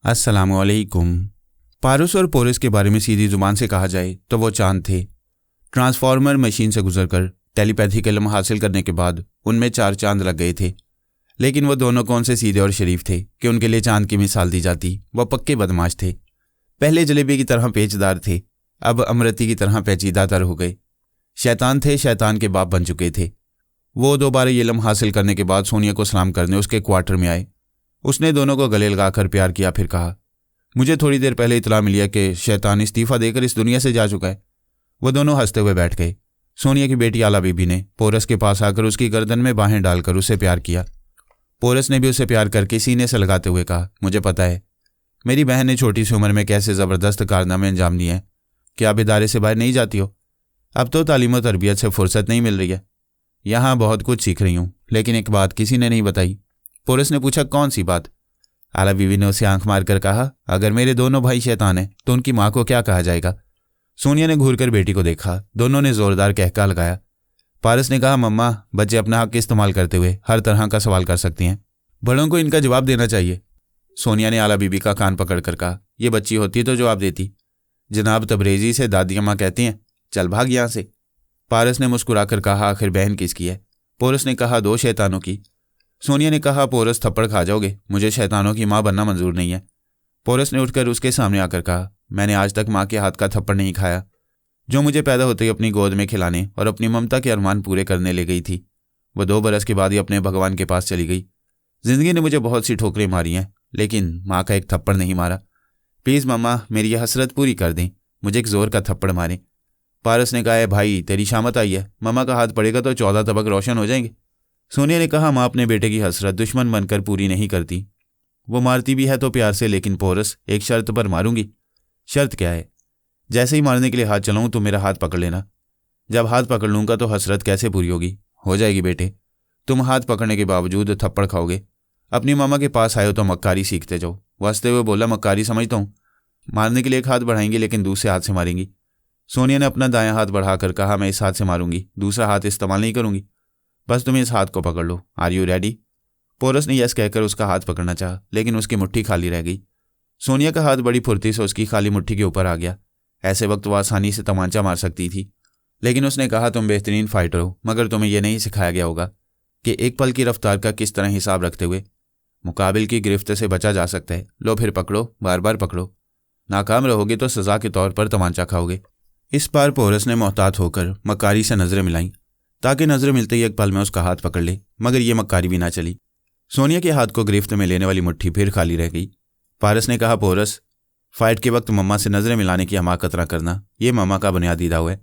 अस्सलामुअलैकुम। पारुस और पोरस के बारे में सीधी जुबान से कहा जाए तो वो चांद थे। ट्रांसफॉर्मर मशीन से गुजरकर टेलीपैथिक इल्म हासिल करने के बाद उनमें 4 चांद लग गए थे। लेकिन वो दोनों कौन से सीधे और शरीफ थे कि उनके लिए चांद की मिसाल दी जाती। वह पक्के बदमाश थे। पहले जलेबी की तरह पेचदार थे, अब अमरती की तरह पेचीदा तर हो गए। शैतान थे, शैतान के बाप बन चुके थे। वो दोबारा ये इल्म हासिल करने के बाद सोनिया को सलाम करने उसके क्वार्टर में आए। उसने दोनों को गले लगाकर प्यार किया, फिर कहा, मुझे थोड़ी देर पहले इतला मिली है कि शैतान इस्तीफा देकर इस दुनिया से जा चुका है। वो दोनों हंसते हुए बैठ गए। सोनिया की बेटी आला बीबी ने पोरस के पास आकर उसकी गर्दन में बाहें डालकर उसे प्यार किया। पोरस ने भी उसे प्यार करके सीने से लगाते हुए कहा, मुझे पता है मेरी बहन ने छोटी सी उम्र में कैसे ज़बरदस्त कारनामे अंजाम दिए हैं। क्या आप इदारे से बाहर नहीं जाती हो? अब तो तालीम और तरबियत से फुर्सत नहीं मिल रही है। यहाँ बहुत कुछ सीख रही हूँ, लेकिन एक बात किसी ने नहीं बताई। पोरस ने पूछा, कौन सी बात? आला बीवी ने उसे आंख मारकर कहा, अगर मेरे दोनों भाई शैतान हैं तो उनकी माँ को क्या कहा जाएगा? सोनिया ने घूरकर बेटी को देखा। दोनों ने जोरदार कहका लगाया। पारस ने कहा, मम्मा, बच्चे अपना हक इस्तेमाल करते हुए हर तरह का सवाल कर सकती हैं, बड़ों को इनका जवाब देना चाहिए। सोनिया ने आला बीबी का कान पकड़कर कहा, यह बच्ची होती तो जवाब देती। जनाब तबरेजी से दादी अम्मा कहती हैं, चल भाग यहाँ से। पारस ने मुस्कुराकर कहा, आखिर बहन किसकी है? पोरस ने कहा, 2 शैतानों की। सोनिया ने कहा, पोरस थप्पड़ खा जाओगे, मुझे शैतानों की माँ बनना मंजूर नहीं है। पोरस ने उठकर उसके सामने आकर कहा, मैंने आज तक माँ के हाथ का थप्पड़ नहीं खाया, जो मुझे पैदा होते ही अपनी गोद में खिलाने और अपनी ममता के अरमान पूरे करने ले गई थी। वह 2 बरस के बाद ही अपने भगवान के पास चली गई। जिंदगी ने मुझे बहुत सी ठोकरें मारी हैं, लेकिन माँ का एक थप्पड़ नहीं मारा। प्लीज़ मम्मा, मेरी यह हसरत पूरी कर दें, मुझे एक जोर का थप्पड़ मारें। पारस ने कहा, है भाई, तेरी शामत आई है, मम्मा का हाथ पड़ेगा तो 14 तबक रोशन हो जाएंगे। सोनिया ने कहा, माँ अपने बेटे की हसरत दुश्मन बनकर पूरी नहीं करती। वो मारती भी है तो प्यार से, लेकिन पोरस, एक शर्त पर मारूंगी। शर्त क्या है? जैसे ही मारने के लिए हाथ चलाऊं तो मेरा हाथ पकड़ लेना। जब हाथ पकड़ लूंगा तो हसरत कैसे पूरी होगी? हो जाएगी बेटे, तुम हाथ पकड़ने के बावजूद थप्पड़ खाओगे। अपनी मामा के पास आए हो तो मक्कारी सीखते जाओ। वो हंसते हुए बोला, मक्कारी समझता हूँ। मारने के लिए एक हाथ बढ़ाएंगी लेकिन दूसरे हाथ से मारेंगी। सोनिया ने अपना दायां हाथ बढ़ाकर कहा, मैं इस हाथ से मारूंगी, दूसरा हाथ इस्तेमाल नहीं करूंगी। बस तुम इस हाथ को पकड़ लो। Are you ready? पोरस ने यस कहकर उसका हाथ पकड़ना चाहा, लेकिन उसकी मुट्ठी खाली रह गई। सोनिया का हाथ बड़ी फुर्ती से उसकी खाली मुट्ठी के ऊपर आ गया। ऐसे वक्त वह आसानी से तमांचा मार सकती थी, लेकिन उसने कहा, तुम बेहतरीन फाइटर हो, मगर तुम्हें यह नहीं सिखाया गया होगा कि एक पल की रफ्तार का किस तरह हिसाब रखते हुए मुकाबिल की गिरफ्त से बचा जा सकता है। लो फिर पकड़ो, बार बार पकड़ो। नाकाम रहोगे तो सज़ा के तौर पर तमांचा खाओगे। इस बार पोरस ने मोहतात होकर मक्कारी से नजरें मिलाईं, ताकि नजरें मिलते ही एक पल में उसका हाथ पकड़ ले, मगर यह मक्कारी भी ना चली। सोनिया के हाथ को गिरफ्त में लेने वाली मुट्ठी फिर खाली रह गई। पारस ने कहा, पोरस, फाइट के वक्त मम्मा से नजरें मिलाने की हमाकत ना करना, यह मम्मा का बुनियादी दाव है।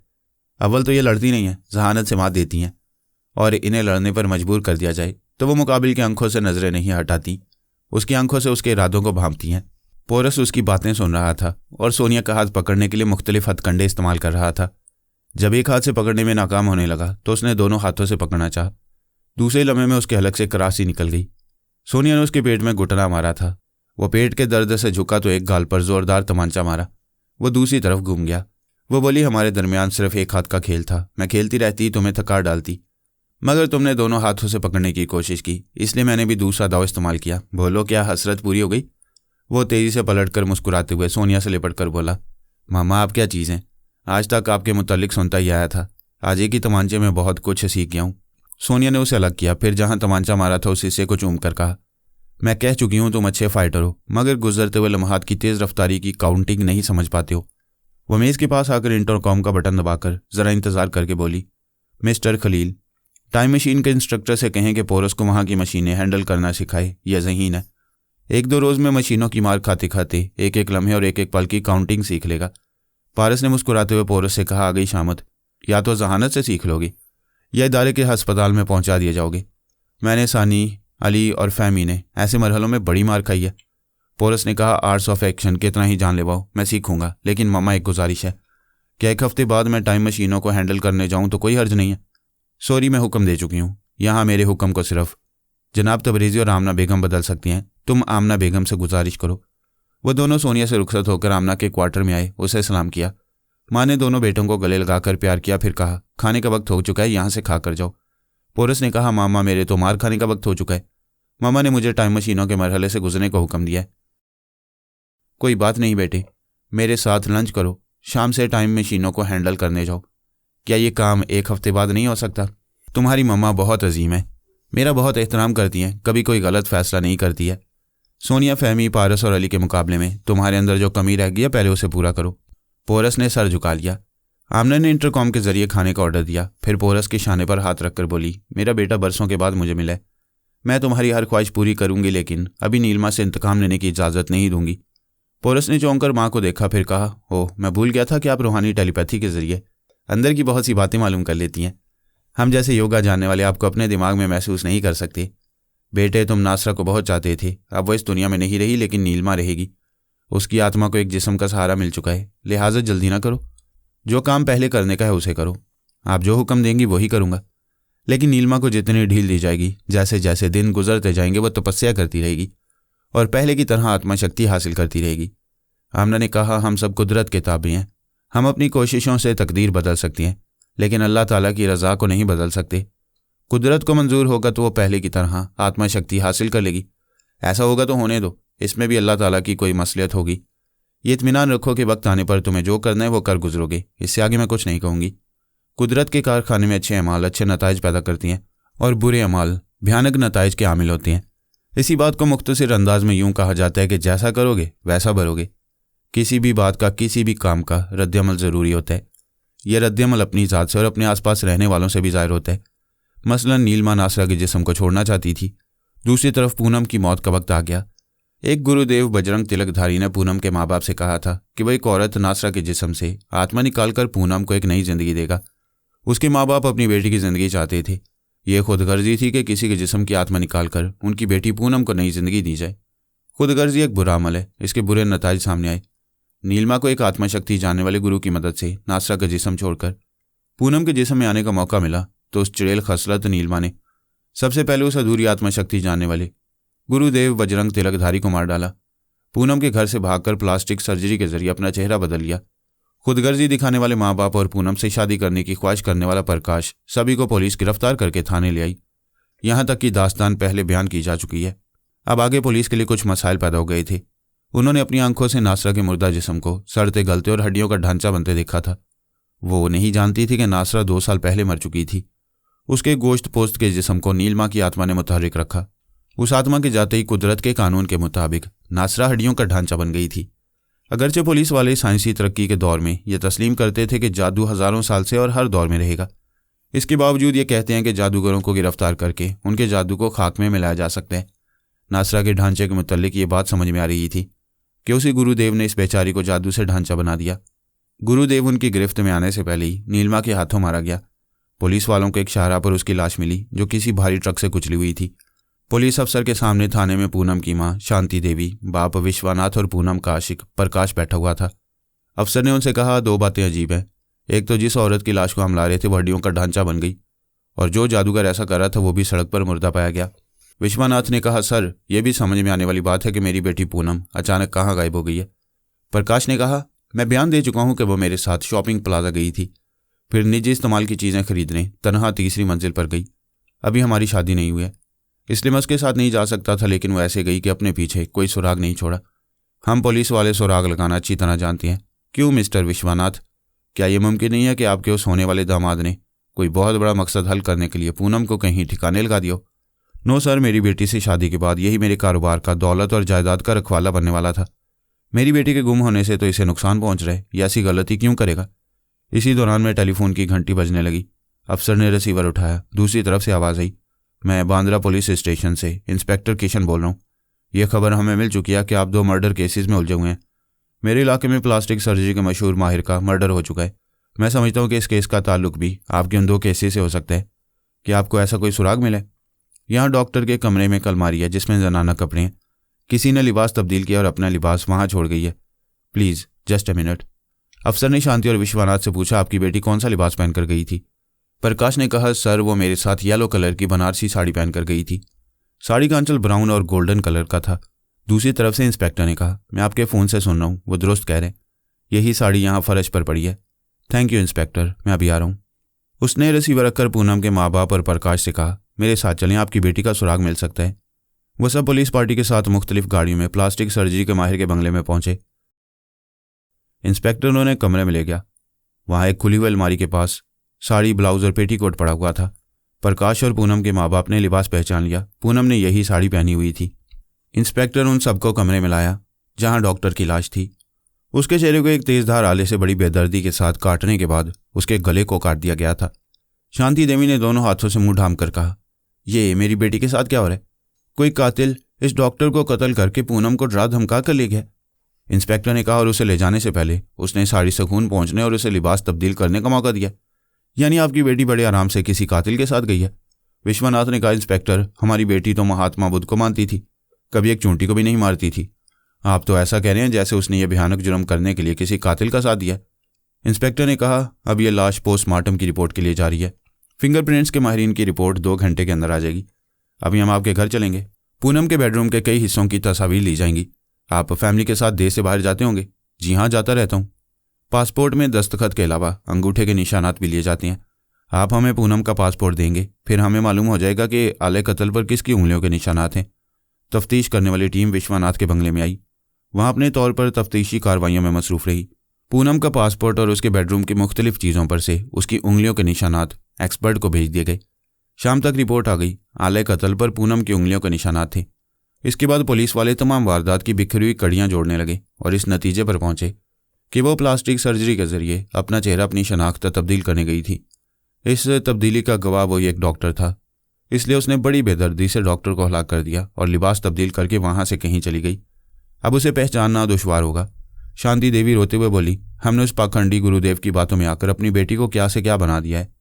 अव्वल तो ये लड़ती नहीं है, जहानत से मात देती हैं, और इन्हें लड़ने पर मजबूर कर दिया जाए तो वो मुकाबिल की आंखों से नजरें नहीं हटाती, उसकी आंखों से उसके इरादों को भांपती हैं। पोरस उसकी बातें सुन रहा था और सोनिया का हाथ पकड़ने के लिए मुख्तलिफ हथकंडे इस्तेमाल कर रहा था। जब एक हाथ से पकड़ने में नाकाम होने लगा तो उसने दोनों हाथों से पकड़ना चाहा। दूसरे लम्हे में उसके हलक से करासी निकल गई। सोनिया ने उसके पेट में घुटना मारा था। वह पेट के दर्द से झुका तो एक गाल पर जोरदार तमांचा मारा। वो दूसरी तरफ घूम गया। वो बोली, हमारे दरमियान सिर्फ एक हाथ का खेल था, मैं खेलती रहती, तुम्हें थका डालती, मगर तुमने दोनों हाथों से पकड़ने की कोशिश की, इसलिए मैंने भी दूसरा दाव इस्तेमाल किया। बोलो, क्या हसरत पूरी हो गई? वो तेजी से पलटकर मुस्कुराते हुए सोनिया से लिपट कर बोला, मामा, आप क्या चीज़ हैं? आज तक आपके मुतालिक सुनता ही आया था, आज एक ही तमांचे में बहुत कुछ सीख गया हूँ। सोनिया ने उसे अलग किया, फिर जहाँ तमांचा मारा था उस हिस्से को चूम कर कहा, मैं कह चुकी हूँ तुम अच्छे फाइटर हो, मगर गुजरते हुए लम्हात की तेज़ रफ्तारी की काउंटिंग नहीं समझ पाते हो। वह मेज़ के पास आकर इंटरकॉम का बटन दबाकर ज़रा इंतज़ार करके बोली, मिस्टर खलील, टाइम मशीन के इंस्ट्रक्टर से कहें कि पोरस को वहाँ की मशीनें हैंडल करना सिखाए। यह ज़हीन है, 1-2 रोज़ में मशीनों की मार खाते खाते एक एक लम्हे और एक एक पल की काउंटिंग सीख लेगा। पारस ने मुस्कुराते हुए पोरस से कहा, आ गई शामत, या तो जहानत से सीख लोगे या इदारे के अस्पताल में पहुंचा दिए जाओगे। मैंने, सानी, अली और फहमी ने ऐसे मरहलों में बड़ी मार खाई है। पोरस ने कहा, आर्ट्स ऑफ एक्शन कितना ही जान लेवाओ, मैं सीखूंगा, लेकिन मामा एक गुजारिश है, क्या 1 हफ्ते बाद मैं टाइम मशीनों को हैंडल करने जाऊँ तो कोई हर्ज नहीं है? सॉरी, मैं हुक्म दे चुकी हूँ, यहाँ मेरे हुक्म को सिर्फ जनाब तबरेज़ी और आमना बेगम बदल सकती हैं। तुम आमना बेगम से गुजारिश करो। वो दोनों सोनिया से रुखसत होकर आमना के क्वार्टर में आए, उसे सलाम किया। माँ ने दोनों बेटों को गले लगाकर प्यार किया, फिर कहा, खाने का वक्त हो चुका है, यहाँ से खा कर जाओ। पोरस ने कहा, मामा, मेरे तो मार खाने का वक्त हो चुका है। मामा ने मुझे टाइम मशीनों के मरहले से गुजरने का हुक्म दिया है। कोई बात नहीं बेटे, मेरे साथ लंच करो, शाम से टाइम मशीनों को हैंडल करने जाओ। क्या ये काम 1 हफ्ते बाद नहीं हो सकता? तुम्हारी मम्मा बहुत अजीम है, मेरा बहुत एहतराम करती हैं, कभी कोई गलत फैसला नहीं करती है। सोनिया, फहमी, पारस और अली के मुकाबले में तुम्हारे अंदर जो कमी रह गई है पहले उसे पूरा करो। पोरस ने सर झुका लिया। आमना ने इंटरकॉम के जरिए खाने का ऑर्डर दिया, फिर पोरस के शाने पर हाथ रखकर बोली, मेरा बेटा बरसों के बाद मुझे मिला है। मैं तुम्हारी हर ख्वाहिश पूरी करूंगी, लेकिन अभी नीलमा से इंतकाम लेने की इजाज़त नहीं दूंगी। पोरस ने चौंक कर माँ को देखा, फिर कहा, ओह, मैं भूल गया था कि आप रूहानी टेलीपैथी के जरिए अंदर की बहुत सी बातें मालूम कर लेती हैं। हम जैसे योगा जानने वाले आपको अपने दिमाग में महसूस नहीं कर सकते। बेटे, तुम नासरा को बहुत चाहते थे, अब वो इस दुनिया में नहीं रही, लेकिन नीलमा रहेगी। उसकी आत्मा को एक जिस्म का सहारा मिल चुका है, लिहाजा जल्दी ना करो। जो काम पहले करने का है उसे करो। आप जो हुक्म देंगी वही करूँगा। लेकिन नीलमा को जितनी ढील दी जाएगी, जैसे जैसे दिन गुजरते जाएंगे वो तपस्या करती रहेगी और पहले की तरह आत्मा शक्ति हासिल करती रहेगी। आमना ने कहा, हम सब कुदरत के ताबे हैं। हम अपनी कोशिशों से तकदीर बदल सकती हैं, लेकिन अल्लाह ताला की रज़ा को नहीं बदल सकते। कुदरत को मंजूर होगा तो वो पहले की तरह आत्मा शक्ति हासिल कर लेगी। ऐसा होगा तो होने दो, इसमें भी अल्लाह ताला की कोई मसलियत होगी। ये इत्मीनान रखो कि वक्त आने पर तुम्हें जो करना है वो कर गुजरोगे। इससे आगे मैं कुछ नहीं कहूँगी। कुदरत के कारखाने में अच्छे अमाल अच्छे नताइज पैदा करती हैं और बुरे अमाल भयानक नताइज के आमिल होते हैं। इसी बात को मुख्तसर अंदाज में यूँ कहा जाता है कि जैसा करोगे वैसा भरोगे। किसी भी बात का, किसी भी काम का रद्दअमल ज़रूरी होता है। यह रद्दअमल अपनी ज़ात से और अपने आसपास रहने वालों से भी ज़ाहिर होता है। मसलन नीलमा नासरा के जिस्म को छोड़ना चाहती थी, दूसरी तरफ पूनम की मौत का वक्त आ गया। एक गुरुदेव बजरंग तिलकधारी ने पूनम के माँ बाप से कहा था कि वह एक औरत नासरा के जिस्म से आत्मा निकालकर पूनम को एक नई जिंदगी देगा। उसके माँ बाप अपनी बेटी की ज़िंदगी चाहते थे। ये खुदगर्जी थी कि किसी के जिस्म की आत्मा निकालकर उनकी बेटी पूनम को नई जिंदगी दी जाए। खुदगर्जी एक बुरा अमल है, इसके बुरे नताइज सामने आए। नीलमा को एक आत्मशक्ति जानने वाले गुरु की मदद से नासरा का जिस्म छोड़कर पूनम के जिस्म में आने का मौका मिला तो उस चिड़ेल खसलत नीलमा ने सबसे पहले उस अधूरी आत्मशक्ति जानने वाले गुरुदेव बजरंग तिलकधारी को मार डाला। पूनम के घर से भागकर प्लास्टिक सर्जरी के जरिए अपना चेहरा बदल लिया। खुदगर्जी दिखाने वाले माँ बाप और पूनम से शादी करने की ख्वाहिश करने वाला प्रकाश सभी को पुलिस गिरफ्तार करके थाने ले आई। यहाँ तक कि दास्तान पहले बयान की जा चुकी है। अब आगे पुलिस के लिए कुछ मसाइल पैदा हो गए थे। उन्होंने अपनी आंखों से नासरा के मुर्दा जिस्म को सड़ते गलते और हड्डियों का ढांचा बनते देखा था। वो नहीं जानती थी कि नासरा 2 साल पहले मर चुकी थी। उसके गोश्त पोस्त के जिस्म को नीलमा की आत्मा ने मुतहर्रिक रखा। उस आत्मा के जाते ही कुदरत के कानून के मुताबिक नासरा हड्डियों का ढांचा बन गई थी। अगरचे पुलिस वाले साइंसी तरक्की के दौर में यह तस्लीम करते थे कि जादू हज़ारों साल से और हर दौर में रहेगा, इसके बावजूद ये कहते हैं कि जादूगरों को गिरफ्तार करके उनके जादू को खाक में मिलाया जा सकता है। नासरा के ढांचे के मुतल्लिक ये बात समझ में आ रही थी कि उसी गुरुदेव ने इस बेचारी को जादू से ढांचा बना दिया। गुरुदेव उनकी गिरफ्त में आने से पहले ही नीलमा के हाथों मारा गया। पुलिस वालों को एक शाहरा पर उसकी लाश मिली जो किसी भारी ट्रक से कुचली हुई थी। पुलिस अफसर के सामने थाने में पूनम की मां शांति देवी, बाप विश्वनाथ और पूनम का आशिक प्रकाश बैठा हुआ था। अफसर ने उनसे कहा, 2 बातें अजीब हैं। एक तो जिस औरत की लाश को हम ला रहे थे वो हड्डियों का ढांचा बन गई, और जो जादूगर ऐसा कर रहा था वो भी सड़क पर मुर्दा पाया गया। विश्वनाथ ने कहा, सर, यह भी समझ में आने वाली बात है कि मेरी बेटी पूनम अचानक कहाँ गायब हो गई है। प्रकाश ने कहा, मैं बयान दे चुका हूँ कि वो मेरे साथ शॉपिंग प्लाजा गई थी, फिर निजी इस्तेमाल की चीज़ें खरीदने तनहा तीसरी मंजिल पर गई। अभी हमारी शादी नहीं हुई है, इसलिए मैं उसके साथ नहीं जा सकता था, लेकिन वो ऐसे गई कि अपने पीछे कोई सुराग नहीं छोड़ा। हम पुलिस वाले सुराग लगाना अच्छी तरह जानते हैं। क्यों मिस्टर विश्वनाथ, क्या यह मुमकिन नहीं है कि आपके उस होने वाले दामाद ने कोई बहुत बड़ा मकसद हल करने के लिए पूनम को कहीं ठिकाने लगा दिया? नो सर, मेरी बेटी से शादी के बाद यही मेरे कारोबार का, दौलत और जायदाद का रखवाला बनने वाला था। मेरी बेटी के गुम होने से तो इसे नुकसान पहुंच रहा है, ये ऐसी गलती क्यों करेगा? इसी दौरान में टेलीफोन की घंटी बजने लगी। अफसर ने रिसीवर उठाया। दूसरी तरफ से आवाज़ आई, मैं बांद्रा पुलिस स्टेशन से इंस्पेक्टर किशन बोल रहा हूँ। यह खबर हमें मिल चुकी है कि आप 2 मर्डर केसेस में उलझे हुए हैं। मेरे इलाके में प्लास्टिक सर्जरी के मशहूर माहिर का मर्डर हो चुका है। मैं समझता हूँ कि इस केस का ताल्लुक भी आपके उन 2 केसेस से हो सकता है। कि आपको ऐसा कोई सुराग मिला? यहाँ डॉक्टर के कमरे में अलमारी है जिसमें जनाना कपड़े हैं। किसी ने लिबास तब्दील किया और अपना लिबास वहाँ छोड़ गई है। Please just a minute. अफसर ने शांति और विश्वनाथ से पूछा, आपकी बेटी कौन सा लिबास पहनकर गई थी? प्रकाश ने कहा, सर, वो मेरे साथ येलो कलर की बनारसी साड़ी पहनकर गई थी। साड़ी का आंचल ब्राउन और गोल्डन कलर का था। दूसरी तरफ से इंस्पेक्टर ने कहा, मैं आपके फ़ोन से सुन रहा हूँ, वो दुरुस्त कह रहे हैं। यही साड़ी यहाँ फर्श पर पड़ी है। थैंक यू इंस्पेक्टर, मैं अभी आ रहा हूँ। उसने रिसीवर रखकर पूनम के माँ बाप और प्रकाश से कहा, मेरे साथ चलें, आपकी बेटी का सुराग मिल सकता है। वह सब पुलिस पार्टी के साथ मुख्तलिफ गाड़ियों में प्लास्टिक सर्जरी के माहिर के बंगले में पहुंचे। इंस्पेक्टर उन्हें कमरे में ले गया। वहाँ एक खुली हुई अलमारी के पास साड़ी, ब्लाउज और पेटीकोट पड़ा हुआ था। प्रकाश और पूनम के माँ बाप ने लिबास पहचान लिया। पूनम ने यही साड़ी पहनी हुई थी। इंस्पेक्टर उन सबको कमरे में लाया जहाँ डॉक्टर की लाश थी। उसके चेहरे को एक तेजधार आले से बड़ी बेदर्दी के साथ काटने के बाद उसके गले को काट दिया गया था। शांति देवी ने दोनों हाथों से मुंह ढांप कर कहा, ये मेरी बेटी के साथ क्या हो रहा है? कोई कातिल इस डॉक्टर को कत्ल करके पूनम को डरा धमका कर ले गया। इंस्पेक्टर ने कहा और उसे ले जाने से पहले उसने साड़ी से खून पहुंचने और उसे लिबास तब्दील करने का मौका दिया। यानी आपकी बेटी बड़े आराम से किसी कातिल के साथ गई है। विश्वनाथ ने कहा, इंस्पेक्टर, हमारी बेटी तो महात्मा बुद्ध को मानती थी, कभी एक चूंटी को भी नहीं मारती थी। आप तो ऐसा कह रहे हैं जैसे उसने ये भयानक जुर्म करने के लिए किसी कातिल का साथ दिया। इंस्पेक्टर ने कहा, अब यह लाश पोस्टमार्टम की रिपोर्ट के लिए जा रही है। फिंगरप्रिंट्स के माहिरीन की रिपोर्ट 2 घंटे के अंदर आ जाएगी। अभी हम आपके घर चलेंगे। पूनम के बेडरूम के कई हिस्सों की तस्वीर ली जाएंगी। आप फैमिली के साथ देश से बाहर जाते होंगे? जी हाँ, जाता रहता हूँ। पासपोर्ट में दस्तखत के अलावा अंगूठे के निशानात भी लिए जाते हैं। आप हमें पूनम का पासपोर्ट देंगे, फिर हमें मालूम हो जाएगा कि आले कत्ल पर किसकी उंगलियों के निशानात हैं। तफ्तीश करने वाली टीम विश्वनाथ के बंगले में आई। वहाँ अपने तौर पर तफ्तीशी कार्रवाइयों में मसरूफ रही। पूनम का पासपोर्ट और उसके बेडरूम की मुख्तलिफ चीज़ों पर से उसकी उंगलियों के निशानात एक्सपर्ट को भेज दिए गए। शाम तक रिपोर्ट आ गई। आले कत्ल पर पूनम की उंगलियों के निशानात थे। इसके बाद पुलिस वाले तमाम वारदात की बिखरी हुई कड़ियाँ जोड़ने लगे और इस नतीजे पर पहुंचे कि वो प्लास्टिक सर्जरी के जरिए अपना चेहरा अपनी शनाख्त तब्दील करने गई थी। इस तब्दीली का गवाह वही एक डॉक्टर था, इसलिए उसने बड़ी बेदर्दी से डॉक्टर को हलाक कर दिया और लिबास तब्दील करके वहाँ से कहीं चली गई। अब उसे पहचानना दुश्वार होगा। शांति देवी रोते हुए बोली, हमने उस पाखंडी गुरुदेव की बातों में आकर अपनी बेटी को क्या से क्या बना दिया है।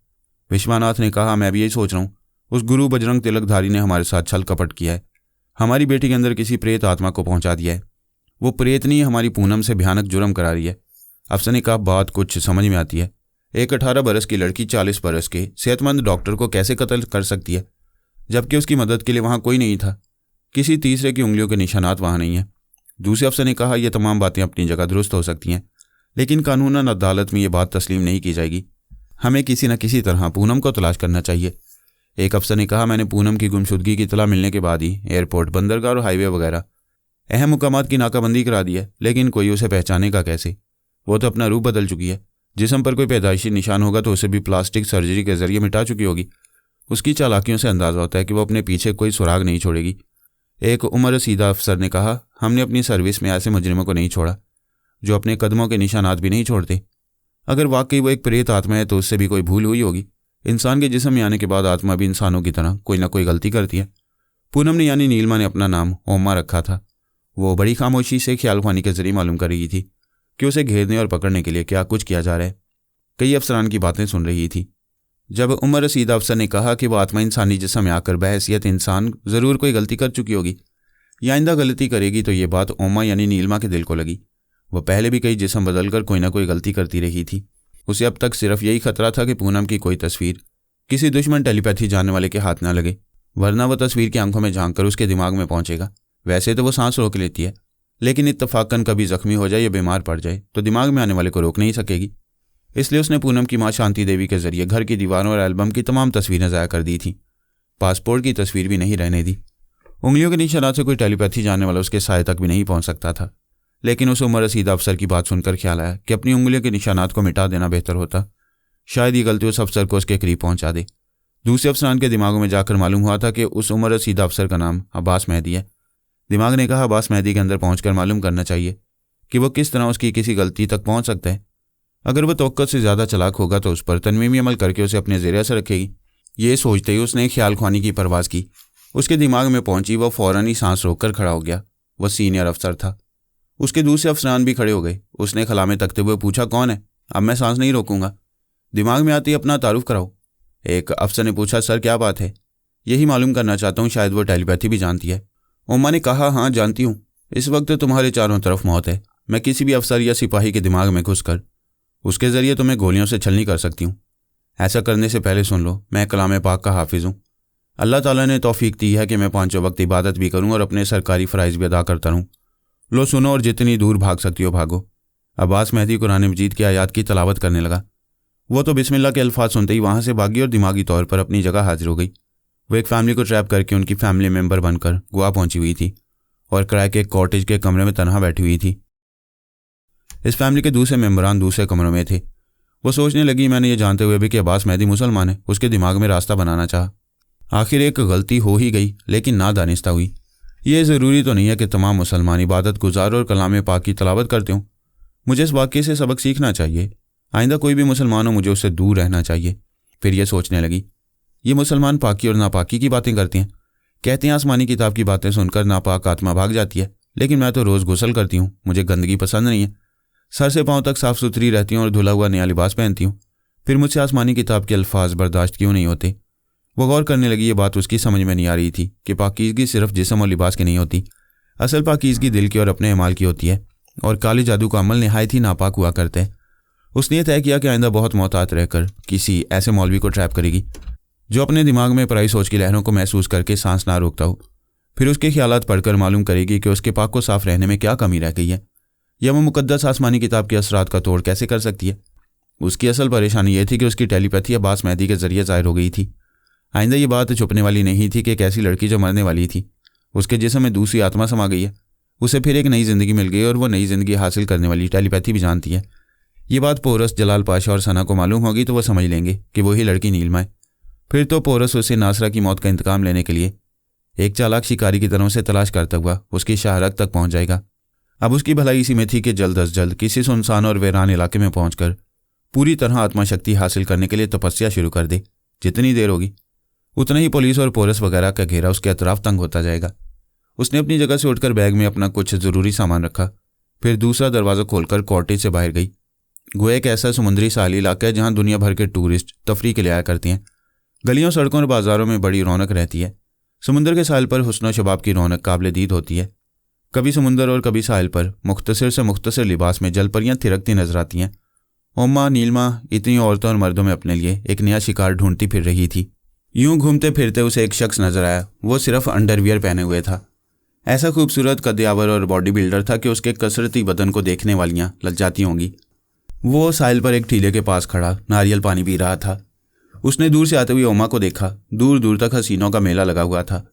विश्वनाथ ने कहा, मैं भी यही सोच रहा हूँ। उस गुरु बजरंग तिलकधारी ने हमारे साथ छल कपट किया है। हमारी बेटी के अंदर किसी प्रेत आत्मा को पहुंचा दिया है। वो प्रेतनी हमारी पूनम से भयानक जुर्म करा रही है। अफसर ने कहा, बात कुछ समझ में आती है। एक 18 बरस की लड़की 40 बरस के सेहतमंद डॉक्टर को कैसे कत्ल कर सकती है, जबकि उसकी मदद के लिए वहाँ कोई नहीं था। किसी तीसरे की उंगलियों के निशानात वहाँ नहीं है। दूसरे अफसर ने कहा, यह तमाम बातें अपनी जगह दुरुस्त हो सकती हैं, लेकिन कानूनन अदालत में ये बात तस्लीम नहीं की जाएगी। हमें किसी न किसी तरह पूनम को तलाश करना चाहिए। एक अफसर ने कहा, मैंने पूनम की गुमशुदगी की इतला मिलने के बाद ही एयरपोर्ट, बंदरगाह और हाईवे वगैरह अहम मुकामात की नाकाबंदी करा दी है, लेकिन कोई उसे पहचानेगा कैसे? वो तो अपना रूप बदल चुकी है। जिस्म पर कोई पैदाइशी निशान होगा तो उसे भी प्लास्टिक सर्जरी के जरिए मिटा चुकी होगी। उसकी चालाकियों से अंदाज़ा होता है कि वो अपने पीछे कोई सुराग नहीं छोड़ेगी। एक उम्र रसीदा अफसर ने कहा, हमने अपनी सर्विस में ऐसे मुजरिमों को नहीं छोड़ा जो अपने कदमों के निशानात भी नहीं छोड़ते। अगर वाकई वो एक प्रेत आत्मा है तो उससे भी कोई भूल हुई होगी। इंसान के जिस्म में आने के बाद आत्मा भी इंसानों की तरह कोई ना कोई गलती करती है। पूनम ने यानी नीलमा ने अपना नाम ओमा रखा था। वो बड़ी खामोशी से ख्यालख्वानी के जरिए मालूम कर रही थी कि उसे घेरने और पकड़ने के लिए क्या कुछ किया जा रहा है। कई अफसरान की बातें सुन रही थी। जब उमर रसीद अफसर ने कहा कि वह आत्मा इंसानी जिस्म में आकर बहैसियत इंसान ज़रूर कोई गलती कर चुकी होगी या आइंदा गलती करेगी, तो ये बात ओमा यानी नीलमा के दिल को लगी। वह पहले भी कई जिस्म बदलकर कोई ना कोई गलती करती रही थी। उसे अब तक सिर्फ यही खतरा था कि पूनम की कोई तस्वीर किसी दुश्मन टेलीपैथी जानने वाले के हाथ ना लगे, वरना वह तस्वीर की आंखों में झांक कर उसके दिमाग में पहुंचेगा। वैसे तो वो सांस रोक लेती है, लेकिन इत्तफाकन कभी जख्मी हो जाए या बीमार पड़ जाए तो दिमाग में आने वाले को रोक नहीं सकेगी। इसलिए उसने पूनम की माँ शांति देवी के जरिए घर की दीवारों और एल्बम की तमाम तस्वीरें ज़ाया कर दी थी। पासपोर्ट की तस्वीर भी नहीं रहने दी। उंगलियों के निशानात से कोई टेलीपैथी जानने वाला उसके साय तक भी नहीं पहुंच सकता था। लेकिन उस उमर रसीद अफसर की बात सुनकर ख्याल आया कि अपनी उंगलियों के निशानात को मिटा देना बेहतर होता। शायद ये गलती उस अफसर को उसके करीब पहुंचा दे। दूसरे अफसरान के दिमागों में जाकर मालूम हुआ था कि उस उमर रसीद अफसर का नाम अब्बास मेहदी है। दिमाग ने कहा, अब्बास मेहदी के अंदर पहुंचकर मालूम करना चाहिए कि वो किस तरह उसकी किसी गलती तक पहुंच सकता है। अगर वह तवक्कुत से ज़्यादा चालाक होगा तो उस पर तनवीमी अमल करके उसे अपने ज़ेरे असर रखेगी। ये सोचते ही उसने ख्याल ख्वानी की परवाज़ की। उसके दिमाग में पहुंची, वह फ़ौरन ही सांस रोककर खड़ा हो गया। वह सीनियर अफसर था। उसके दूसरे अफसरान भी खड़े हो गए। उसने खला में तकते हुए पूछा, कौन है? अब मैं सांस नहीं रोकूंगा। दिमाग में आते ही अपना तारुफ कराओ। एक अफसर ने पूछा, सर क्या बात है? यही मालूम करना चाहता हूँ, शायद वो टेलीपैथी भी जानती है। ओमा ने कहा, हाँ जानती हूँ। इस वक्त तुम्हारे चारों तरफ मौत है। मैं किसी भी अफसर या सिपाही के दिमाग में घुसकर उसके ज़रिए तुम्हें गोलियों से छलनी कर सकती हूँ। ऐसा करने से पहले सुन लो, मैं कलाम पाक का हाफिज़ हूँ। अल्लाह ताला ने तौफीक दी है कि मैं 5 वक्त इबादत भी करूँ और अपने सरकारी फ़राइज़ भी अदा करता रहूँ। लो सुनो और जितनी दूर भाग सकती हो भागो। अब्बास मेहदी कुरान मजीद की आयात की तलावत करने लगा। वो तो बिस्मिल्लाह के अल्फाज सुनते ही वहाँ से भागी और दिमागी तौर पर अपनी जगह हाजिर हो गई। वो एक फैमिली को ट्रैप करके उनकी फैमिली मेंबर बनकर गोवा पहुंची हुई थी और किराए के एक कॉटेज के कमरे में तनहा बैठी हुई थी। इस फैमिली के दूसरे मेम्बरान दूसरे कमरों में थे। वो सोचने लगी, मैंने ये जानते हुए भी कि अब्बास मेहदी मुसलमान है, उसके दिमाग में रास्ता बनाना चाहा। आखिर एक गलती हो ही गई, लेकिन नादानिस्ता हुई। ये ज़रूरी तो नहीं है कि तमाम मुसलमान इबादत गुजार और कलाम पाक की तलावत करते हों। मुझे इस वाक़ये से सबक सीखना चाहिए। आइंदा कोई भी मुसलमान हो, मुझे उससे दूर रहना चाहिए। फिर यह सोचने लगी, ये मुसलमान पाकी और नापाकी की बातें करते हैं। कहते हैं आसमानी किताब की बातें सुनकर नापाक आत्मा भाग जाती है, लेकिन मैं तो रोज़ गुस्ल करती हूँ, मुझे गंदगी पसंद नहीं है। सर से पाँव तक साफ़ सुथरी रहती हूँ और धुला हुआ नया लिबास पहनती हूँ। फिर मुझसे आसमानी किताब के अल्फाज बर्दाश्त क्यों नहीं होते? वो गौर करने लगी। ये बात उसकी समझ में नहीं आ रही थी कि पाकीज़गी सिर्फ जिस्म और लिबास की नहीं होती, असल पाकीज़गी दिल की और अपने अमाल की होती है। और काले जादू का अमल निहायत ही नापाक हुआ करते हैं। उसने ये तय किया कि आइंदा बहुत मोहतात रहकर किसी ऐसे मौलवी को ट्रैप करेगी जो अपने दिमाग में पराई सोच की लहरों को महसूस करके सांस ना रोकता हो। फिर उसके ख्यालात पढ़कर मालूम करेगी कि उसके पाक को साफ रहने में क्या कमी रह गई है, या वो मुकद्दस आसमानी किताब के असरात का तोड़ कैसे कर सकती है। उसकी असल परेशानी यह थी कि उसकी टेलीपैथी अब्बास मेहदी के जरिए ज़ाहिर हो गई थी। आइंदा ये बात छुपने वाली नहीं थी कि एक ऐसी लड़की जो मरने वाली थी, उसके जिस्म में दूसरी आत्मा समा गई है। उसे फिर एक नई ज़िंदगी मिल गई और वो नई ज़िंदगी हासिल करने वाली टेलीपैथी भी जानती है। ये बात पोरस, जलाल पाशा और सना को मालूम होगी तो वह समझ लेंगे कि वही लड़की नीलमा है। फिर तो पोरस उसे नासरा की मौत का इंतकाम लेने के लिए एक चालाक शिकारी की तरह से तलाश करता हुआ उसकी शाहरग तक पहुंच जाएगा। अब उसकी भलाई इसी में थी कि जल्द अज जल्द किसी सुनसान और वीरान इलाके में पहुंचकर पूरी तरह आत्माशक्ति हासिल करने के लिए तपस्या शुरू कर दे। जितनी देर होगी उतना ही पुलिस और पोरस वगैरह का घेरा उसके अतराफ तंग होता जाएगा। उसने अपनी जगह से उठकर बैग में अपना कुछ ज़रूरी सामान रखा, फिर दूसरा दरवाज़ा खोलकर कॉटेज से बाहर गई। गोया एक ऐसा समुद्री साहली इलाका है जहाँ दुनिया भर के टूरिस्ट तफरी के लिए आया करते हैं। गलियों, सड़कों और बाज़ारों में बड़ी रौनक रहती है। समुंदर के साहिल पर हुस्न और शबाब की रौनक काबिल दीद होती है। कभी समुंदर और कभी साहिल पर मुख्तसर से मुख्तसर लिबास में जलपरियाँ थिरकती नजर आती हैं। ओम्मा नीलमा इतनी औरतों और मर्दों में अपने लिए एक नया शिकार ढूंढती फिर रही थी। यूं घूमते फिरते उसे एक शख्स नजर आया। वो सिर्फ अंडरवियर पहने हुए था। ऐसा खूबसूरत, कद्यावर और बॉडी बिल्डर था कि उसके कसरती बदन को देखने वालियां लज्जाती होंगी। वो साहिल पर एक टीले के पास खड़ा नारियल पानी पी रहा था। उसने दूर से आते हुए ओमा को देखा। दूर दूर तक हसीनों का मेला लगा हुआ था।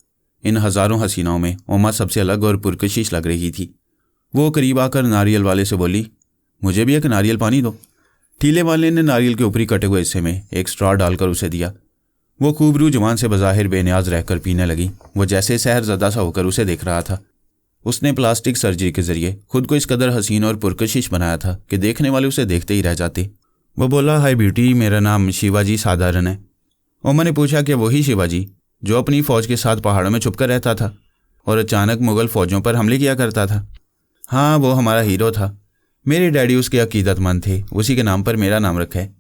इन हज़ारों हसीनाओं में ओमा सबसे अलग और पुरकशिश लग रही थी। वो करीब आकर नारियल वाले से बोली, मुझे भी एक नारियल पानी दो। टीले वाले ने नारियल के ऊपरी कटे हुए हिस्से में एक स्ट्रॉ डालकर उसे दिया। वो खूबरू जवान से बज़ाहिर बेनियाज रहकर पीने लगी। वो जैसे सहरज़दा सा होकर उसे देख रहा था। उसने प्लास्टिक सर्जरी के जरिए खुद को इस कदर हसीन और पुरकशिश बनाया था कि देखने वाले उसे देखते ही रह जाते। वो बोला, हाय ब्यूटी, मेरा नाम शिवाजी साधारण है। ओमा ने पूछा कि वही शिवाजी जो अपनी फ़ौज के साथ पहाड़ों में छुपकर रहता था और अचानक मुग़ल फ़ौजों पर हमले किया करता था? हाँ, वो हमारा हीरो था। मेरे डैडी उसके अकीदतमंद थे, उसी के नाम पर मेरा नाम रखा है।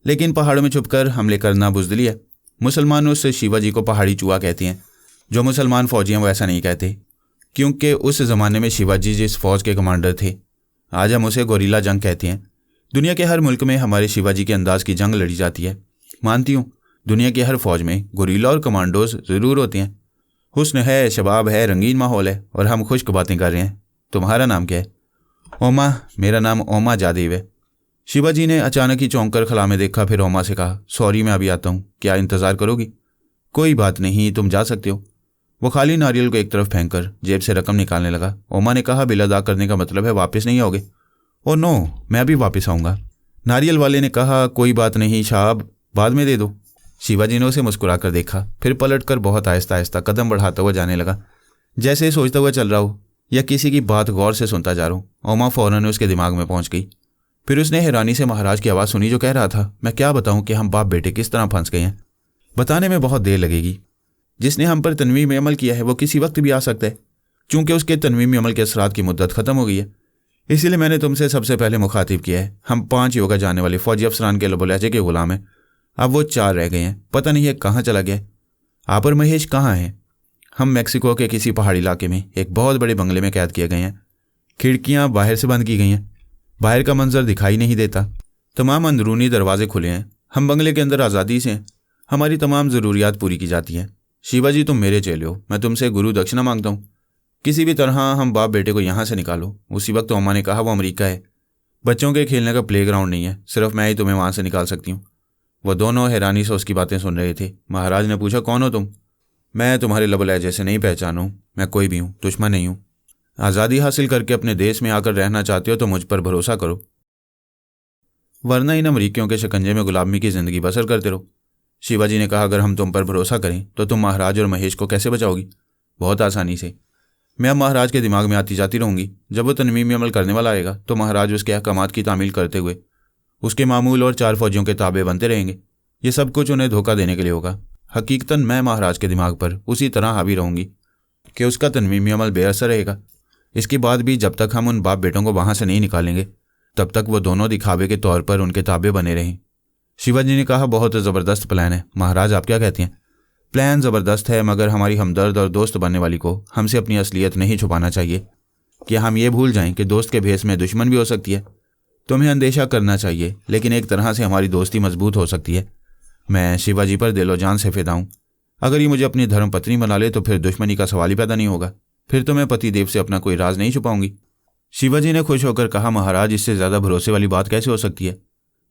लेकिन पहाड़ों में छुपकर हमले करना बुज़दिली है। मुसलमान उस शिवाजी को पहाड़ी चूहा कहते हैं। जो मुसलमान फ़ौजी हैं वो ऐसा नहीं कहते, क्योंकि उस ज़माने में शिवाजी जिस फ़ौज के कमांडर थे, आज हम उसे गोरीला जंग कहते हैं। दुनिया के हर मुल्क में हमारे शिवाजी के अंदाज की जंग लड़ी जाती है। मानती हूँ, दुनिया की हर फौज में गोरीला और कमांडोज ज़रूर होते हैं। हुस्न है, शबाब है, रंगीन माहौल है और हम खुश्क बातें कर रहे हैं। तुम्हारा नाम क्या है? ओमा। मेरा नाम ओमा जादेव है। शिवाजी ने अचानक ही चौंक कर खला में देखा, फिर ओमा से कहा, सॉरी, मैं अभी आता हूँ, क्या इंतज़ार करोगी? कोई बात नहीं, तुम जा सकते हो। वो खाली नारियल को एक तरफ फेंक कर जेब से रकम निकालने लगा। ओमा ने कहा, बिल अदा करने का मतलब है वापस नहीं आओगे? ओ नो, मैं भी वापस आऊँगा। नारियल वाले ने कहा, कोई बात नहीं साहब, बाद में दे दो। शिवाजी ने उसे मुस्कुरा कर देखा, फिर पलट कर बहुत आहिस्ता आहिस्ता कदम बढ़ाता हुआ जाने लगा, जैसे सोचता हुआ चल रहा हो या किसी की बात गौर से सुनता जा रहा हूँ। ओमा फ़ौरन उसके दिमाग में पहुँच गई। फिर उसने हैरानी से महाराज की आवाज़ सुनी जो कह रहा था, मैं क्या बताऊँ कि हम बाप बेटे किस तरह फंस गए हैं। बताने में बहुत देर लगेगी। जिसने हम पर तनवीम अमल किया है वो किसी वक्त भी आ सकता है। चूँकि उसके तनवीम अमल के असरात की मुद्दत ख़त्म हो गई है, इसीलिए मैंने तुमसे सबसे पहले मुखातिब किया है। हम 5 योगा जाने वाले फ़ौजी अफसरान के लब लहजे के ग़ुलाम हैं। अब वो 4 रह गए हैं। पता नहीं है कहाँ चला गया। आप और महेश कहाँ हैं? हम मैक्सिको के किसी पहाड़ी इलाके में एक बहुत बड़े बंगले में कैद किए गए हैं। खिड़कियाँ बाहर से बंद की गई हैं। बाहर का मंजर दिखाई नहीं देता। तमाम अंदरूनी दरवाजे खुले हैं। हम बंगले के अंदर आज़ादी से हैं। हमारी तमाम ज़रूरियात पूरी की जाती हैं। शिवाजी, तुम मेरे चेले हो, मैं तुमसे गुरु दक्षिणा मांगता हूँ। किसी भी तरह हम बाप बेटे को यहाँ से निकालो। उसी वक्त ओमा ने कहा, वो अमेरिका है, बच्चों के खेलने का प्लेग्राउंड नहीं है, सिर्फ मैं ही तुम्हें वहाँ से निकाल सकती हूँ। वो दोनों हैरानी से उसकी बातें सुन रहे थे। महाराज ने पूछा, कौन हो तुम? मैं तुम्हारे लब लहजे से नहीं पहचानूँ। मैं कोई भी हूँ, दुश्मन नहीं हूँ। आज़ादी हासिल करके अपने देश में आकर रहना चाहते हो तो मुझ पर भरोसा करो, वरना इन अमरीकियों के शिकंजे में गुलामी की ज़िंदगी बसर करते रहो। शिवाजी ने कहा, अगर हम तुम पर भरोसा करें तो तुम महाराज और महेश को कैसे बचाओगी? बहुत आसानी से। मैं अब महाराज के दिमाग में आती जाती रहूंगी। जब वो तनमीमी अमल करने वाला आएगा तो महाराज उसके अहकामात की तामील करते हुए उसके मामूल और 4 फौजियों के ताबे बनते रहेंगे। ये सब कुछ उन्हें धोखा देने के लिए होगा। हकीकतन मैं महाराज के दिमाग पर उसी तरह हावी रहूंगी कि उसका तनमीमी अमल बेअसर रहेगा। इसके बाद भी जब तक हम उन बाप बेटों को वहां से नहीं निकालेंगे तब तक वो दोनों दिखावे के तौर पर उनके ताबे बने रहें। शिवाजी ने कहा, बहुत ज़बरदस्त प्लान है। महाराज आप क्या कहते हैं? प्लान ज़बरदस्त है, मगर हमारी हमदर्द और दोस्त बनने वाली को हमसे अपनी असलियत नहीं छुपाना चाहिए। क्या हम ये भूल जाएं कि दोस्त के भेस में दुश्मन भी हो सकती है? तुम्हें अंदेशा करना चाहिए, लेकिन एक तरह से हमारी दोस्ती मजबूत हो सकती है। मैं शिवाजी पर दिलो जान से फिदा हूँ। अगर ये मुझे अपनी धर्म पत्नी बना ले तो फिर दुश्मनी का सवाल ही पैदा नहीं होगा। फिर तो मैं पति देव से अपना कोई राज नहीं छुपाऊंगी। शिवाजी ने खुश होकर कहा, महाराज इससे ज़्यादा भरोसे वाली बात कैसे हो सकती है?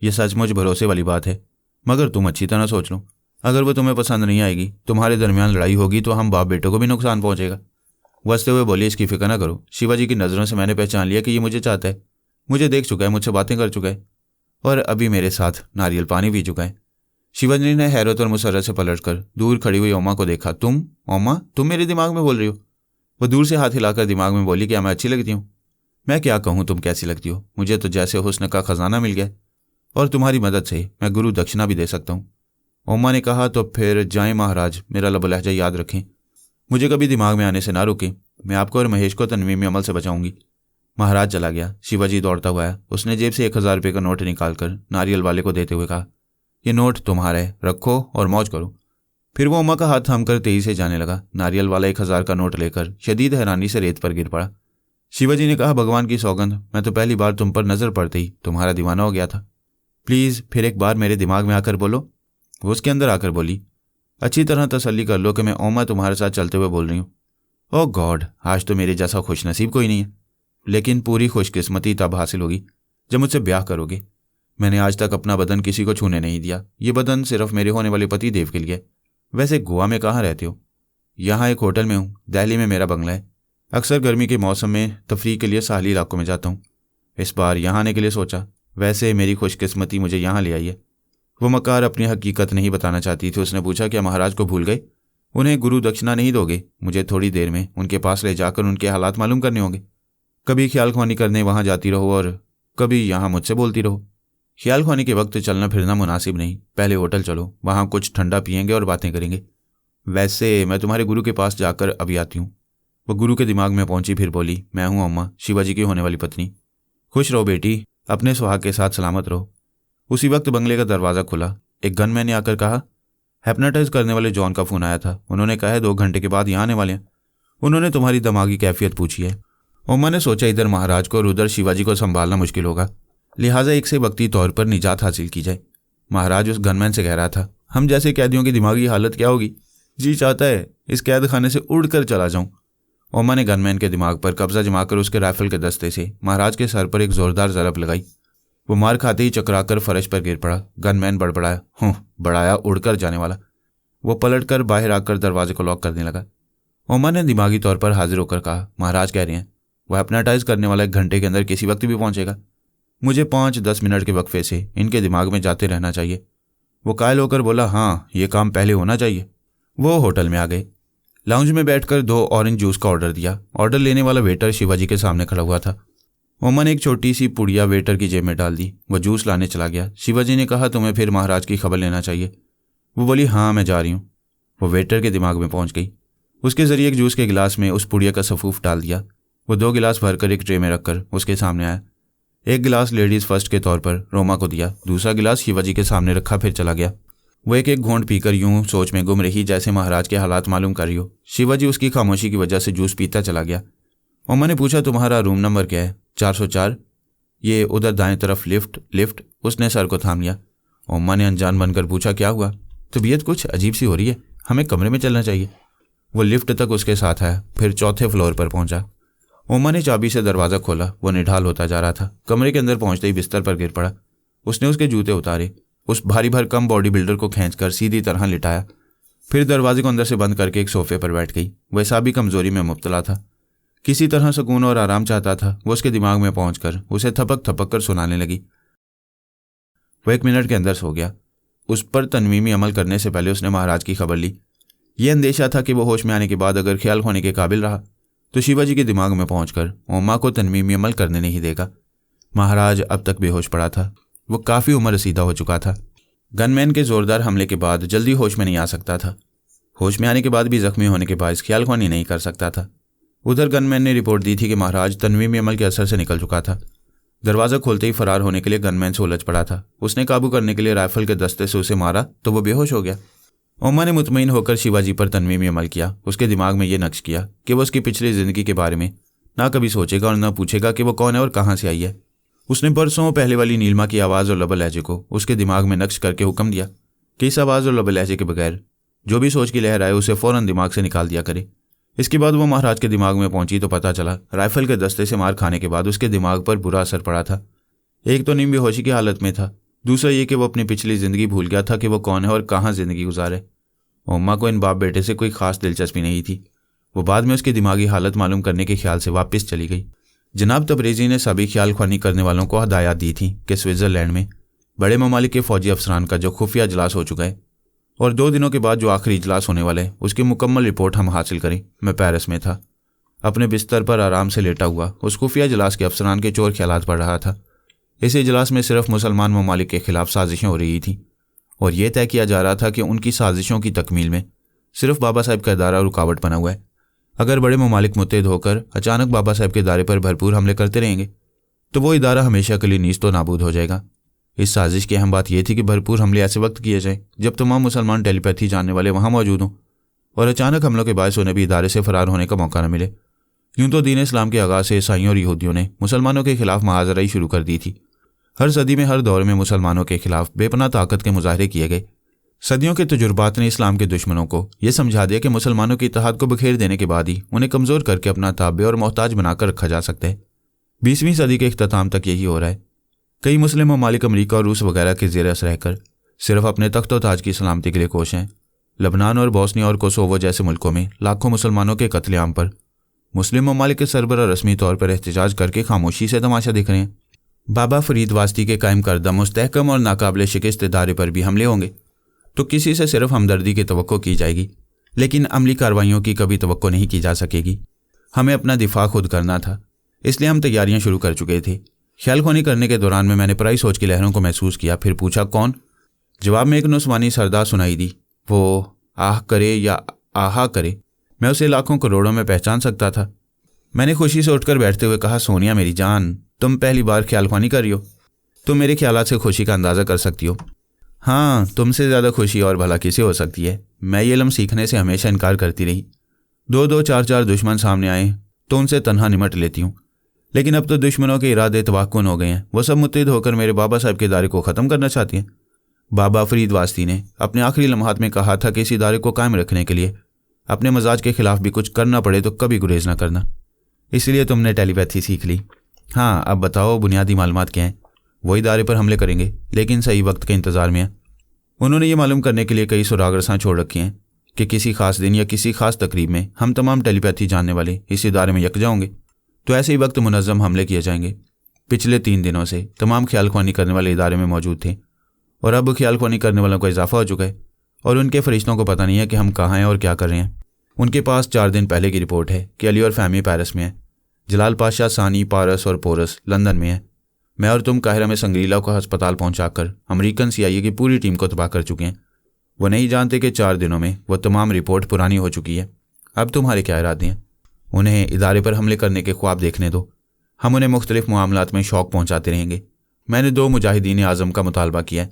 यह सचमुच भरोसे वाली बात है, मगर तुम अच्छी तरह सोच लो। अगर वो तुम्हें पसंद नहीं आएगी, तुम्हारे दरमियान लड़ाई होगी तो हम बाप बेटों को भी नुकसान पहुंचेगा। वसते हुए बोली, इसकी फिक्र न करो। शिवाजी की नज़रों से मैंने पहचान लिया कि ये मुझे चाहता है, मुझे देख चुका है, मुझसे बातें कर चुका है और अभी मेरे साथ नारियल पानी पी चुका है। शिवाजी ने हैरत और मुसर्रत से पलटकर दूर खड़ी हुई ओमा को देखा। तुम ओमा, तुम मेरे दिमाग में बोल रही हो? वह दूर से हाथ हिलाकर दिमाग में बोली, क्या मैं अच्छी लगती हूँ? मैं क्या कहूँ तुम कैसी लगती हो? मुझे तो जैसे हुस्न का खजाना मिल गया और तुम्हारी मदद से मैं गुरु दक्षिणा भी दे सकता हूँ। ओमा ने कहा, तो फिर जाएं महाराज, मेरा लब लहजा याद रखें, मुझे कभी दिमाग में आने से ना रोकें। मैं आपको और महेश को तनवीमी अमल से बचाऊंगी। महाराज चला गया। शिवाजी दौड़ता हुआ आया। उसने जेब से 1000 रुपये का नोट निकालकर नारियल वाले को देते हुए कहा, यह नोट तुम्हारा है, रखो और मौज करो। फिर वो ओमा का हाथ थामकर तेजी से जाने लगा। नारियल वाला 1000 का नोट लेकर शदीद हैरानी से रेत पर गिर पड़ा। शिवाजी ने कहा, भगवान की सौगंध, मैं तो पहली बार तुम पर नजर पड़ते ही तुम्हारा दीवाना हो गया था। प्लीज़ फिर एक बार मेरे दिमाग में आकर बोलो। वो उसके अंदर आकर बोली, अच्छी तरह तसल्ली कर लो कि मैं ओमा तुम्हारे साथ चलते हुए बोल रही हूँ। ओह गॉड, आज तो मेरे जैसा खुशनसीब कोई नहीं है। लेकिन पूरी खुशकिस्मती तब हासिल होगी जब मुझसे ब्याह करोगे। मैंने आज तक अपना बदन किसी को छूने नहीं दिया। ये बदन सिर्फ मेरे होने वाले पति देव के लिए। वैसे गोवा में कहाँ रहते हो? यहाँ एक होटल में हूँ। दिल्ली में मेरा बंगला है। अक्सर गर्मी के मौसम में तफरीह के लिए साहली इलाकों में जाता हूँ। इस बार यहाँ आने के लिए सोचा। वैसे मेरी खुशकिस्मती मुझे यहाँ ले आई है। वो मकार अपनी हकीकत नहीं बताना चाहती थी। उसने पूछा, क्या महाराज को भूल गए? उन्हें गुरु दक्षिणा नहीं दोगे? मुझे थोड़ी देर में उनके पास ले जाकर उनके हालात मालूम करने होंगे। कभी ख्याल ख्वानी करने वहाँ जाती रहो और कभी यहाँ मुझसे बोलती रहो। ख्याल ख्वानी के वक्त चलना फिरना मुनासिब नहीं। पहले होटल चलो, वहाँ कुछ ठंडा पियेंगे और बातें करेंगे। वैसे मैं तुम्हारे गुरु के पास जाकर अभी आती हूँ। वो गुरु के दिमाग में पहुंची, फिर बोली, मैं हूँ अम्मा, शिवाजी की होने वाली पत्नी। खुश रहो बेटी, अपने सुहाग के साथ सलामत रहो। उसी वक्त बंगले का दरवाज़ा खुला। एक गनमैन ने आकर कहा, हेप्नोटाइज करने वाले जॉन का फ़ोन आया था। उन्होंने कहा है 2 घंटे के बाद यहाँ आने वाले हैं। उन्होंने तुम्हारी दिमागी कैफियत पूछी है। ओमा ने सोचा, इधर महाराज को और उधर शिवाजी को संभालना मुश्किल होगा, लिहाजा एक से वक्ती तौर पर निजात हासिल की जाए। महाराज उस गनमैन से कह रहा था, हम जैसे कैदियों की दिमागी हालत क्या होगी? जी चाहता है इस कैद खाने से उड़कर चला जाऊं। ओमा ने गनमैन के दिमाग पर कब्जा जमाकर उसके राइफल के दस्ते से महाराज के सर पर एक जोरदार ज़रब लगाई। वो मार खाते ही चकराकर फर्श पर गिर पड़ा। गनमैन बड़बड़ाया, बड़ाया उड़कर जाने वाला। वो पलटकर बाहर आकर दरवाजे को लॉक करने लगा। ओमा ने दिमागी तौर पर हाजिर होकर कहा, महाराज कह रहे हैं वह हिप्नोटाइज करने वाला 1 घंटे के अंदर किसी वक्त भी पहुंचेगा। मुझे 5-10 मिनट के वक्फे से इनके दिमाग में जाते रहना चाहिए। वो कायल होकर बोला, हाँ ये काम पहले होना चाहिए। वो होटल में आ गए। लाउंज में बैठकर 2 ऑरेंज जूस का ऑर्डर दिया। ऑर्डर लेने वाला वेटर शिवाजी के सामने खड़ा हुआ था। ओमा ने एक छोटी सी पुड़िया वेटर की जेब में डाल दी। वह जूस लाने चला गया। शिवाजी ने कहा, तुम्हें फिर महाराज की खबर लेना चाहिए। वो बोली, हाँ मैं जा रही हूँ। वो वेटर के दिमाग में पहुंच गई। उसके जरिए एक जूस के गिलास में उस पुड़िया का सफूफ डाल दिया। वो 2 गिलास भरकर एक ट्रे में रखकर उसके सामने आया। एक गिलास लेडीज़ फर्स्ट के तौर पर रोमा को दिया, दूसरा गिलास शिवाजी के सामने रखा, फिर चला गया। वो एक घूंट पीकर यूं सोच में गुम रही जैसे महाराज के हालात मालूम कर रही हो। शिवाजी उसकी खामोशी की वजह से जूस पीता चला गया। ओमा ने पूछा, तुम्हारा रूम नंबर क्या है? 404। ये उधर दाएं तरफ लिफ्ट। उसने सर को थाम लिया। ओमा ने अनजान बनकर पूछा, क्या हुआ? तबीयत कुछ अजीब सी हो रही है, हमें कमरे में चलना चाहिए। वो लिफ्ट तक उसके साथ आया, फिर 4थे फ्लोर पर पहुंचा। ओमा ने चाबी से दरवाज़ा खोला। वो निढाल होता जा रहा था। कमरे के अंदर पहुंचते ही बिस्तर पर गिर पड़ा। उसने उसके जूते उतारे, उस भारी भरकम बॉडी बिल्डर को खींचकर सीधी तरह लिटाया, फिर दरवाजे को अंदर से बंद करके एक सोफे पर बैठ गई। वह ऐसा भी कमजोरी में मुब्तला था। किसी तरह सुकून और आराम चाहता था। वो उसके दिमाग में पहुंचकर उसे थपक थपक कर सुनाने लगी। वो 1 मिनट के अंदर सो गया। उस पर तनवीमी अमल करने से पहले उसने महाराज की खबर ली। ये अंदेशा था कि वो होश में आने के बाद अगर ख्याल खोने के काबिल रहा तो शिवाजी के दिमाग में पहुंचकर ओम्मा को तनवीमी अमल करने नहीं देगा। महाराज अब तक बेहोश पड़ा था। वो काफ़ी उम्र रसीदा हो चुका था। गनमैन के जोरदार हमले के बाद जल्दी होश में नहीं आ सकता था। होश में आने के बाद भी जख्मी होने के बायस ख्याल खोनी नहीं कर सकता था। उधर गनमैन ने रिपोर्ट दी थी कि महाराज तनवीमी अमल के असर से निकल चुका था। दरवाज़ा खोलते ही फरार होने के लिए गनमैन से उलझ पड़ा था। उसने काबू करने के लिए राइफल के दस्ते से उसे मारा तो वो बेहोश हो गया। ओम्मा ने मुतमईन होकर शिवाजी पर तनवीमी अमल किया। उसके दिमाग में ये नक्श किया कि वो उसकी पिछली ज़िंदगी के बारे में ना कभी सोचेगा और ना पूछेगा कि वो कौन है और कहाँ से आई है। उसने बरसों पहले वाली नीलमा की आवाज़ और लबे लहजे को उसके दिमाग में नक्श करके हुक्म दिया कि इस आवाज़ और लबे लहजे के बगैर जो भी सोच की लहर आए उसे फ़ौरन दिमाग से निकाल दिया करे। इसके बाद वो महाराज के दिमाग में पहुंची तो पता चला राइफल के दस्ते से मार खाने के बाद उसके दिमाग पर बुरा असर पड़ा था। एक तो नीम बेहोशी की हालत में था, दूसरा ये कि वो अपनी पिछली ज़िंदगी भूल गया था कि वो कौन है और कहाँ ज़िंदगी गुजारे। ओम्मा को इन बाप बेटे से कोई ख़ास दिलचस्पी नहीं थी। वो बाद में उसकी दिमागी हालत मालूम करने के ख्याल से वापस चली गई। जनाब तबरेज़ी ने सभी ख्याल ख्वानी करने वालों को हदायत दी थी कि स्विट्ज़रलैंड में बड़े ममालिक के फ़ौजी अफसरान का जो खुफिया इजलास हो चुका है और 2 दिनों के बाद जो आखिरी इजलास होने वाला है उसकी मुकम्मल रिपोर्ट हम हासिल करें। मैं पेरिस में था, अपने बिस्तर पर आराम से लेटा हुआ उस खुफिया इजलास के अफसरान के चोर ख्यालात पढ़ रहा था। इस इजलास में सिर्फ मुसलमान ममालिक के खिलाफ साजिशें हो रही थीं और यह तय किया जा रहा था कि उनकी साजिशों की तकमील में सिर्फ बाबा साहब का इदारा रुकावट बना हुआ है। अगर बड़े ममालिक मुत्तहिद होकर अचानक बाबा साहब के इदारे पर भरपूर हमले करते रहेंगे तो वो इदारा हमेशा के लिए नीस्त व नाबूद हो जाएगा। इस साजिश की अहम बात यह थी कि भरपूर हमले ऐसे वक्त किए जाएं जब तमाम मुसलमान टेलीपैथी जानने वाले वहाँ मौजूद हों और अचानक हमलों के बायस उन्हें भी इदारे से फरार होने का मौका न मिले। यूँ तो दीन इस्लाम के आगाज़ से ईसाइयों और यहूदियों ने मुसलमानों के खिलाफ महाजराई शुरू कर दी थी। हर सदी में हर दौर में मुसलमानों के खिलाफ बेपनाह ताकत के मुजाहरे किए गए। सदियों के तजुर्बात ने इस्लाम के दुश्मनों को यह समझा दिया कि मुसलमानों की इत्तेहाद को बखेर देने के बाद ही उन्हें कमज़ोर करके अपना ताबे और मोहताज बनाकर रखा जा सकता है। 20वीं सदी के इख्तिताम तक यही हो रहा है। कई मुस्लिम ममालिक अमरीका और रूस वगैरह के ज़ेर असर रहकर सिर्फ अपने तख्त व ताज की सलामती के लिए कोश हैं। लबनान और बोस्निया और कोसोवो जैसे मुल्कों में लाखों मुसलमानों के कत्लेआम पर मुस्लिम ममालिक के सरबराह रस्मी तौर पर एहतजाज करके खामोशी से तमाशा दिख रहे हैं। बाबा फरीद वास्ती के कायम करदा मुस्तहकम और नाकाबिल शिकस्त इदारे पर भी हमले होंगे तो किसी से सिर्फ हमदर्दी की तवक्को की जाएगी, लेकिन अमली कार्रवाइयों की कभी तवक्को नहीं की जा सकेगी। हमें अपना दिफा खुद करना था, इसलिए हम तैयारियां शुरू कर चुके थे। ख्याल खोनी करने के दौरान में मैंने पराई सोच की लहरों को महसूस किया। फिर पूछा कौन? जवाब में एक नुस्वानी सरदा सुनाई दी। वो आह करे या आहा करे, मैं उसे लाखों करोड़ों में पहचान सकता था। मैंने खुशी से उठकर बैठते हुए कहा, सोनिया मेरी जान, तुम पहली बार ख्याल खोनी कर रही हो। तुम मेरे ख्यालात से खुशी का अंदाज़ा कर सकती हो। हाँ, तुमसे ज़्यादा खुशी और भला किसे हो सकती है। मैं ये इल्म सीखने से हमेशा इनकार करती रही। 2-2, 4-4 दुश्मन सामने आए तो उनसे तन्हा निमट लेती हूँ, लेकिन अब तो दुश्मनों के इरादे तवाक्कुन हो गए हैं। वो सब मुत्तहिद होकर मेरे बाबा साहब के इदारे को ख़त्म करना चाहती हैं। बाबा फरीद वास्ती ने अपने आखिरी लम्हात में कहा था कि इस इदारे को कायम रखने के लिए अपने मजाज के खिलाफ भी कुछ करना पड़े तो कभी गुरेज ना करना। इसलिए तुमने टेलीपैथी सीख ली। हाँ, अब बताओ बुनियादी मालूमात क्या हैं? वो इदारे पर हमले करेंगे, लेकिन सही वक्त के इंतज़ार में है। उन्होंने ये मालूम करने के लिए कई सुराग रसां छोड़ रखी हैं कि किसी खास दिन या किसी खास तकरीब में हम तमाम टेलीपैथी जानने वाले इस इदारे में यकजा होंगे तो ऐसे ही वक्त मुनज़्ज़म हमले किए जाएंगे। पिछले 3 दिनों से तमाम ख्याल ख्वानी करने वाले इदारे में मौजूद थे और अब ख्याल ख्वानी करने वालों का इजाफा हो चुका है और उनके फरिश्तों को पता नहीं है कि हम कहाँ हैं और क्या कर रहे हैं। उनके पास 4 दिन पहले की रिपोर्ट है कि अली और फहमी पेरिस में है, जलाल पाशा सानी पारस और पोरस लंदन में है। मैं और तुम काहिरा में संगरीला को अस्पताल पहुंचाकर अमेरिकन CIA की पूरी टीम को तबाह कर चुके हैं। वो नहीं जानते कि 4 दिनों में वो तमाम रिपोर्ट पुरानी हो चुकी है। अब तुम्हारे क्या इरादे हैं? उन्हें इदारे पर हमले करने के ख्वाब देखने दो। हम उन्हें मुख्तलिफ मामलात में शौक पहुंचाते रहेंगे। मैंने 2 मुजाहिदीन आज़म का मुतालबा किया है।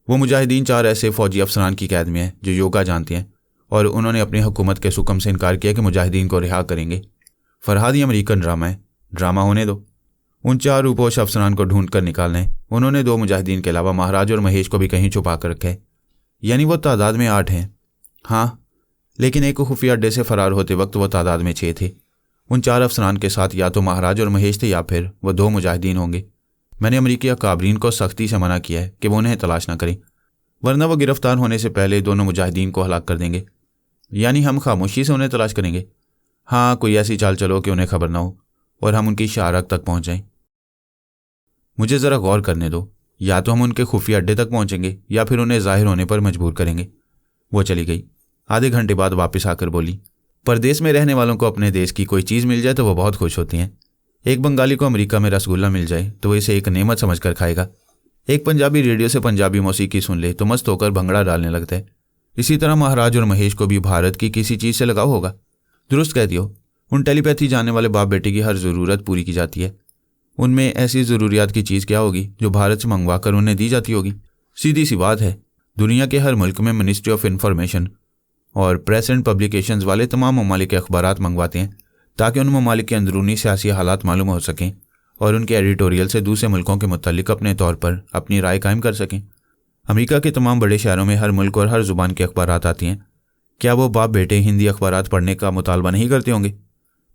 वो मुजाहिदीन 4 ऐसे फ़ौजी अफसरान की कैद में हैं जो योगा जानते हैं और उन्होंने अपनी हुकूमत के हुक्म से इनकार किया कि मुजाहिदीन को रिहा करेंगे। फरहादी अमेरिकन ड्रामा है, ड्रामा होने दो। उन 4 रूपोश अफसरान को ढूंढ कर निकालना है। उन्होंने 2 मुजाहिदीन के अलावा महाराज और महेश को भी कहीं छुपा कर रखा है, यानी वो तादाद में 8 हैं। हाँ, लेकिन एक खुफिया अड्डे से फरार होते वक्त वो तादाद में 6 थे। उन 4 अफसरान के साथ या तो महाराज और महेश थे या फिर वो 2 मुजाहिदीन होंगे। मैंने अमरीकी अकाबरीन को सख्ती से मना किया है कि वो उन्हें तलाश ना करें, वरना वो गिरफ्तार होने से पहले दोनों मुजाहिदीन को हलाक कर देंगे। यानी हम खामोशी से उन्हें तलाश करेंगे। हाँ, कोई ऐसी चाल चलो कि उन्हें खबर ना हो और हम उनकी शाहराह तक पहुंच जाएं। मुझे ज़रा गौर करने दो, या तो हम उनके खुफिया अड्डे तक पहुंचेंगे या फिर उन्हें जाहिर होने पर मजबूर करेंगे। वो चली गई। आधे घंटे बाद वापस आकर बोली, परदेश में रहने वालों को अपने देश की कोई चीज़ मिल जाए तो वो बहुत खुश होती हैं। एक बंगाली को अमेरिका में रसगुल्ला मिल जाए तो वो इसे एक नेमत समझकर खाएगा। एक पंजाबी रेडियो से पंजाबी मौसीकी सुन ले तो मस्त होकर भंगड़ा डालने लगता है। इसी तरह महाराज और महेश को भी भारत की किसी चीज़ से लगाव होगा। दुरुस्त कहती हो, उन टेलीपैथी जाने वाले बाप बेटे की हर ज़रूरत पूरी की जाती है। उनमें ऐसी ज़रूरियात की चीज़ क्या होगी जो भारत से मंगवा कर उन्हें दी जाती होगी? सीधी सी बात है, दुनिया के हर मुल्क में मिनिस्ट्री ऑफ इंफॉर्मेशन और प्रेस एंड पब्लिकेशंस वाले तमाम ममालिक के अखबारात मंगवाते हैं ताकि उन ममालिक के अंदरूनी सियासी हालात मालूम हो सकें और उनके एडिटोरियल से दूसरे मुल्कों के मुतालिक अपने तौर पर अपनी राय कायम कर सकें। अमेरिका के तमाम बड़े शहरों में हर मुल्क और हर ज़ुबान के अखबारात आती हैं। क्या वो बाप बेटे हिंदी अखबारात पढ़ने का मुतालबा नहीं करते होंगे?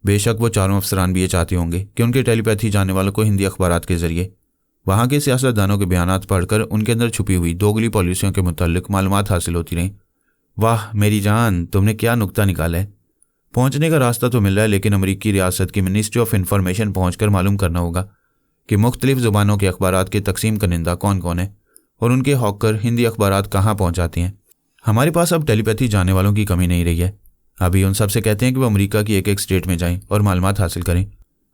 बेशक वो चारों अफसरान भी ये चाहते होंगे कि उनके टेलीपैथी जाने वालों को हिंदी अखबारात के ज़रिए वहाँ के सियासतदानों के बयानात पढ़कर उनके अंदर छुपी हुई दोगली पॉलिसियों के मुतालिक मालूमात हासिल होती रहें। वाह मेरी जान, तुमने क्या नुक्ता निकाला है। पहुंचने का रास्ता तो मिल रहा है, लेकिन अमेरिकी रियासत की मिनिस्ट्री ऑफ इंफॉर्मेशन पहुंचकर मालूम करना होगा कि मुख्तलिफ ज़ुबानों के अखबारात के तकसीम कनिंदा कौन कौन है और उनके हॉकर हिंदी अखबारात कहाँ पहुँचाते हैं। हमारे पास अब टेलीपैथी जाने वालों की कमी नहीं रही है। अभी उन सब से कहते हैं कि वो अमेरिका की एक एक स्टेट में जाएं और मालूमात हासिल करें।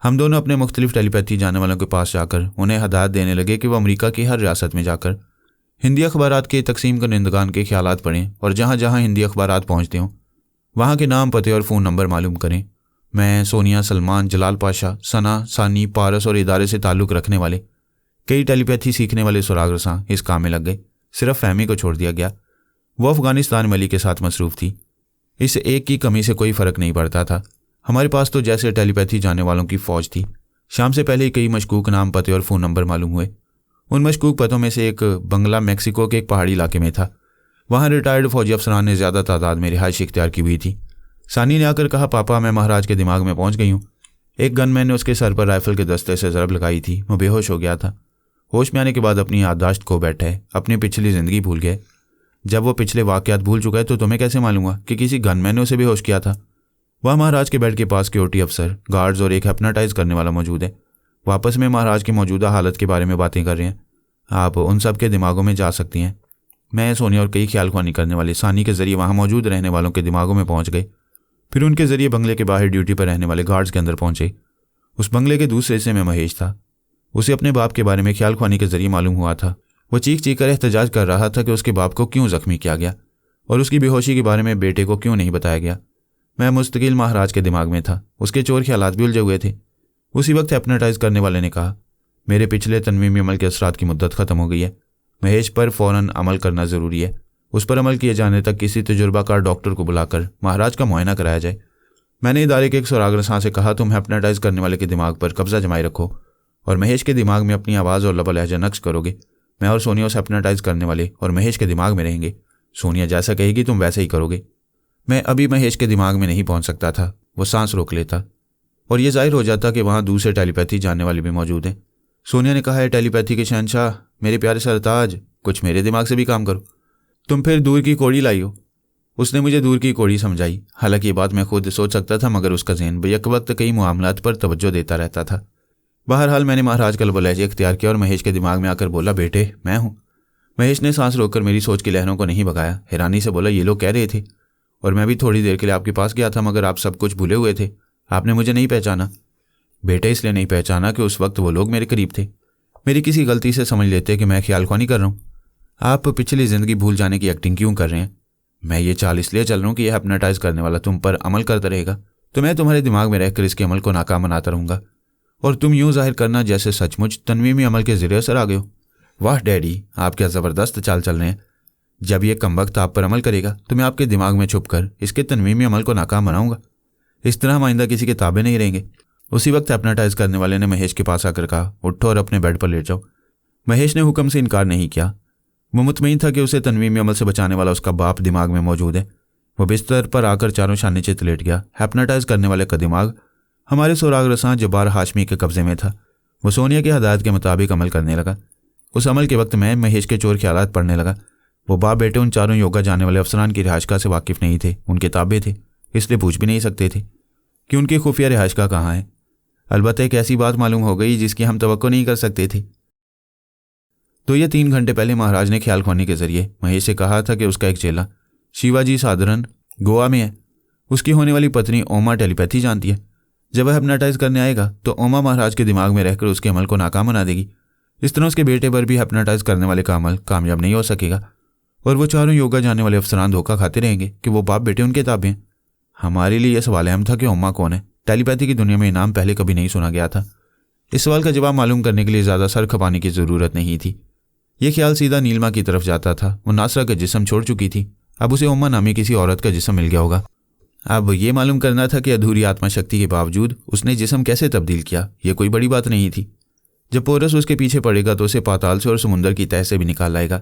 हम दोनों अपने मुख्तलिफ टेलीपैथी जाने वालों के पास जाकर उन्हें हदायत देने लगे कि वो अमेरिका की हर रियासत में जाकर हिंदी अखबारात के तकसीम कनिंदगान के ख्यालात पढ़ें और जहाँ जहाँ हिंदी अखबारात पहुँचते हों वहाँ के नाम, पते और फ़ोन नंबर मालूम करें। मैं, सोनिया, सलमान, जलाल पाशा, सना, सानी, पारस और इदारे से ताल्लुक़ रखने वाले कई टेलीपैथी सीखने वाले सुराग रसां इस काम में लग गए। सिर्फ फहमी को छोड़ दिया गया। वो अफ़गानिस्तान में अली के साथ मसरूफ़ थी। इस एक की कमी से कोई फ़र्क नहीं पड़ता था। हमारे पास तो जैसे टेलीपैथी जाने वालों की फ़ौज थी। शाम से पहले ही कई मशकूक नाम, पते और फ़ोन नंबर मालूम हुए। उन मशकूक पतों में से एक बंगला मेक्सिको के एक पहाड़ी इलाके में था। वहाँ रिटायर्ड फौजी अफसरान ने ज़्यादा तादाद में रिहाइश इख्तियार की हुई थी। सानी ने आकर कहा, पापा मैं महाराज के दिमाग में पहुँच गई हूँ। एक गनमैन ने उसके सर पर राइफल के दस्ते से ज़रब लगाई थी। वो बेहोश हो गया था। होश में आने के बाद अपनी याददाश्त खो बैठा है, अपनी पिछली ज़िंदगी भूल गए। जब वो पिछले वाक़यात भूल चुका है तो तुम्हें कैसे मालूम हुआ कि किसी गनमैन ने उसे बेहोश किया था? वह महाराज के बेड के पास सिक्योरिटी अफसर, गार्ड्स और एक हिप्नोटाइज करने वाला मौजूद है। वापस में महाराज की मौजूदा हालत के बारे में बातें कर रहे हैं। आप उन सब के दिमागों में जा सकती हैं। मैं, सोनिया और कई ख्याल ख्वानी करने वाले सानी के ज़रिए वहाँ मौजूद रहने वालों के दिमागों में पहुँच गए। फिर उनके ज़रिए बंगले के बाहर ड्यूटी पर रहने वाले गार्ड्स के अंदर पहुँचे। उस बंगले के दूसरे हिस्से में महेश था। उसे अपने बाप के बारे में ख्याल ख्वानी के ज़रिए मालूम हुआ था। वो चीख चीख कर एहतजाज कर रहा था कि उसके बाप को क्यों ज़ख्मी किया गया और उसकी बेहोशी के बारे में बेटे को क्यों नहीं बताया गया। मैं मुस्तकिल महाराज के दिमाग में था। उसके चोर ख्यालात भी उलझे हुए थे। उसी वक्त हिप्नोटाइज करने वाले ने कहा, मेरे पिछले तनवीमी अमल के असरात की मुद्दत ख़त्म हो गई है। महेश पर फ़ौरन अमल करना ज़रूरी है। उस पर अमल किए जाने तक किसी तजुर्बाकार डॉक्टर को बुलाकर महाराज का मुआयना कराया जाए। मैंने इदारे के एक सुराग रसां से कहा, तुम हिप्नोटाइज करने वाले के दिमाग पर कब्जा जमाए रखो और महेश के दिमाग में अपनी आवाज़ और लबा लहजा नक्श करोगे। मैं और सोनिया उस हिप्नोटाइज करने वाले और महेश के दिमाग में रहेंगे। सोनिया जैसा कहेगी तुम वैसे ही करोगे। मैं अभी महेश के दिमाग में नहीं पहुंच सकता था। वो सांस रोक लेता और ये जाहिर हो जाता कि वहाँ दूसरे टेलीपैथी जानने वाले भी मौजूद हैं। सोनिया ने कहा, है टेलीपैथी के शहंशाह, मेरे प्यारे सरताज, कुछ मेरे दिमाग से भी काम करो। तुम फिर दूर की कोड़ी लाई हो। उसने मुझे दूर की कोड़ी समझाई। हालांकि ये बात मैं खुद सोच सकता था, मगर उसका ज़हन बेयक वक्त कई मामलात पर तवज्जो देता रहता था। बहरहाल मैंने महाराज का लहजा इख्तियार किया और महेश के दिमाग में आकर बोला, बेटे मैं हूँ। महेश ने सांस रोककर मेरी सोच की लहरों को नहीं भगाया। हैरानी से बोला, ये लोग कह रहे थे और मैं भी थोड़ी देर के लिए आपके पास गया था, मगर आप सब कुछ भूले हुए थे। आपने मुझे नहीं पहचाना। बेटे इसलिए नहीं पहचाना कि उस वक्त वो लोग मेरे करीब थे। मेरी किसी गलती से समझ लेते कि मैं ख्याल ख्वानी कर रहा हूँ। आप पिछली ज़िंदगी भूल जाने की एक्टिंग क्यों कर रहे हैं? मैं ये चाल इसलिए चल रहा हूँ कि यह हिप्नोटाइज करने वाला तुम पर अमल करता रहेगा, तो मैं तुम्हारे दिमाग में रहकर इसके अमल को नाकाम बनाता रहूँगा और तुम यूँ जाहिर करना जैसे सचमुच तनवीमी अमल के ज़रिए असर आ गए हो। वाह डैडी, आप क्या ज़बरदस्त चाल चल रहे हैं। जब यह कमबख्त आप पर अमल करेगा तो मैं आपके दिमाग में छुप कर इसके तनवीमी अमल को नाकाम बनाऊंगा। इस तरह हम आइंदा किसी के ताबे नहीं रहेंगे। उसी वक्त हिप्नोटाइज करने वाले ने महेश के पास आकर कहा, उठो और अपने बेड पर लेट जाओ। महेश ने हुक्म से इनकार नहीं किया। वो मुतमईन था कि उसे तनवीमी अमल से बचाने वाला उसका बाप दिमाग में मौजूद है। वो बिस्तर पर आकर चारों शाने चित लेट गया। हिप्नोटाइज करने वाले का दिमाग हमारे सुराग रसां जब्बार हाशमी के कब्जे में था। वो सोनिया की हदायत के मुताबिक अमल करने लगा। उस अमल के वक्त मैं महेश के चोर ख्यालात पढ़ने लगा। वो बाप बेटे उन चारों योगा जाने वाले अफसरान की रिहाइशगाह से वाकिफ़ नहीं थे। उनके ताबे थे, इसलिए पूछ भी नहीं सकते थे। कि उनकी खुफिया रिहाइश का कहाँ है। अलबत्ता एक ऐसी बात मालूम हो गई जिसकी हम तवक्को नहीं कर सकते थे। तो ये 3 घंटे पहले महाराज ने ख्याल खोनी के जरिए महेश से कहा था कि उसका एक चेला शिवाजी साधारण गोवा में है। उसकी होने वाली पत्नी ओमा टेलीपैथी जानती है। जब वह हिप्नोटाइज करने आएगा तो ओमा महाराज के दिमाग में रहकर उसके अमल को नाकाम बना देगी। इस तरह उसके बेटे पर भी हिप्नोटाइज करने वाले का अमल कामयाब नहीं हो सकेगा और वो चारों योगा जाने वाले अफसरान धोखा खाते रहेंगे कि वो बाप बेटे उनके ताबे हैं। हमारे लिए यह सवाल अहम था कि ओमा कौन है। टेलीपैथी की दुनिया में नाम पहले कभी नहीं सुना गया था। इस सवाल का जवाब मालूम करने के लिए ज़्यादा सर खपाने की ज़रूरत नहीं थी। यह ख्याल सीधा नीलमा की तरफ जाता था। वो नासरा का जिस्म छोड़ चुकी थी, अब उसे ओमा नामी किसी औरत का जिस्म मिल गया होगा। अब ये मालूम करना था कि अधूरी आत्मा शक्ति के बावजूद उसने जिस्म कैसे तब्दील किया। यह कोई बड़ी बात नहीं थी। जब पोरस उसके पीछे पड़ेगा तो उसे पाताल से और समुंदर की तह से भी निकाल लाएगा।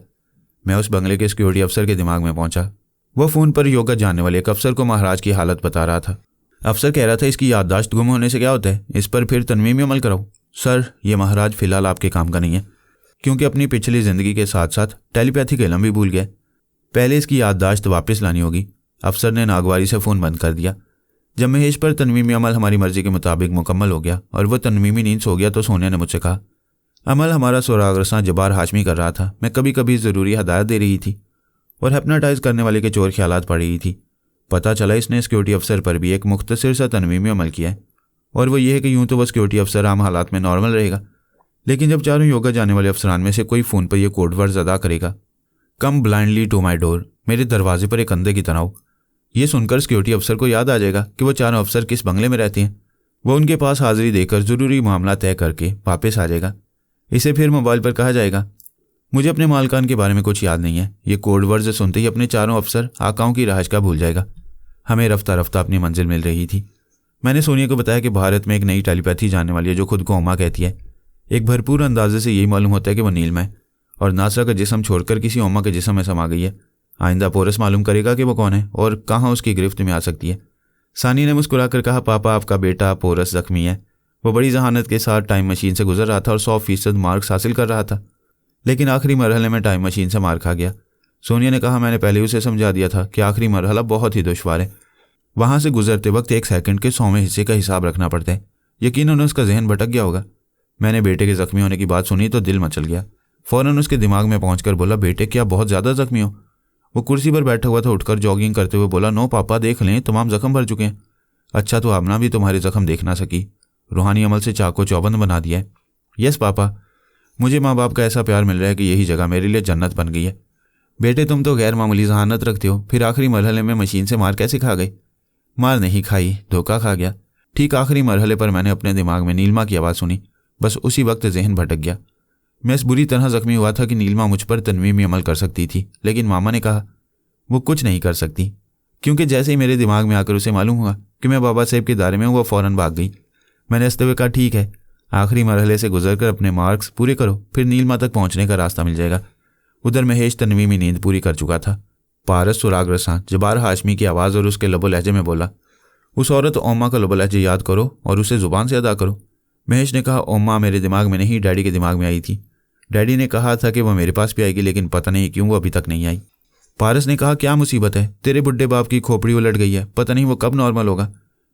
मैं उस बंगले के सिक्योरिटी अफसर के दिमाग में पहुंचा। वह फ़ोन पर योगा जानने वाले एक अफसर को महाराज की हालत बता रहा था। अफसर कह रहा था इसकी याददाश्त गुम होने से क्या होता है, इस पर फिर तनवीमी अमल कराओ। सर, ये महाराज फ़िलहाल आपके काम का नहीं है, क्योंकि अपनी पिछली ज़िंदगी के साथ साथ टेलीपैथी का इल्म भी भूल गया। पहले इसकी याददाश्त वापस लानी होगी। अफसर ने नागवारी से फ़ोन बंद कर दिया। जब महेश पर तनवीमी अमल हमारी मर्ज़ी के मुताबिक मुकम्मल हो गया और वह तनवीमी नींद सो गया तो सोनिया ने मुझसे कहा, अमल हमारा सुराग रसां जबार हाशमी कर रहा था। मैं कभी कभी ज़रूरी हदायत दे रही थी और हिप्नोटाइज करने वाले के चोर ख्यालात पड़ रही थी। पता चला इसने सिक्योरिटी अफसर पर भी एक मुख्तसर सा तनवीमी अमल किया है और वो ये है कि यूँ तो वह सिक्योरिटी अफसर आम हालात में नॉर्मल रहेगा, लेकिन जब चारों योगा जाने वाले अफसरान में से कोई फ़ोन पर यह कोड वर्ड्स अदा करेगा, कम ब्लाइंडली टू माई डोर, मेरे दरवाजे पर एक अंधे की तरह हो। ये सुनकर सिक्योरिटी अफसर को याद आ जाएगा कि वो चारों अफसर किस बंगले में रहते हैं। वो उनके पास हाजिरी देकर ज़रूरी मामला तय करके वापस आ जाएगा। इसे फिर मोबाइल पर कहा जाएगा, मुझे अपने मालकान के बारे में कुछ याद नहीं है। ये कोड वर्ड्स सुनते ही अपने चारों अफसर आकाओं की रहाइश का भूल जाएगा। हमें रफ्ता रफ्ता अपनी मंजिल मिल रही थी। मैंने सोनिया को बताया कि भारत में एक नई टेलीपैथी जानने वाली है जो खुद को ओमा कहती है। एक भरपूर अंदाजे से यही मालूम होता है कि वह नीलमा है और नासरा का जिस्म छोड़कर किसी ओमा के जिस्म में समा गई है। आइंदा पोरस मालूम करेगा कि वो कौन है और कहाँ उसकी गिरफ्त में आ सकती है। सानी ने मुस्कुराकर कहा, पापा आपका बेटा पोरस जख्मी है। वो बड़ी जहानत के साथ टाइम मशीन से गुजर रहा था और 100% मार्क्स हासिल कर रहा था, लेकिन आखिरी मरहले में टाइम मशीन से मार खा गया। सोनिया ने कहा, मैंने पहले उसे समझा दिया था कि आखिरी मरहला बहुत ही दुश्वार है। वहाँ से गुजरते वक्त 1 सेकंड के 100वें हिस्से का हिसाब रखना पड़ता है। यकीनन उसका जहन भटक गया होगा। मैंने बेटे के ज़ख्मी होने की बात सुनी तो दिल मचल गया। फ़ौरन उसके दिमाग में पहुंचकर बोला, बेटे क्या बहुत ज़्यादा ज़ख्मी हो? वो कुर्सी पर बैठा हुआ था। उठकर जॉगिंग करते हुए बोला, नो पापा, देख लें, तमाम ज़ख्म भर चुके हैं। अच्छा, तो आमना भी तुम्हारे ज़ख्म देख ना सकी, रूहानी अमल से चाको चौबंद बना दिया है। यस पापा, मुझे माँ बाप का ऐसा प्यार मिल रहा है कि यही जगह मेरे लिए जन्नत बन गई है। बेटे तुम तो गैर मामूली जहानत रखते हो, फिर आखिरी मरहले में मशीन से मार कैसे खा गए? मार नहीं खाई, धोखा खा गया। ठीक आखिरी मरहले पर मैंने अपने दिमाग में नीलमा की आवाज़ सुनी। बस उसी वक्त जहन भटक गया। मैं इस बुरी तरह जख्मी हुआ था कि नीलमा मुझ पर तनवीमी अमल कर सकती थी, लेकिन मामा ने कहा वो कुछ नहीं कर सकती, क्योंकि जैसे ही मेरे दिमाग में आकर उसे मालूम हुआ कि मैं बाबा साहब के दायरे में हूँ, वह फ़ौरन भाग गई। मैंने हंसते हुए कहा, ठीक है, आखिरी मरहले से गुजरकर अपने मार्क्स पूरे करो, फिर नीलमा तक पहुँचने का रास्ता मिल जाएगा। उधर महेश तनवीमी नींद पूरी कर चुका था। पारस सुराग रसां जबार हाशमी की आवाज़ और उसके लबो लहजे में बोला, उस औरत ओमा का लबो लहजे याद करो और उसे ज़ुबान से अदा करो। महेश ने कहा, ओमा मेरे दिमाग में नहीं, डैडी के दिमाग में आई थी। डैडी ने कहा था कि वह मेरे पास भी आएगी, लेकिन पता नहीं क्यों वो अभी तक नहीं आई। पारस ने कहा, क्या मुसीबत है? तेरे बुड्ढे बाप की खोपड़ी उलट गई है, पता नहीं वो कब नॉर्मल होगा।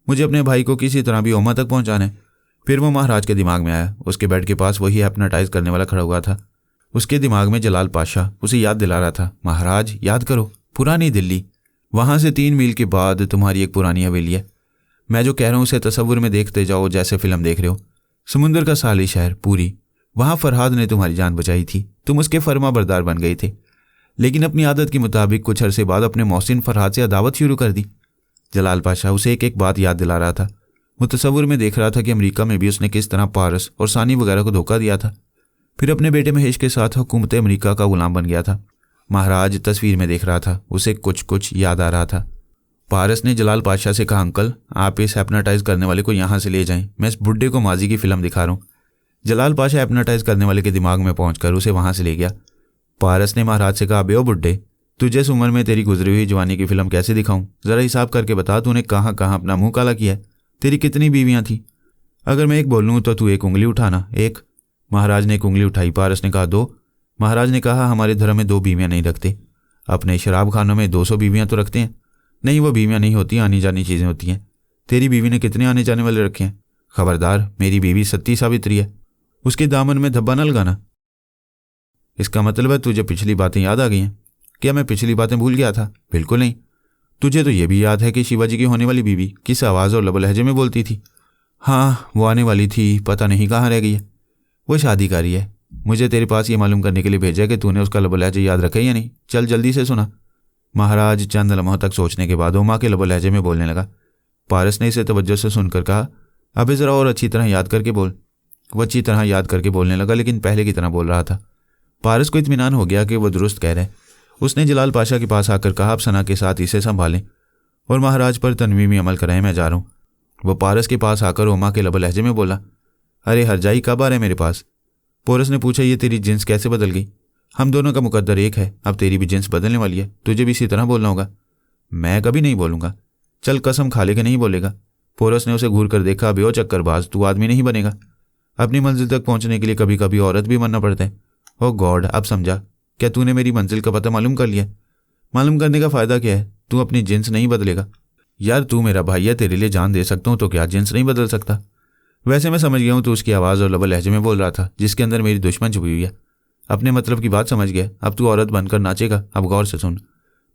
मुझे अपने भाई को किसी तरह भी ओमा तक पहुंचाना है। फिर वो महाराज के दिमाग में आया। उसके बेड के पास वही हिप्नोटाइज करने वाला खड़ा हुआ था। उसके दिमाग में जलाल पाशा उसे याद दिला रहा था, महाराज याद करो, पुरानी दिल्ली, वहाँ से 3 मील के बाद तुम्हारी एक पुरानी हवेली है। मैं जो कह रहा हूँ उसे तसव्वुर में देखते जाओ, जैसे फिल्म देख रहे हो। समुंदर का साली शहर पूरी, वहाँ फरहाद ने तुम्हारी जान बचाई थी, तुम उसके फर्मा बरदार बन गए थे, लेकिन अपनी आदत के मुताबिक कुछ अरसे बाद अपने मोहसिन फरहाद से अदावत शुरू कर दी। जलाल पाशा उसे एक एक बात याद दिला रहा था। वो तसव्वुर में देख रहा था कि अमेरिका में भी उसने किस तरह पारस और सानी वगैरह को धोखा दिया था, फिर अपने बेटे महेश के साथ हुकूमत अमेरिका का गुलाम बन गया था। महाराज तस्वीर में देख रहा था, उसे कुछ कुछ याद आ रहा था। पारस ने जलाल पाशा से कहा, अंकल आप इस हिप्नोटाइज करने वाले को यहाँ से ले जाएं, मैं इस बुड्ढे को माजी की फिल्म दिखा रहा हूँ। जलाल पाशा हिप्नोटाइज करने वाले के दिमाग में पहुंचकर उसे वहाँ से ले गया। पारस ने महाराज से कहा, बेओ बुड्ढे, तुझे इस उम्र में तेरी गुजरी हुई जवानी की फिल्म कैसे दिखाऊं? ज़रा हिसाब करके बता, तूने कहाँ कहाँ अपना मुंह काला किया है? तेरी कितनी बीवियाँ थीं? अगर मैं एक बोलूँ तो तू 1 उंगली उठाना। 1। महाराज ने 1 उंगली उठाई। पारस ने कहा 2। महाराज ने कहा, हमारे धर्म में 2 बीवियाँ नहीं रखते। अपने शराब खानों में 200 बीवियाँ तो रखते हैं। नहीं, वो बीवियाँ नहीं होती, आनी जानी चीज़ें होती हैं। तेरी बीवी ने कितने आने जाने वाले रखे हैं? खबरदार, मेरी बीवी सती सावित्री है, उसके दामन में धब्बा न लगाना। इसका मतलब है तुझे पिछली बातें याद आ गई हैं? क्या मैं पिछली बातें भूल गया था? बिल्कुल नहीं। तुझे तो यह भी याद है कि शिवाजी की होने वाली बीवी किस आवाज़ और लबो लहजे में बोलती थी? हाँ, वो आने वाली थी, पता नहीं कहाँ रह गई है। वो शादीकारी है। मुझे तेरे पास ये मालूम करने के लिए भेजा कि तूने उसका लबो लहजा याद रखा या नहीं। चल जल्दी से सुना। महाराज चंद लम्हों तक सोचने के बाद उमा के लबो लहजे में बोलने लगा। पारस ने इसे तवज्जो से सुनकर कहा, अभी ज़रा और अच्छी तरह याद करके बोल। वो अच्छी तरह याद करके बोलने लगा, लेकिन पहले की तरह बोल रहा था। पारस को इत्मीनान हो गया कि वो दुरुस्त कह रहे। उसने जलाल पाशा के पास आकर कहा, आप सना के साथ इसे संभालें और महाराज पर तनवीमी अमल कराएं, मैं जा रहा हूँ। वो पारस के पास आकर उमा के लबो लहजे में बोला, अरे हरजाई कब आ रहे मेरे पास? पोरस ने पूछा, ये तेरी जिन्स कैसे बदल गई? हम दोनों का मुकद्दर एक है, अब तेरी भी जिन्स बदलने वाली है, तुझे भी इसी तरह बोलना होगा। मैं कभी नहीं बोलूँगा। चल कसम खा ले कि नहीं बोलेगा। पोरस ने उसे घूर कर देखा, बेओ चक्करबाज, तू आदमी नहीं बनेगा। अपनी मंजिल तक पहुंचने के लिए कभी कभी औरत भी बनना पड़ता है। ओ गॉड, अब समझा। क्या तूने मेरी मंजिल का पता मालूम कर लिया? मालूम करने का फ़ायदा क्या है? तू अपनी जिन्स नहीं बदलेगा। यार तू मेरा भाई है, तेरे लिए जान दे सकता हूँ, तो क्या जिन्स नहीं बदल सकता? वैसे मैं समझ गया हूँ, तो उसकी आवाज़ और लबो लहजे में बोल रहा था जिसके अंदर मेरी दुश्मन छुपी हुई है। अपने मतलब की बात समझ गया। अब तू औरत बनकर नाचेगा। अब गौर से सुन,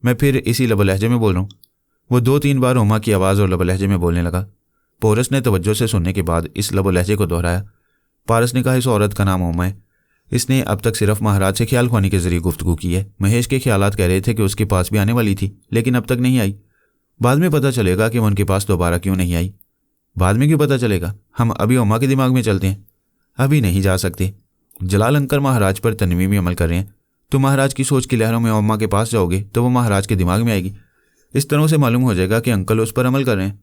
मैं फिर इसी लबो लहजे में बोल रहा हूँ। वो 2-3 बार उमा की आवाज़ और लबो लहजे में बोलने लगा। पोरस ने तवज्जो से सुनने के बाद इस लबो लहजे को दोहराया। पारस ने कहा, इस औरत का नाम उमा है। इसने अब तक सिर्फ महाराज से ख्याल खुआने के जरिए गुफ्तगू की है। महेश के ख्यालात कह रहे थे कि उसके पास भी आने वाली थी, लेकिन अब तक नहीं आई। बाद में पता चलेगा कि वो उनके पास दोबारा क्यों नहीं आई। बाद में क्यों पता चलेगा? हम अभी उमा के दिमाग में चलते हैं। अभी नहीं जा सकते। जलाल अंकर महाराज पर तनवीमी अमल कर रहे हैं। तो महाराज की सोच की लहरों में उमा के पास जाओगे तो वो महाराज के दिमाग में आएगी। इस तरह से मालूम हो जाएगा कि अंकल उस पर अमल कर रहे हैं।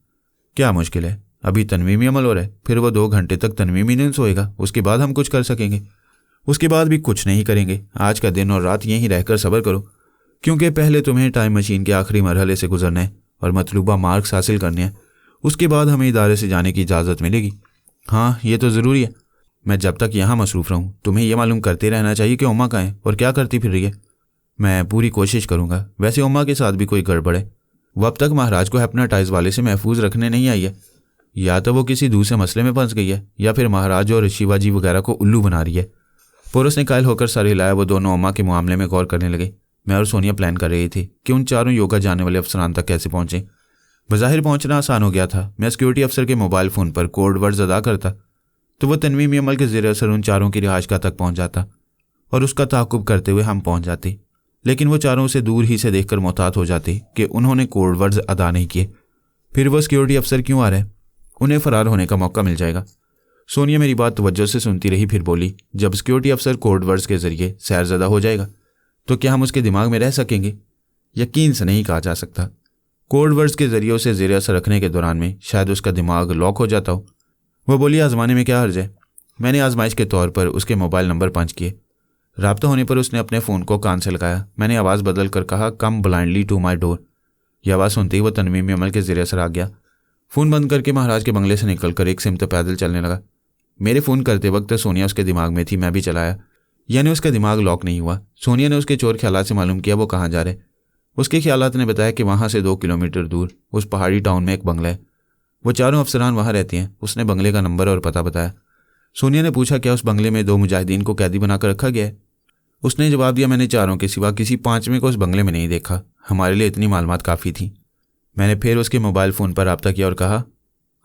क्या मुश्किल है? अभी तनवीमी अमल हो रहा है, फिर वो 2 घंटे तक तनवीमी नहीं सोएगा, उसके बाद हम कुछ कर सकेंगे। उसके बाद भी कुछ नहीं करेंगे। आज का दिन और रात यहीं रहकर सब्र करो, क्योंकि पहले तुम्हें टाइम मशीन के आखिरी मरहले से गुजरना है और मतलूबा मार्क्स हासिल करने हैं। उसके बाद हमें इदारे से जाने की इजाज़त मिलेगी। हाँ, ये तो ज़रूरी है। मैं जब तक यहाँ मसरूफ़ रहूँ तुम्हें यह मालूम करते रहना चाहिए कि उमा कहाँ है और क्या करती फिर रही है। मैं पूरी कोशिश करूँगा। वैसे उमा के साथ भी कोई गड़बड़ है। वो अब तक महाराज को हेप्नाटाइज वाले से महफूज रखने नहीं आई है। या तो वो किसी दूसरे मसले में फंस गई है, या फिर महाराज और शिवाजी वगैरह को उल्लू बना रही है। पोरस ने कायल होकर सर हिलाया। वो दोनों उमा के मामले में गौर करने लगे। मैं और सोनिया प्लान कर रहे थे कि उन चारों योगा जाने वाले अफसरान तक कैसे पहुंचे। बज़ाहिर पहुंचना आसान हो गया था। मैं सिक्योरिटी अफसर के मोबाइल फ़ोन पर कोड वर्ड्स अदा करता तो वह तनवीमी अमल के ज़ेर असर उन चारों की रिहाइश का तक पहुंच जाता और उसका ताक़ुब करते हुए हम पहुंच जाते। लेकिन वो चारों से दूर ही से देखकर मोहतात हो जाते कि उन्होंने कोड वर्ड्स अदा नहीं किए। फिर वो सिक्योरिटी अफसर क्यों आ रहे? उन्हें फ़रार होने का मौका मिल जाएगा। सोनिया मेरी बात तवज्जो से सुनती रही, फिर बोली, जब सिक्योरिटी अफसर कोड वर्ड्स के ज़रिए सैरज़दा हो जाएगा तो क्या हम उसके दिमाग में रह सकेंगे? यकीन से नहीं कहा जा सकता। कोड वर्ड्स के ज़रिए उसे ज़ेर असर रखने के दौरान में शायद उसका दिमाग लॉक हो जाता हो। वो बोली, आजमाने में क्या हर्ज है? मैंने आजमाइश के तौर पर उसके मोबाइल नंबर पंच किए। राब्ता होने पर उसने अपने फ़ोन को कान से लगाया। मैंने आवाज़ बदल कर कहा, कम ब्लाइंडली टू माई डोर। यह आवाज़ सुनते ही वो तनवीमी अमल के ज़ेर असर आ गया। फ़ोन बंद करके महाराज के बंगले से निकलकर एक सिमत पैदल चलने लगा। मेरे फ़ोन करते वक्त सोनिया उसके दिमाग में थी, मैं भी चलाया, यानी उसका दिमाग लॉक नहीं हुआ। सोनिया ने उसके चोर ख्यालात से मालूम किया वो कहाँ जा रहे। उसके ख्यालात ने बताया कि वहाँ से 2 किलोमीटर दूर उस पहाड़ी टाउन में एक बंगला है। वो चारों अफसरान वहाँ रहते हैं। उसने बंगले का नंबर और पता बताया। सोनिया ने पूछा, क्या उस बंगले में 2 मुजाहिदीन को कैदी बनाकर रखा गया है? उसने जवाब दिया, मैंने चारों के सिवा किसी 5वें को उस बंगले में नहीं देखा। हमारे लिए इतनी मालूमात काफ़ी थी। मैंने फिर उसके मोबाइल फ़ोन पर रब्ता किया और कहा,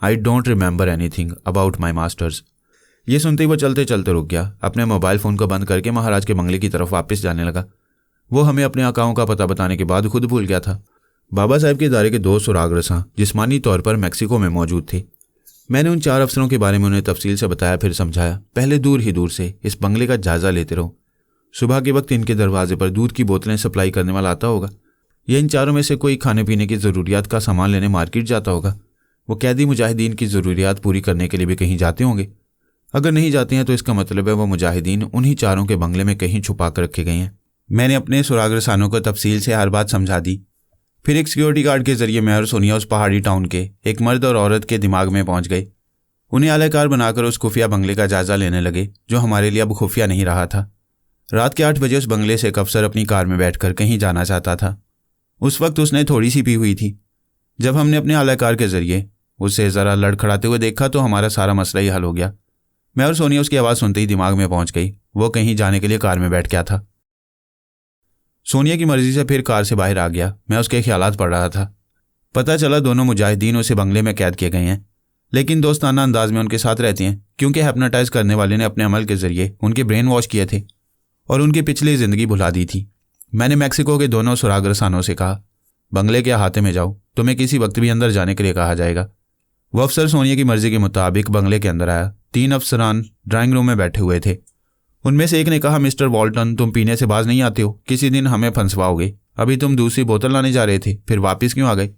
I don't remember anything about my masters. ये सुनते ही वो चलते चलते रुक गया। अपने मोबाइल फ़ोन को बंद करके महाराज के बंगले की तरफ वापस जाने लगा। वो हमें अपने आकाओं का पता बताने के बाद खुद भूल गया था। बाबा साहब के इदारे के 2 सुराग रसां जिस्मानी तौर पर मैक्सिको में मौजूद थे। मैंने उन 4 अफसरों के बारे में उन्हें तफसील से बताया, फिर समझाया, पहले दूर ही दूर से इस बंगले का जायज़ा लेते रहो। सुबह के वक्त इनके दरवाजे पर दूध की बोतलें सप्लाई करने वाला आता होगा, या इन चारों में से कोई खाने पीने की ज़रूरियात का सामान लेने मार्केट जाता होगा। वो कैदी मुजाहिदीन की ज़रूरियात पूरी करने के लिए भी कहीं जाते होंगे। अगर नहीं जाते हैं तो इसका मतलब है वो मुजाहिदीन उन्हीं चारों के बंगले में कहीं छुपा कर रखे गए हैं। मैंने अपने सुराग रसानों को तफसील से हर बात समझा दी। फिर एक सिक्योरिटी गार्ड के जरिए मैं और सोनिया उस पहाड़ी टाउन के एक मर्द और औरत के दिमाग में पहुंच गए। उन्हें आलाकार बनाकर उस खुफिया बंगले का जायज़ा लेने लगे, जो हमारे लिए अब खुफिया नहीं रहा था। रात के 8 बजे उस बंगले से एक अफसर अपनी कार में बैठकर कहीं जाना चाहता था। उस वक्त उसने थोड़ी सी पी हुई थी। जब हमने अपने आलाकार के जरिए उससे ज़रा लड़खड़ाते हुए देखा तो हमारा सारा मसला ही हल हो गया। मैं और सोनिया उसकी आवाज़ सुनते ही दिमाग में पहुंच गई। वो कहीं जाने के लिए कार में बैठ गया था। सोनिया की मर्जी से फिर कार से बाहर आ गया। मैं उसके ख्यालात पढ़ रहा था। पता चला दोनों मुजाहिदीन उसे बंगले में कैद किए गए हैं, लेकिन दोस्ताना अंदाज में उनके साथ रहते हैं, क्योंकि हिप्नोटाइज करने वाले ने अपने अमल के जरिए उनके ब्रेन वॉश किए थे और उनकी पिछली ज़िंदगी भुला दी थी। मैंने मैक्सिको के दोनों सुराग रसानों से कहा, बंगले के अहाते में जाओ, तुम्हें किसी वक्त भी अंदर जाने के लिए कहा जाएगा। वो अफसर सोनिया की मर्जी के मुताबिक बंगले के अंदर आया। 3 अफसरान ड्राइंग रूम में बैठे हुए थे। उनमें से एक ने कहा, मिस्टर वॉल्टन, तुम पीने से बाज नहीं आते हो, किसी दिन हमें फंसवाओगे। अभी तुम दूसरी बोतल लाने जा रहे थे, फिर वापस क्यों आ गए?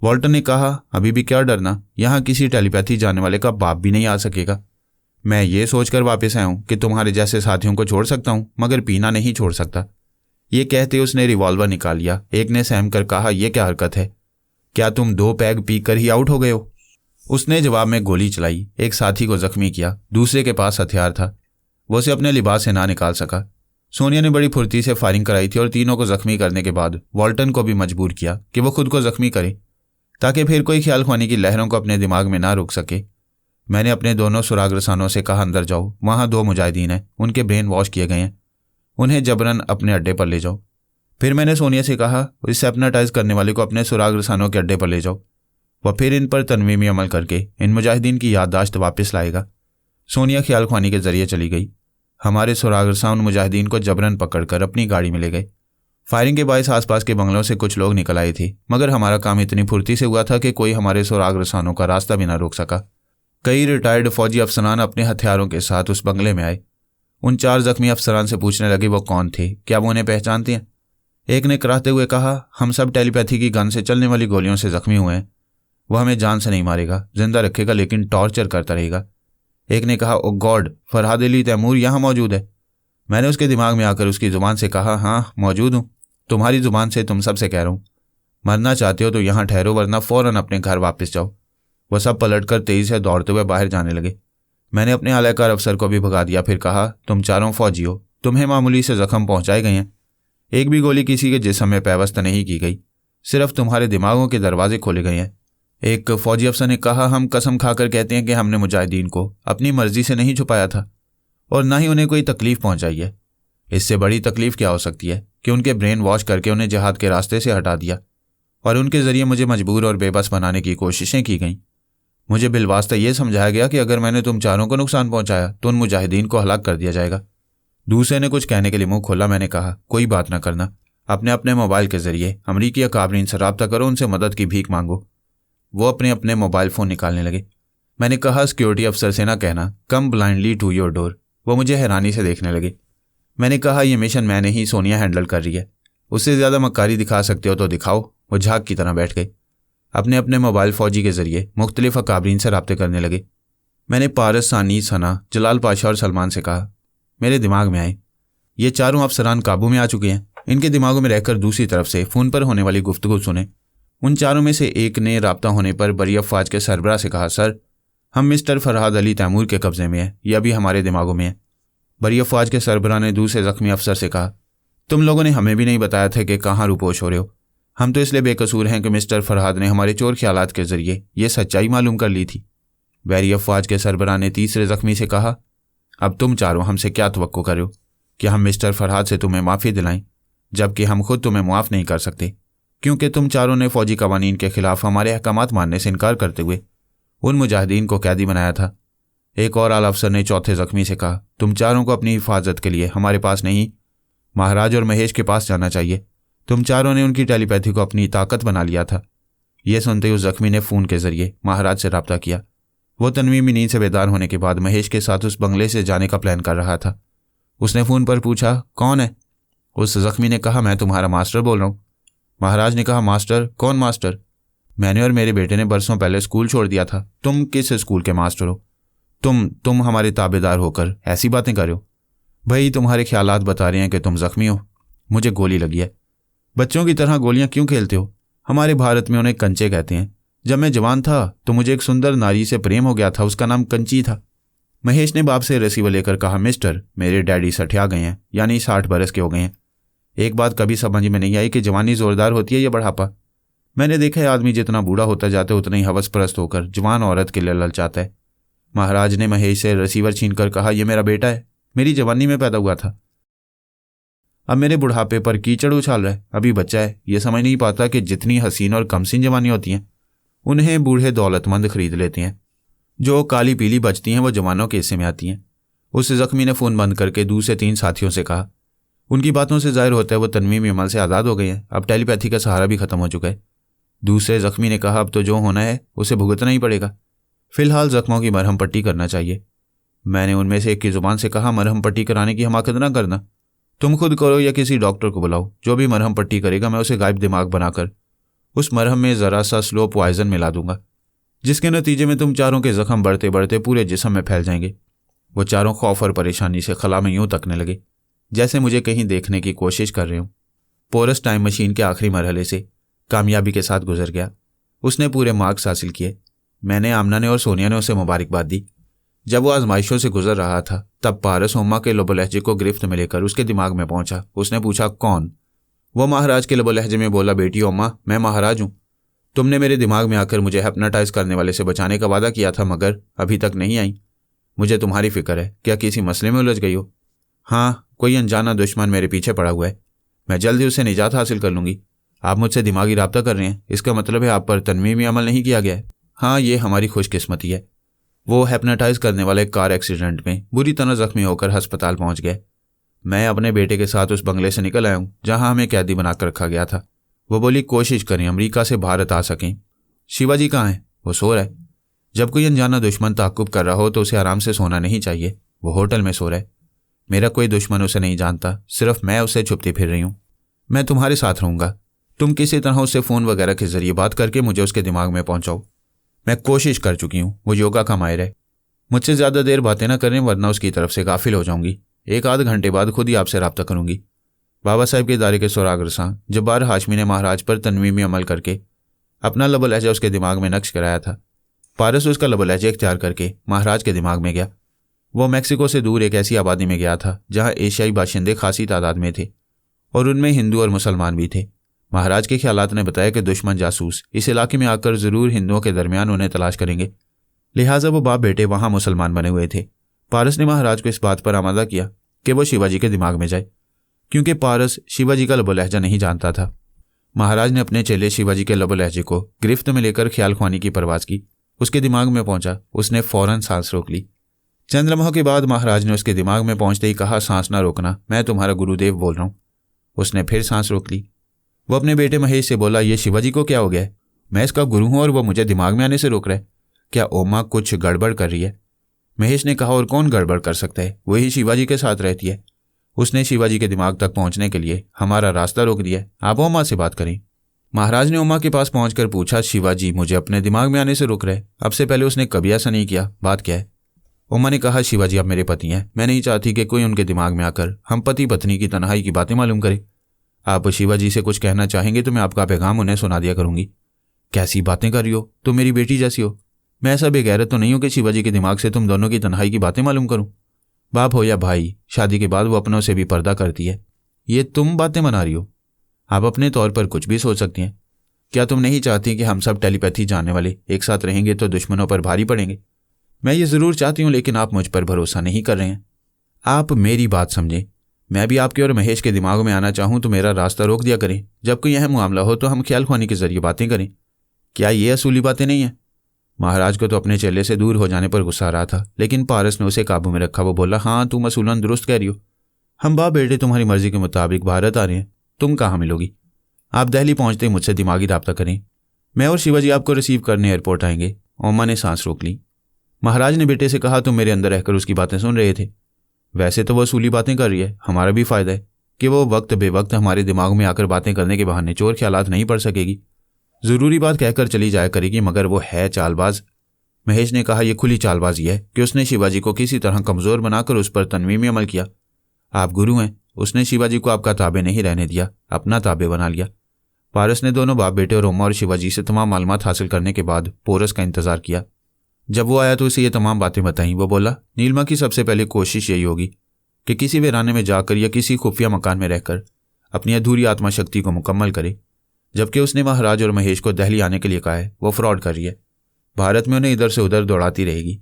वॉल्टन ने कहा, अभी भी क्या डरना, यहाँ किसी टेलीपैथी जाने वाले का बाप भी नहीं आ सकेगा। मैं ये सोचकर वापस आया हूँ कि तुम्हारे जैसे साथियों को छोड़ सकता हूँ, मगर पीना नहीं छोड़ सकता। ये कहते उसने रिवॉल्वर निकाल लिया। एक ने सहम कर कहा, यह क्या हरकत है, क्या तुम 2 पैग पीकर ही आउट हो गए हो? उसने जवाब में गोली चलाई, एक साथी को जख्मी किया। दूसरे के पास हथियार था, वो उसे अपने लिबास से ना निकाल सका। सोनिया ने बड़ी फुर्ती से फायरिंग कराई थी और तीनों को जख्मी करने के बाद वॉल्टन को भी मजबूर किया कि वो खुद को जख्मी करे, ताकि फिर कोई ख्याल ख्वानी की लहरों को अपने दिमाग में ना रोक सके। मैंने अपने दोनों सुराग रसानों से कहा, अंदर जाओ, वहाँ 2 मुजाहिदीन हैं, उनके ब्रेन वॉश किए गए हैं, उन्हें जबरन अपने अड्डे पर ले जाओ। फिर मैंने सोनिया से कहा, इस हिप्नोटाइज करने वाले को अपने सुराग रसानों के अड्डे पर ले जाओ, वह फिर इन पर तनवीमी अमल करके इन मुजाहिदीन की याददाश्त वापस लाएगा। सोनिया ख्याल ख्वानी के जरिए चली गई। हमारे सुराग रसा उन मुजाहिदीन को जबरन पकड़कर अपनी गाड़ी में ले गए। फायरिंग के बायस आसपास के बंगलों से कुछ लोग निकल आए थे, मगर हमारा काम इतनी फुर्ती से हुआ था कि कोई हमारे सुराग रसानों का रास्ता भी ना रोक सका। कई रिटायर्ड फौजी अफसरान अपने हथियारों के साथ उस बंगले में आए। उन 4 जख्मी अफसरान से पूछने लगे वो कौन थे, क्या वो उन्हें पहचानते हैं? एक ने कराहते हुए कहा, हम सब टेलीपैथी की गन से चलने वाली गोलियों से जख्मी हुए हैं। वह हमें जान से नहीं मारेगा, जिंदा रखेगा, लेकिन टॉर्चर करता रहेगा। एक ने कहा, ओ गॉड, फरहाद अली तैमूर यहाँ मौजूद है। मैंने उसके दिमाग में आकर उसकी ज़ुबान से कहा, हाँ मौजूद हूँ, तुम्हारी ज़ुबान से तुम सबसे कह रहा हूँ। मरना चाहते हो तो यहाँ ठहरो, वरना फ़ौरन अपने घर वापस जाओ। वह सब पलटकर तेज़ी से दौड़ते हुए बाहर जाने लगे। मैंने अपने आलाकार अफसर को भी भगा दिया। फिर कहा, तुम चारों फौजी हो, तुम्हें मामूली से जख्म पहुँचाए गए हैं, एक भी गोली किसी के जिस्म में पैवस्त नहीं की गई, सिर्फ तुम्हारे दिमागों के दरवाजे खोले गए हैं। एक फौजी अफसर ने कहा, हम कसम खाकर कहते हैं कि हमने मुजाहिदीन को अपनी मर्जी से नहीं छुपाया था और ना ही उन्हें कोई तकलीफ पहुंचाई है। इससे बड़ी तकलीफ क्या हो सकती है कि उनके ब्रेन वॉश करके उन्हें जिहाद के रास्ते से हटा दिया और उनके जरिए मुझे मजबूर और बेबस बनाने की कोशिशें की गईं। मुझे बिलवास्ता ये समझाया गया कि अगर मैंने तुम चारों को नुकसान पहुंचाया तो उन मुजाहिदीन को हलाक कर दिया जाएगा। दूसरे ने कुछ कहने के लिए मुंह खोला। मैंने कहा, कोई बात ना करना, अपने अपने मोबाइल के जरिए अमरीकी अकाबरीन से रब्ता करो, उनसे मदद की भीख मांगो। वो अपने अपने मोबाइल फ़ोन निकालने लगे। मैंने कहा, सिक्योरिटी अफसर से ना कहना, कम ब्लाइंडली टू योर डोर। वो मुझे हैरानी से देखने लगे। मैंने कहा, यह मिशन मैं नहीं, सोनिया हैंडल कर रही है, उससे ज़्यादा मक्कारी दिखा सकते हो तो दिखाओ। वो झाग की तरह बैठ गए। अपने अपने मोबाइल फ़ौजी के जरिए मुख्तलिफ अकाबरीन से रब्ते करने लगे। मैंने पारस, सानी, सना, जलाल पाशा और सलमान से कहा, मेरे दिमाग में आए, ये चारों अफसरान काबू में आ चुके हैं। इनके दिमागों में रहकर दूसरी तरफ से फ़ोन पर होने वाली गुफ्तगू सुने। उन चारों में से एक ने राब्ता होने पर बरी अफवाज के सरबराह से कहा, सर, हम मिस्टर फरहाद अली तैमूर के कब्ज़े में है, यह भी हमारे दिमागों में है। बरी अफवाज के सरबराह ने दूसरे ज़ख्मी अफसर से कहा, तुम लोगों ने हमें भी नहीं बताया था कि कहाँ रूपोश हो रहे हो। हम तो इसलिए बेकसूर हैं कि मिस्टर फरहाद ने हमारे चोर ख्यालात के जरिए ये सच्चाई मालूम कर ली थी। बरी अफवाज के सरबराह ने तीसरे ज़ख्मी से कहा, अब तुम चारों हमसे क्या तवक्को कर रहे हो कि हम मिस्टर फरहाद से तुम्हें माफ़ी दिलाएं, जबकि हम खुद तुम्हें मुआफ़ नहीं कर सकते, क्योंकि तुम चारों ने फ़ौजी कवानीन के ख़िलाफ़ हमारे अहकामात मानने से इनकार करते हुए उन मुजाहिदीन को कैदी बनाया था। एक और आला अफसर ने चौथे ज़ख्मी से कहा, तुम चारों को अपनी हिफाजत के लिए हमारे पास नहीं, महाराज और महेश के पास जाना चाहिए। तुम चारों ने उनकी टेलीपैथी को अपनी ताकत बना लिया था। यह सुनते ही उस ज़ख्मी ने फ़ोन के ज़रिए महाराज से रब्ता किया। वो तनवीमी नींद से बेदार होने के बाद महेश के साथ उस बंगले से जाने का प्लान कर रहा था। उसने फ़ोन पर पूछा, कौन है? उस ज़ख्मी ने कहा, मैं तुम्हारा मास्टर बोल रहा हूँ। महाराज ने कहा, मास्टर? कौन मास्टर? मैंने और मेरे बेटे ने बरसों पहले स्कूल छोड़ दिया था। तुम किस स्कूल के मास्टर हो? तुम हमारे ताबेदार होकर ऐसी बातें कर रहे हो? भाई, तुम्हारे ख्यालात बता रहे हैं कि तुम ज़ख्मी हो। मुझे गोली लगी है। बच्चों की तरह गोलियां क्यों खेलते हो? हमारे भारत में उन्हें कंचे कहते हैं। जब मैं जवान था तो मुझे एक सुंदर नारी से प्रेम हो गया था, उसका नाम कंची था। महेश ने बाप से रसीवा लेकर कहा, मिस्टर, मेरे डैडी 60 गए हैं, यानी 60 बरस के हो गए हैं। एक बात कभी समझ में नहीं आई कि जवानी ज़ोरदार होती है या बढ़ापा। मैंने देखा है आदमी जितना बूढ़ा होता जाता है उतना ही हवसप्रस्त होकर जवान औरत के लिए ललचाता है। महाराज ने महेश से रिसीवर छीनकर कहा, यह मेरा बेटा है, मेरी जवानी में पैदा हुआ था, अब मेरे बुढ़ापे पर कीचड़ उछाल रहा है। अभी बच्चा है, यह समझ नहीं पाता कि जितनी हसीन और कमसिन जवानी होती हैं उन्हें बूढ़े दौलतमंद खरीद लेते हैं। जो काली पीली बचती हैं वो जवानों के हिस्से में आती हैं। उस जख्मी ने फ़ोन बंद करके दूसरे 3 साथियों से कहा। उनकी बातों से जाहिर होता है वो तनवीमी अमल से आज़ाद हो गए हैं, अब टेलीपैथी का सहारा भी खत्म हो चुका है। दूसरे जख्मी ने कहा, अब तो जो होना है उसे भुगतना ही पड़ेगा, फिलहाल जख्मों की मरहम पट्टी करना चाहिए। मैंने उनमें से एक की ज़ुबान से कहा, मरहम पट्टी कराने की हमाकत ना करना, तुम खुद करो या किसी डॉक्टर को बुलाओ, जो भी मरहम पट्टी करेगा मैं उसे गायब दिमाग बनाकर उस मरहम में ज़रा सा स्लो पॉइजन मिला दूंगा, जिसके नतीजे में तुम चारों के जख्म बढ़ते बढ़ते पूरे जिस्म में फैल जाएंगे। वो चारों खौफ और परेशानी से खला में यूं तकने लगे जैसे मुझे कहीं देखने की कोशिश कर रहे हूं। पोरस टाइम मशीन के आखिरी मरहले से कामयाबी के साथ गुजर गया। उसने पूरे मार्क्स हासिल किए। मैंने, आमना ने और सोनिया ने उसे मुबारकबाद दी। जब वो आजमाइशों से गुजर रहा था तब पारस ओम्मा के लबो लहजे को गिरफ्त में लेकर उसके दिमाग में पहुंचा। उसने पूछा, कौन? वो महाराज के लबो लहजे में बोला, बेटी ओम्मा, मैं महाराज हूं। तुमने मेरे दिमाग में आकर मुझे हिप्नोटाइज करने वाले से बचाने का वादा किया था, मगर अभी तक नहीं आई। मुझे तुम्हारी फिक्र है, क्या किसी मसले में उलझ गई हो? हाँ, कोई अनजाना दुश्मन मेरे पीछे पड़ा हुआ है, मैं जल्द ही उससे निजात हासिल कर लूंगी। आप मुझसे दिमागी राब्ता कर रहे हैं, इसका मतलब है आप पर तनवीमी अमल नहीं किया गया है। हाँ, ये हमारी खुशकिस्मती है। वो हिप्नोटाइज करने वाले कार एक्सीडेंट में बुरी तरह जख्मी होकर अस्पताल पहुंच गए। मैं अपने बेटे के साथ उस बंगले से निकल आया हूं जहां हमें कैदी बनाकर रखा गया था। वो बोली, कोशिश करें अमेरिका से भारत आ सकें। शिवाजी कहाँ है? वो सो रहा है। जब कोई अनजाना दुश्मन ताक़ुब कर रहा हो तो उसे आराम से सोना नहीं चाहिए। वो होटल में सो रहा है। मेरा कोई दुश्मन उसे नहीं जानता, सिर्फ मैं उससे छुपती फिर रही हूँ। मैं तुम्हारे साथ रहूँगा। तुम किसी तरह उससे फ़ोन वगैरह के जरिए बात करके मुझे उसके दिमाग में पहुँचाओ। मैं कोशिश कर चुकी हूँ, वो योगा का माहिर है। मुझसे ज़्यादा देर बातें ना करें वरना उसकी तरफ से गाफिल हो जाऊंगी। 1 आध घंटे बाद खुद ही आपसे रब्ता करूंगी। बाबा साहब के इदारे के सुराग रसां जब्बार हाशमी ने महाराज पर तनवीमी अमल करके अपना लबो लहजा उसके दिमाग में नक्श कराया था। पारस उसका लबो लहजा इख्तियार करके महाराज के दिमाग में गया। वो मैक्सिको से दूर एक ऐसी आबादी में गया था जहाँ एशियाई बाशिंदे खासी तादाद में थे और उनमें हिंदू और मुसलमान भी थे। महाराज के ख्यालात ने बताया कि दुश्मन जासूस इस इलाके में आकर ज़रूर हिंदुओं के दरमियान उन्हें तलाश करेंगे, लिहाजा वो बाप बेटे वहाँ मुसलमान बने हुए थे। पारस ने महाराज को इस बात पर आमादा किया कि वो शिवाजी के दिमाग में जाए, क्योंकि पारस शिवाजी का लबो लहजा नहीं जानता था। महाराज ने अपने चेले शिवाजी के लबो लहजे को गिरफ्त में लेकर ख्याल ख्वानी की परवाज़ की। उसके दिमाग में पहुंचा। उसने फ़ौरन सांस रोक ली। चंद लम्हों के बाद महाराज ने उसके दिमाग में पहुंचते ही कहा, सांस ना रोकना, मैं तुम्हारा गुरुदेव बोल रहा हूँ। उसने फिर सांस रोक ली। वो अपने बेटे महेश से बोला, ये शिवाजी को क्या हो गया है? मैं इसका गुरु हूँ और वो मुझे दिमाग में आने से रोक रहा है। क्या ओमा कुछ गड़बड़ कर रही है? महेश ने कहा, और कौन गड़बड़ कर सकता है? वही शिवाजी के साथ रहती है। उसने शिवाजी के दिमाग तक पहुंचने के लिए हमारा रास्ता रोक दिया। आप ओमा से बात करें। महाराज ने ओमा के पास पहुंचकर पूछा, शिवाजी मुझे अपने दिमाग में आने से रोक रहे? अब से पहले उसने कभी ऐसा नहीं किया, बात क्या है? ओमा ने कहा, शिवाजी आप मेरे पति हैं, मैं नहीं चाहती कि कोई उनके दिमाग में आकर हम पति पत्नी की तन्हाई की बातें मालूम करे। आप शिवाजी से कुछ कहना चाहेंगे तो मैं आपका पैगाम उन्हें सुना दिया करूंगी। कैसी बातें कर रही हो, तुम मेरी बेटी जैसी हो। मैं ऐसा बेगैरत तो नहीं हूं कि शिवाजी के दिमाग से तुम दोनों की तन्हाई की बातें मालूम करूं। बाप हो या भाई, शादी के बाद वो अपनों से भी पर्दा करती है। ये तुम बातें बना रही हो। आप अपने तौर पर कुछ भी सोच सकती हैं। क्या तुम नहीं चाहती कि हम सब टेलीपैथी जानने वाले एक साथ रहेंगे तो दुश्मनों पर भारी पड़ेंगे? मैं ये ज़रूर चाहती हूँ, लेकिन आप मुझ पर भरोसा नहीं कर रहे हैं। आप मेरी बात समझें। मैं भी आपके और महेश के दिमाग में आना चाहूँ तो मेरा रास्ता रोक दिया करें। जब कोई अहम मामला हो तो हम ख्याल ख्वानी के जरिए बातें करें। क्या ये असूली बातें नहीं हैं? महाराज को तो अपने चेले से दूर हो जाने पर गुस्सा आ रहा था, लेकिन पारस ने उसे काबू में रखा। वो बोला, हाँ तुम असूलन दुरुस्त कह रही हो। हम बाप बेटे तुम्हारी मर्जी के मुताबिक भारत आ रहे हैं। तुम कहाँ मिलोगी? आप दिल्ली पहुंचते ही मुझसे दिमागी राब्ता करें। मैं और शिवाजी आपको रिसीव करने एयरपोर्ट आएंगे। ओमा ने सांस रोक ली। महाराज ने बेटे से कहा, तुम मेरे अंदर रहकर उसकी बातें सुन रहे थे। वैसे तो वो असूली बातें कर रही है, हमारा भी फायदा है कि वो वक्त बेवक्त हमारे दिमाग में आकर बातें करने के बहाने चोर ख्यालात नहीं पड़ सकेगी। ज़रूरी बात कहकर चली जाया करेगी, मगर वो है चालबाज। महेश ने कहा, यह खुली चालबाजी है कि उसने शिवाजी को किसी तरह कमज़ोर बनाकर उस पर तनवीमी अमल किया। आप गुरु हैं, उसने शिवाजी को आपका ताबे नहीं रहने दिया, अपना ताबे बना लिया। पारस ने दोनों बाप बेटे और ओमा और शिवाजी से तमाम मालूमात हासिल करने के बाद पोरस का इंतज़ार किया। जब वो आया तो उसे ये तमाम बातें बताईं। वो बोला, नीलमा की सबसे पहले कोशिश यही होगी कि किसी वीराने में जाकर या किसी खुफिया मकान में रहकर अपनी अधूरी आत्मा शक्ति को मुकम्मल करे। जबकि उसने महाराज और महेश को दिल्ली आने के लिए कहा है। वो फ्रॉड कर रही है, भारत में उन्हें इधर से उधर दौड़ाती रहेगी।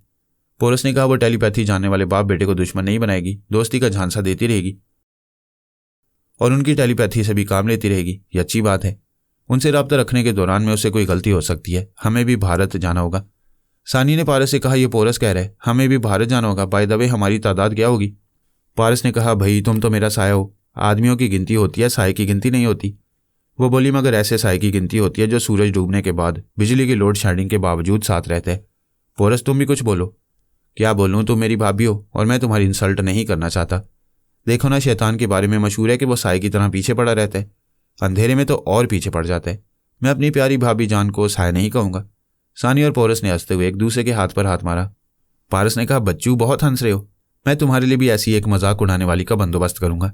पोरस ने कहा वो टेलीपैथी जानने वाले बाप बेटे को दुश्मन नहीं बनाएगी, दोस्ती का झांसा देती रहेगी और उनकी टेलीपैथी से भी काम लेती रहेगी। ये अच्छी बात है। उनसे रब्ता रखने के दौरान में उससे कोई गलती हो सकती है। हमें भी भारत जाना होगा। सानी ने पारस से कहा, यह पोरस कह रहे, हमें भी भारत जाना होगा। बाय द वे हमारी तादाद क्या होगी? पारस ने कहा, भाई तुम तो मेरा साया हो, आदमियों की गिनती होती है, साय की गिनती नहीं होती। वो बोली, मगर ऐसे साय की गिनती होती है जो सूरज डूबने के बाद बिजली की लोड शेडिंग के बावजूद साथ रहते हैं। पोरस तुम भी कुछ बोलो। क्या बोलूँ, तुम मेरी भाभी हो और मैं तुम्हारी इंसल्ट नहीं करना चाहता। देखो ना, शैतान के बारे में मशहूर है कि वो साय की तरह पीछे पड़ा रहता है, अंधेरे में तो और पीछे पड़ जाता है। मैं अपनी प्यारी भाभी जान को साय नहीं कहूँगा। सानी और पोरस ने हंसते हुए एक दूसरे के हाथ पर हाथ मारा। पारस ने कहा, बच्चू बहुत हंस रहे हो, मैं तुम्हारे लिए भी ऐसी एक मजाक उड़ाने वाली का बंदोबस्त करूंगा।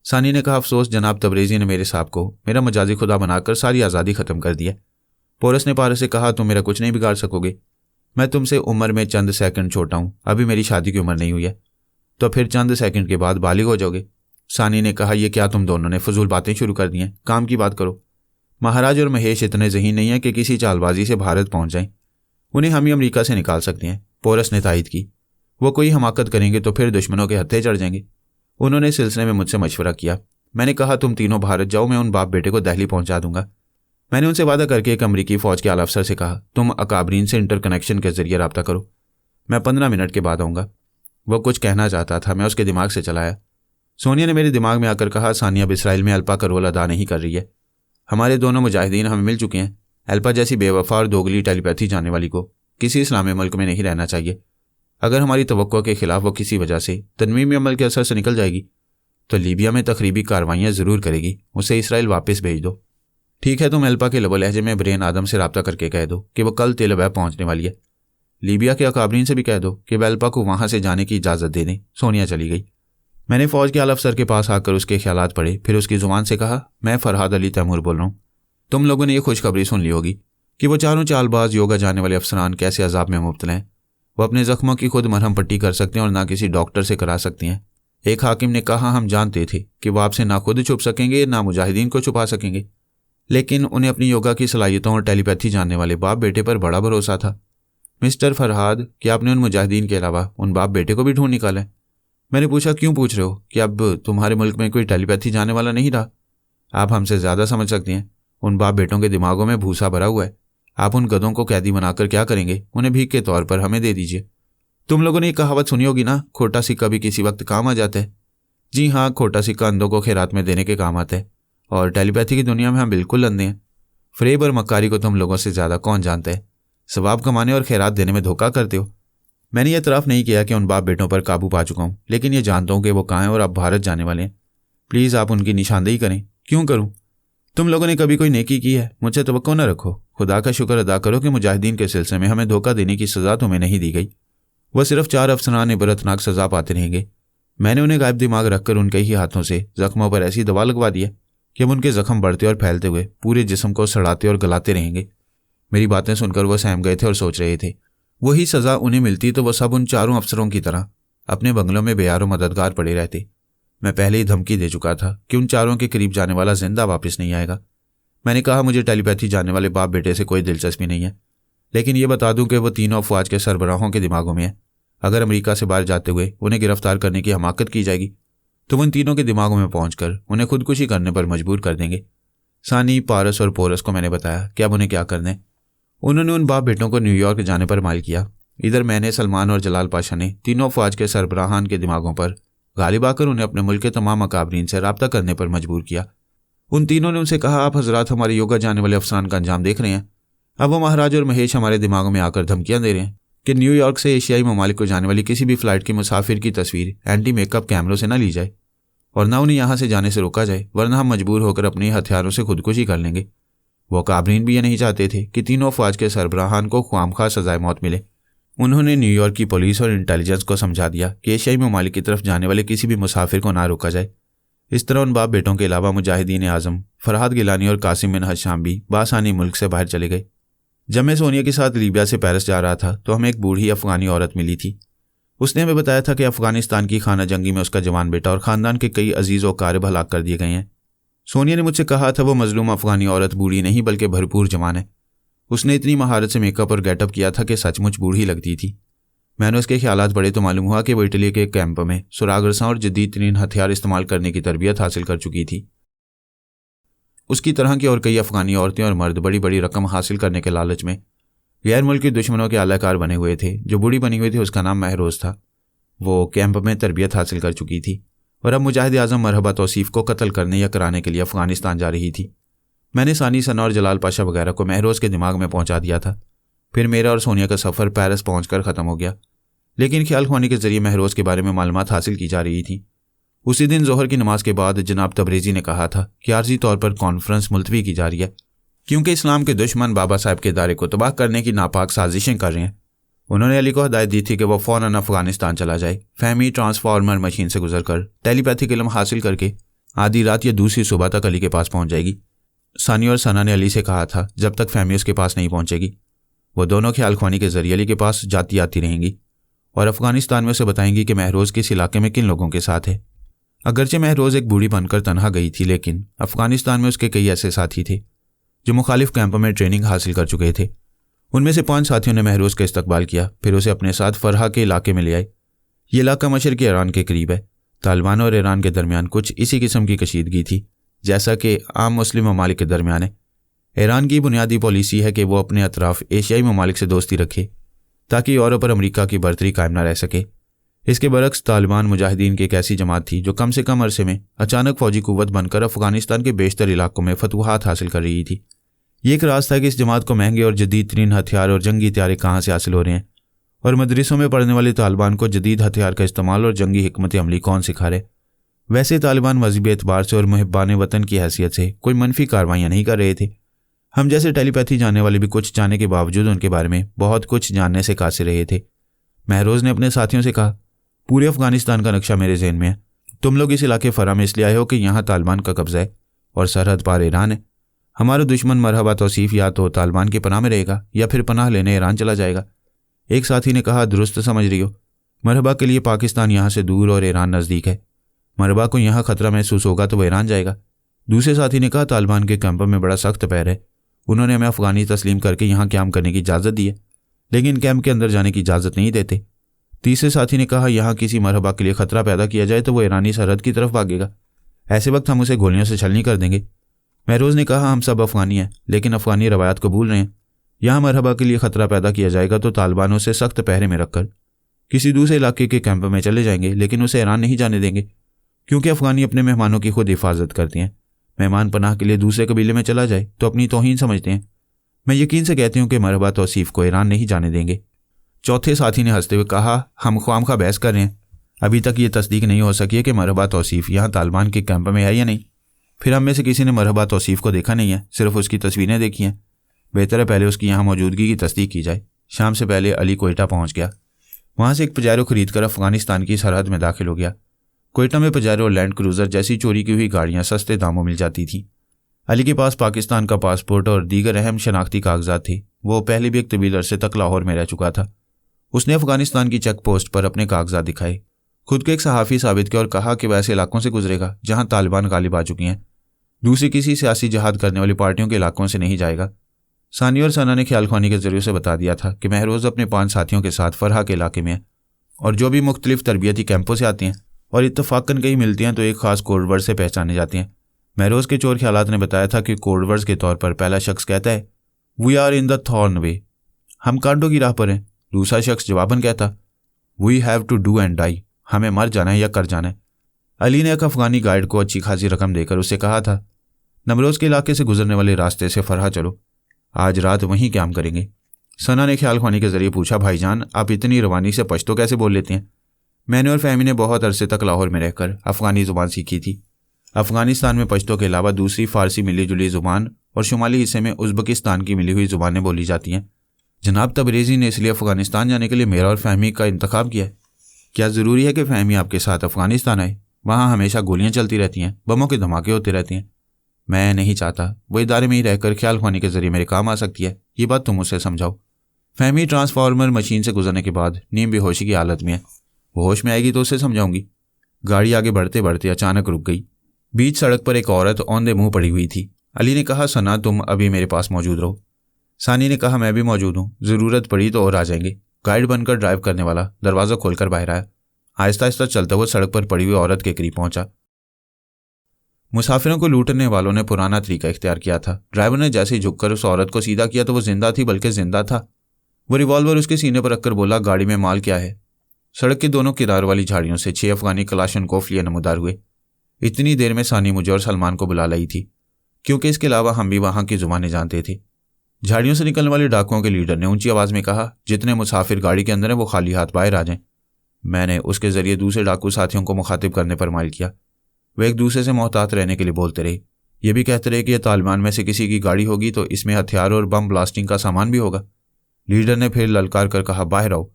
सानी ने कहा, अफसोस जनाब तबरेज़ी ने मेरे साहब को मेरा मजाजी खुदा बनाकर सारी आज़ादी ख़त्म कर दी है। पोरस ने पारस से कहा, तुम मेरा कुछ नहीं बिगाड़ सकोगे, मैं तुमसे उम्र में चंद सेकंड छोटा हूँ, अभी मेरी शादी की उम्र नहीं हुई है, तो फिर चंद सेकंड के बाद बालिग हो जाओगे। सानी ने कहा, यह क्या तुम दोनों ने फजूल बातें शुरू कर दी हैं, काम की बात करो। महाराज और महेश इतने ज़हीन नहीं है कि किसी चालबाजी से भारत पहुंच जाएं, उन्हें हम ही अमेरिका से निकाल सकते हैं। पोरस ने तायद की, वो कोई हमाकत करेंगे तो फिर दुश्मनों के हत्थे चढ़ जाएंगे। उन्होंने सिलसिले में मुझसे मशवरा किया। मैंने कहा, तुम तीनों भारत जाओ, मैं उन बाप बेटे को दिल्ली पहुंचा दूंगा। मैंने उनसे वादा करके एक अमरीकी फ़ौज के आला अफसर से कहा, तुम अकाबरीन से इंटरकनेक्शन के जरिए रब्ता करो, मैं 15 मिनट के बाद आऊँगा। वह कुछ कहना चाहता था, मैं उसके दिमाग से चलाया। सोनिया ने मेरे दिमाग में आकर कहा, सानिया अब इसराइल में अल्पा का रोल अदा नहीं कर रही है, हमारे दोनों मुजाहिदीन हमें मिल चुके हैं। अल्पा जैसी बेवफा और दोगली टेलीपैथी जानने वाली को किसी इस्लामी मुल्क में नहीं रहना चाहिए। अगर हमारी तवक्को के खिलाफ वो किसी वजह से तनवीमी अमल के असर से निकल जाएगी तो लीबिया में तखरीबी कार्रवाइयाँ ज़रूर करेगी, उसे इसराइल वापस भेज दो। ठीक है, तुम अल्पा के लबो लहजे में ब्रेन आदम से रब्ता करके कह दो कि वो कल तेल अवैब पहुँचने वाली है। लीबिया के अकाबरीन से भी कह दो कि वह अल्पा को वहाँ से जाने की इजाज़त दे दें। सोनिया चली गई। मैंने फ़ौज के आला अफसर के पास आकर उसके ख्यालात पढ़े, फिर उसकी ज़ुबान से कहा, मैं फरहाद अली तैमूर बोल रहा हूँ। तुम लोगों ने यह खुशखबरी सुन ली होगी कि वो चारों चालबाज योगा जाने वाले अफसरान कैसे अजाब में मुब्तला हैं। वो अपने जख्मों की खुद मरहम पट्टी कर सकते हैं और ना किसी डॉक्टर से करा सकती हैं। एक हाकिम ने कहा, हम जानते थे कि वो आपसे ना खुद छुप सकेंगे ना मुजाहिदीन को छुपा सकेंगे, लेकिन उन्हें अपनी योगा की सलाहियतों और टेलीपैथी जानने वाले बाप बेटे पर बड़ा भरोसा था। मिस्टर फरहाद, क्या आपने उन मुजाहिदीन के अलावा उन बाप बेटे को भी ढूंढ निकाला है? मैंने पूछा, क्यों पूछ रहे हो? कि अब तुम्हारे मुल्क में कोई टेलीपैथी जानने वाला नहीं रहा? आप हमसे ज़्यादा समझ सकती हैं। उन बाप बेटों के दिमागों में भूसा भरा हुआ है। आप उन गधों को कैदी बनाकर क्या करेंगे? उन्हें भीख के तौर पर हमें दे दीजिए। तुम लोगों ने एक कहावत सुनी होगी ना, खोटा सिक्का भी किसी वक्त काम आ जाता है। जी हाँ, खोटा सिक्का अंधों को खैरात में देने के काम आता है, और टेलीपैथी की दुनिया में हम बिल्कुल अंधे हैं। फ्रेब और मक्कारी को तुम लोगों से ज़्यादा कौन जानता है? सवाब कमाने और खैरात देने में धोखा करते हो। मैंने यह इतराफ़ नहीं किया कि उन बाप बेटों पर काबू पा चुका हूँ, लेकिन ये जानता हूँ कि वो कहाँ हैं और अब भारत जाने वाले हैं। प्लीज़ आप उनकी निशानदेही करें। क्यों करूँ? तुम लोगों ने कभी कोई नेकी की है? मुझसे तवक्को न रखो। खुदा का शुक्र अदा करो कि मुजाहिदीन के सिलसिले में हमें धोखा देने की सज़ा तुम्हें नहीं दी गई। वह सिर्फ 4 अफसरान इबरतनाक सज़ा पाते रहेंगे। मैंने उन्हें गायब दिमाग रखकर उनके ही हाथों से जख्मों पर ऐसी दवा लगवा दी है कि अब उनके जख्म बढ़ते और फैलते हुए पूरे जिस्म को सड़ाते और गलाते रहेंगे। मेरी बातें सुनकर वह सहम गए थे और सोच रहे थे, वही सज़ा उन्हें मिलती तो वह सब उन 4 अफसरों की तरह अपने बंगलों में बेयारो मददगार पड़े रहते। मैं पहले ही धमकी दे चुका था कि उन 4 के करीब जाने वाला जिंदा वापस नहीं आएगा। मैंने कहा, मुझे टेलीपैथी जानने वाले बाप बेटे से कोई दिलचस्पी नहीं है, लेकिन यह बता दूं कि वह तीनों अफवाज के सरबराहों के दिमागों में है। अगर अमेरिका से बाहर जाते हुए उन्हें गिरफ्तार करने की हमाकत की जाएगी तो उन तीनों के दिमागों में पहुंचकर उन्हें खुदकुशी करने पर मजबूर कर देंगे। सानी, पारस और पोरस को मैंने बताया कि अब उन्हें क्या करना है। उन्होंने उन बाप बेटों को न्यूयॉर्क जाने पर माइल किया। इधर मैंने, सलमान और जलाल पाशा ने तीनों अफवाज के सरबराहान के दिमागों पर गालिब आकर उन्हें अपने मुल्क के तमाम अकाबरीन से रब्ता करने पर मजबूर किया। उन तीनों ने उनसे कहा, आप हजरात हमारे योगा जाने वाले अफसरान का अंजाम देख रहे हैं। अब वो महाराज और महेश हमारे दिमागों में आकर धमकियां दे रहे हैं कि न्यूयॉर्क से एशियाई ममालिक को जाने वाली किसी भी फ्लाइट के मुसाफिर की तस्वीर एंटी मेकअप कैमरों से न ली जाए और ना उन्हें यहाँ से जाने से रोका जाए, वरना हम मजबूर होकर अपने हथियारों से खुदकुशी कर लेंगे। वो काबरीन भी ये नहीं चाहते थे कि तीनों अफवाज के सरबराहान को ख्वामखा सजाए मौत मिले। उन्होंने न्यूयॉर्क की पुलिस और इंटेलिजेंस को समझा दिया कि एशियाई ममालिक की तरफ जाने वाले किसी भी मुसाफिर को ना रोका जाए। इस तरह उन बाप बेटों के अलावा मुजाहिदीन आजम फरहाद गिलानी और कासिम बिन हशाम भी बासानी मुल्क से बाहर चले गए। जब मैं सोनिया के साथ लीबिया से पेरिस जा रहा था तो हमें एक बूढ़ी अफगानी औरत मिली थी। उसने हमें बताया था कि अफगानिस्तान की खाना जंगी में उसका जवान बेटा और ख़ानदान के कई अजीज़ और कारब हलाक कर दिए गए हैं। सोनिया ने मुझसे कहा था वो मजलूम अफगानी औरत बूढ़ी नहीं बल्कि भरपूर जवान है। उसने इतनी महारत से मेकअप और गेटअप किया था कि सचमुच बूढ़ी लगती थी। मैंने उसके ख्यालात पढ़े तो मालूम हुआ कि वो इटली के एक कैंप में सुरागरसां और जदीद तरीन हथियार इस्तेमाल करने की तरबियत हासिल कर चुकी थी। उसकी तरह की और कई अफगानी औरतें और मर्द बड़ी बड़ी रकम हासिल करने के लालच में गैर मुल्की दुश्मनों के आलाकार बने हुए थे। जो बूढ़ी बनी हुई थी उसका नाम महरोज था। वो कैंप में तरबियत हासिल कर चुकी थी और अब मुजाहिद आजम मरहबा तौसीफ को कत्ल करने या कराने के लिए अफगानिस्तान जा रही थी। मैंने सानी सना और जलाल पाशा वगैरह को महरोज के दिमाग में पहुंचा दिया था। फिर मेरा और सोनिया का सफ़र पेरिस पहुंचकर ख़त्म हो गया, लेकिन ख्याल ख्वानी के जरिए महरोज के बारे में मालूमात हासिल की जा रही थी। उसी दिन जोहर की नमाज के बाद जनाब तबरेज़ी ने कहा था कि आर्जी तौर पर कॉन्फ्रेंस मुलतवी की जा रही है क्योंकि इस्लाम के दुश्मन बाबा साहब के इदारे को तबाह करने की नापाक साजिशें कर रहे हैं। उन्होंने अली को हदायत दी थी कि वह फ़ौरन अफगानिस्तान चला जाए। फहमी ट्रांसफार्मर मशीन से गुजरकर टेलीपैथिक इल्म हासिल करके आधी रात या दूसरी सुबह तक अली के पास पहुंच जाएगी। सानी और सना ने अली से कहा था जब तक फहमी उसके पास नहीं पहुंचेगी वो दोनों ख्याल ख्वानी के जरिए अली के पास जाती आती रहेंगी और अफगानिस्तान में उसे बताएंगी कि महरोज किस इलाके में किन लोगों के साथ है। अगरचे महरोज एक बूढ़ी बनकर तनहा गई थी, लेकिन अफगानिस्तान में उसके कई ऐसे साथी थे जो मुखालिफ कैंप में ट्रेनिंग हासिल कर चुके थे। उनमें से 5 साथियों ने महरोज का इस्तकबाल किया, फिर उसे अपने साथ फरहा के इलाके में ले आए। ये इलाका मशरक़ी ईरान के करीब है। तालिबान और ईरान के दरमियान कुछ इसी किस्म की कशीदगी थी जैसा कि आम मुस्लिम ममालिक के दरमियान है। ईरान की बुनियादी पॉलिसी है कि वो अपने अतराफ एशियाई ममालिक से दोस्ती रखे ताकि यूरोप और अमरीका की बर्तरी कायम न रह सके। इसके बरक्स तालिबान मुजाहिदीन की एक ऐसी जमात थी जो कम से कम अरसे में अचानक फौजी कुव्वत बनकर अफगानिस्तान के बेशतर इलाकों में फतवाहात हासिल कर रही थी। ये एक राज था कि इस जमात को महंगे और जदीद तरीन हथियार और जंगी हथियार कहाँ से हासिल हो रहे हैं और मदरसों में पढ़ने वाले तालिबान को जदीद हथियार का इस्तेमाल और जंगी हिकमत अमली कौन सिखा रहे। वैसे तालिबान मज़हबी एतबार से और मुहिब्बान वतन की हैसियत से कोई मनफी कार्रवाइयाँ नहीं कर रहे थे। हम जैसे टेलीपैथी जानने वाले भी कुछ जाने के बावजूद उनके बारे में बहुत कुछ जानने से कासिर रहे थे। महरोज ने अपने साथियों से कहा, पूरे अफगानिस्तान का नक्शा मेरे जहन में है। तुम लोग इस इलाके फ़रा में इसलिए आए हो कि यहाँ तालिबान का कब्जा है और सरहद पार ईरान है। हमारा दुश्मन मरहबा तौसीफ या तो तालिबान की पनाह में रहेगा या फिर पनाह लेने ईरान चला जाएगा। एक साथी ने कहा, दुरुस्त समझ रही हो, मरहबा के लिए पाकिस्तान यहाँ से दूर और ईरान नज़दीक है। मरहबा को यहाँ खतरा महसूस होगा तो वह ईरान जाएगा। दूसरे साथी ने कहा, तालिबान के कैंप में बड़ा सख्त पैर है। उन्होंने हमें अफगानी तस्लीम करके यहाँ क्याम करने की इजाज़त दी है, लेकिन कैंप के अंदर जाने की इजाज़त नहीं देते। तीसरे साथी ने कहा, यहाँ किसी मरहबा के लिए खतरा पैदा किया जाए तो वो ईरानी सरहद की तरफ भागेगा। ऐसे वक्त हम उसे गोलियों से छलनी कर देंगे। महरोज ने कहा, हम सब अफगानी हैं, लेकिन अफगानी रवायात को भूल रहे हैं। यहाँ मरहबा के लिए खतरा पैदा किया जाएगा तो तालिबानों से सख्त पहरे में रखकर किसी दूसरे इलाके के कैंप में चले जाएंगे, लेकिन उसे ईरान नहीं जाने देंगे क्योंकि अफगानी अपने मेहमानों की खुद हिफाजत करते हैं। मेहमान पनाह के लिए दूसरे कबीले में चला जाए तो अपनी तौहीन समझते हैं। मैं यकीन से कहती हूँ कि मरहबा तौसीफ को ईरान नहीं जाने देंगे। चौथे साथी ने हंसते हुए कहा, हम ख्वामखा बहस कर रहे हैं। अभी तक ये तस्दीक नहीं हो सकी है कि मरहबा तौसीफ यहाँ तालिबान के कैंप में है या नहीं। फिर हम में से किसी ने मरहबा तौसीफ को देखा नहीं है, सिर्फ उसकी तस्वीरें देखी हैं। बेहतर है पहले उसकी यहाँ मौजूदगी की तस्दीक की जाए। शाम से पहले अली कोयटा पहुँच गया। वहाँ से एक पजारो खरीद कर अफगानिस्तान की सरहद में दाखिल हो गया। कोयटा में पजारो और लैंड क्रूज़र जैसी चोरी की हुई गाड़ियाँ सस्ते दामों मिल जाती थीं। अली के पास पाकिस्तान का पासपोर्ट और दीगर अहम शनाख्ती कागजात थे। वो पहले भी एक तवील अरसे तक लाहौर में रह चुका था। उसने अफगानिस्तान की चेक पोस्ट पर अपने कागजात दिखाए, खुद को एक सहाफ़ी साबित किया और कहा कि वह ऐसे इलाकों से गुजरेगा जहाँ तालिबान गालिब आ चुकी हैं। दूसरी किसी सियासी जहाद करने वाली पार्टियों के इलाकों से नहीं जाएगा। सानी और सना ने ख्याल ख्वानी के जरिए से बता दिया था कि महरोज अपने 5 साथियों के साथ फरहा के इलाके में है और जो भी मुख्तलिफ तरबियती कैंपों से आती हैं और इत्तफाकन कहीं मिलती हैं तो एक खास कोडवर्ड से पहचाने जाती हैं। महरोज के चोर ख्यालात ने बताया था कि कोडवर्ड्स के तौर पर पहला शख्स कहता है, we are in the thorn way, हम कांटों की राह पर हैं। दूसरा शख्स जवाबन कहता, we have to do and die, हमें मर जाना है या कर जाना है। अली ने एक अफगानी गाइड को अच्छी खासी रकम देकर उसे कहा था, नमरोज के इलाके से गुजरने वाले रास्ते से फरहा चलो, आज रात वहीं क्याम करेंगे। सना ने ख्याल ख्वानी के जरिए पूछा, भाईजान आप इतनी रवानी से पश्तो कैसे बोल लेते हैं? मैंने और फहमी ने बहुत अरसे तक लाहौर में रहकर अफगानी ज़ुबान सीखी थी। अफगानिस्तान में पश्तो के अलावा दूसरी फ़ारसी मिली जुली ज़ुबान और शुमाली हिस्से में उज़्बेकिस्तान की मिली हुई ज़ुबानें बोली जाती हैं। जनाब तबरेज़ी ने इसलिए अफ़गानिस्तान जाने के लिए मेरा और फहमी का इंतखाब किया है। क्या ज़रूरी है कि फहमी आपके साथ अफ़गानिस्तान आए? वहाँ हमेशा गोलियाँ चलती रहती हैं, बमों के धमाके होते रहते हैं। मैं नहीं चाहता वो इदारे में ही रहकर ख्याल ख्वानी के जरिए मेरे काम आ सकती है। ये बात तुम उसे समझाओ। फहमी ट्रांसफार्मर मशीन से गुजरने के बाद नीम बेहोशी की हालत में है। वो होश में आएगी तो उसे समझाऊंगी। गाड़ी आगे बढ़ते बढ़ते अचानक रुक गई। बीच सड़क पर एक औरत औंधे मुंह पड़ी हुई थी। अली ने कहा, सना तुम अभी मेरे पास मौजूद रहो। सानी ने कहा, मैं भी मौजूद हूँ, ज़रूरत पड़ी तो और आ जाएंगे। गाइड बनकर ड्राइव करने वाला दरवाज़ा खोलकर बाहर आया। आहिस्ता आहिस्ता चलता हुआ सड़क पर पड़ी हुई औरत के करीब पहुंचा। मुसाफिरों को लूटने वालों ने पुराना तरीका इख्तियार किया था। ड्राइवर ने जैसे ही झुककर उस औरत को सीधा किया तो वो जिंदा थी, बल्कि जिंदा था। वो रिवॉल्वर उसके सीने पर रखकर बोला, गाड़ी में माल क्या है? सड़क के दोनों किनार वाली झाड़ियों से 6 अफगानी कलाशनकोफ लिए नमूदार हुए। इतनी देर में सानी मुझे और सलमान को बुला लाई थी, क्योंकि इसके अलावा हम भी वहां की जुबानें जानते थे। झाड़ियों से निकलने वाले डाकुओं के लीडर ने ऊंची आवाज में कहा, जितने मुसाफिर गाड़ी के अंदर हैं वो खाली हाथ बाहर आ जाएं। मैंने उसके जरिए दूसरे डाकू साथियों को मुखातिब करने पर माइल किया। वे एक दूसरे से मोहतात रहने के लिए बोलते रहे। ये भी कहते रहे कि यह तालिबान में से किसी की गाड़ी होगी तो इसमें हथियार और बम ब्लास्टिंग का सामान भी होगा। लीडर ने फिर ललकार कर कहा, बाहर आओ,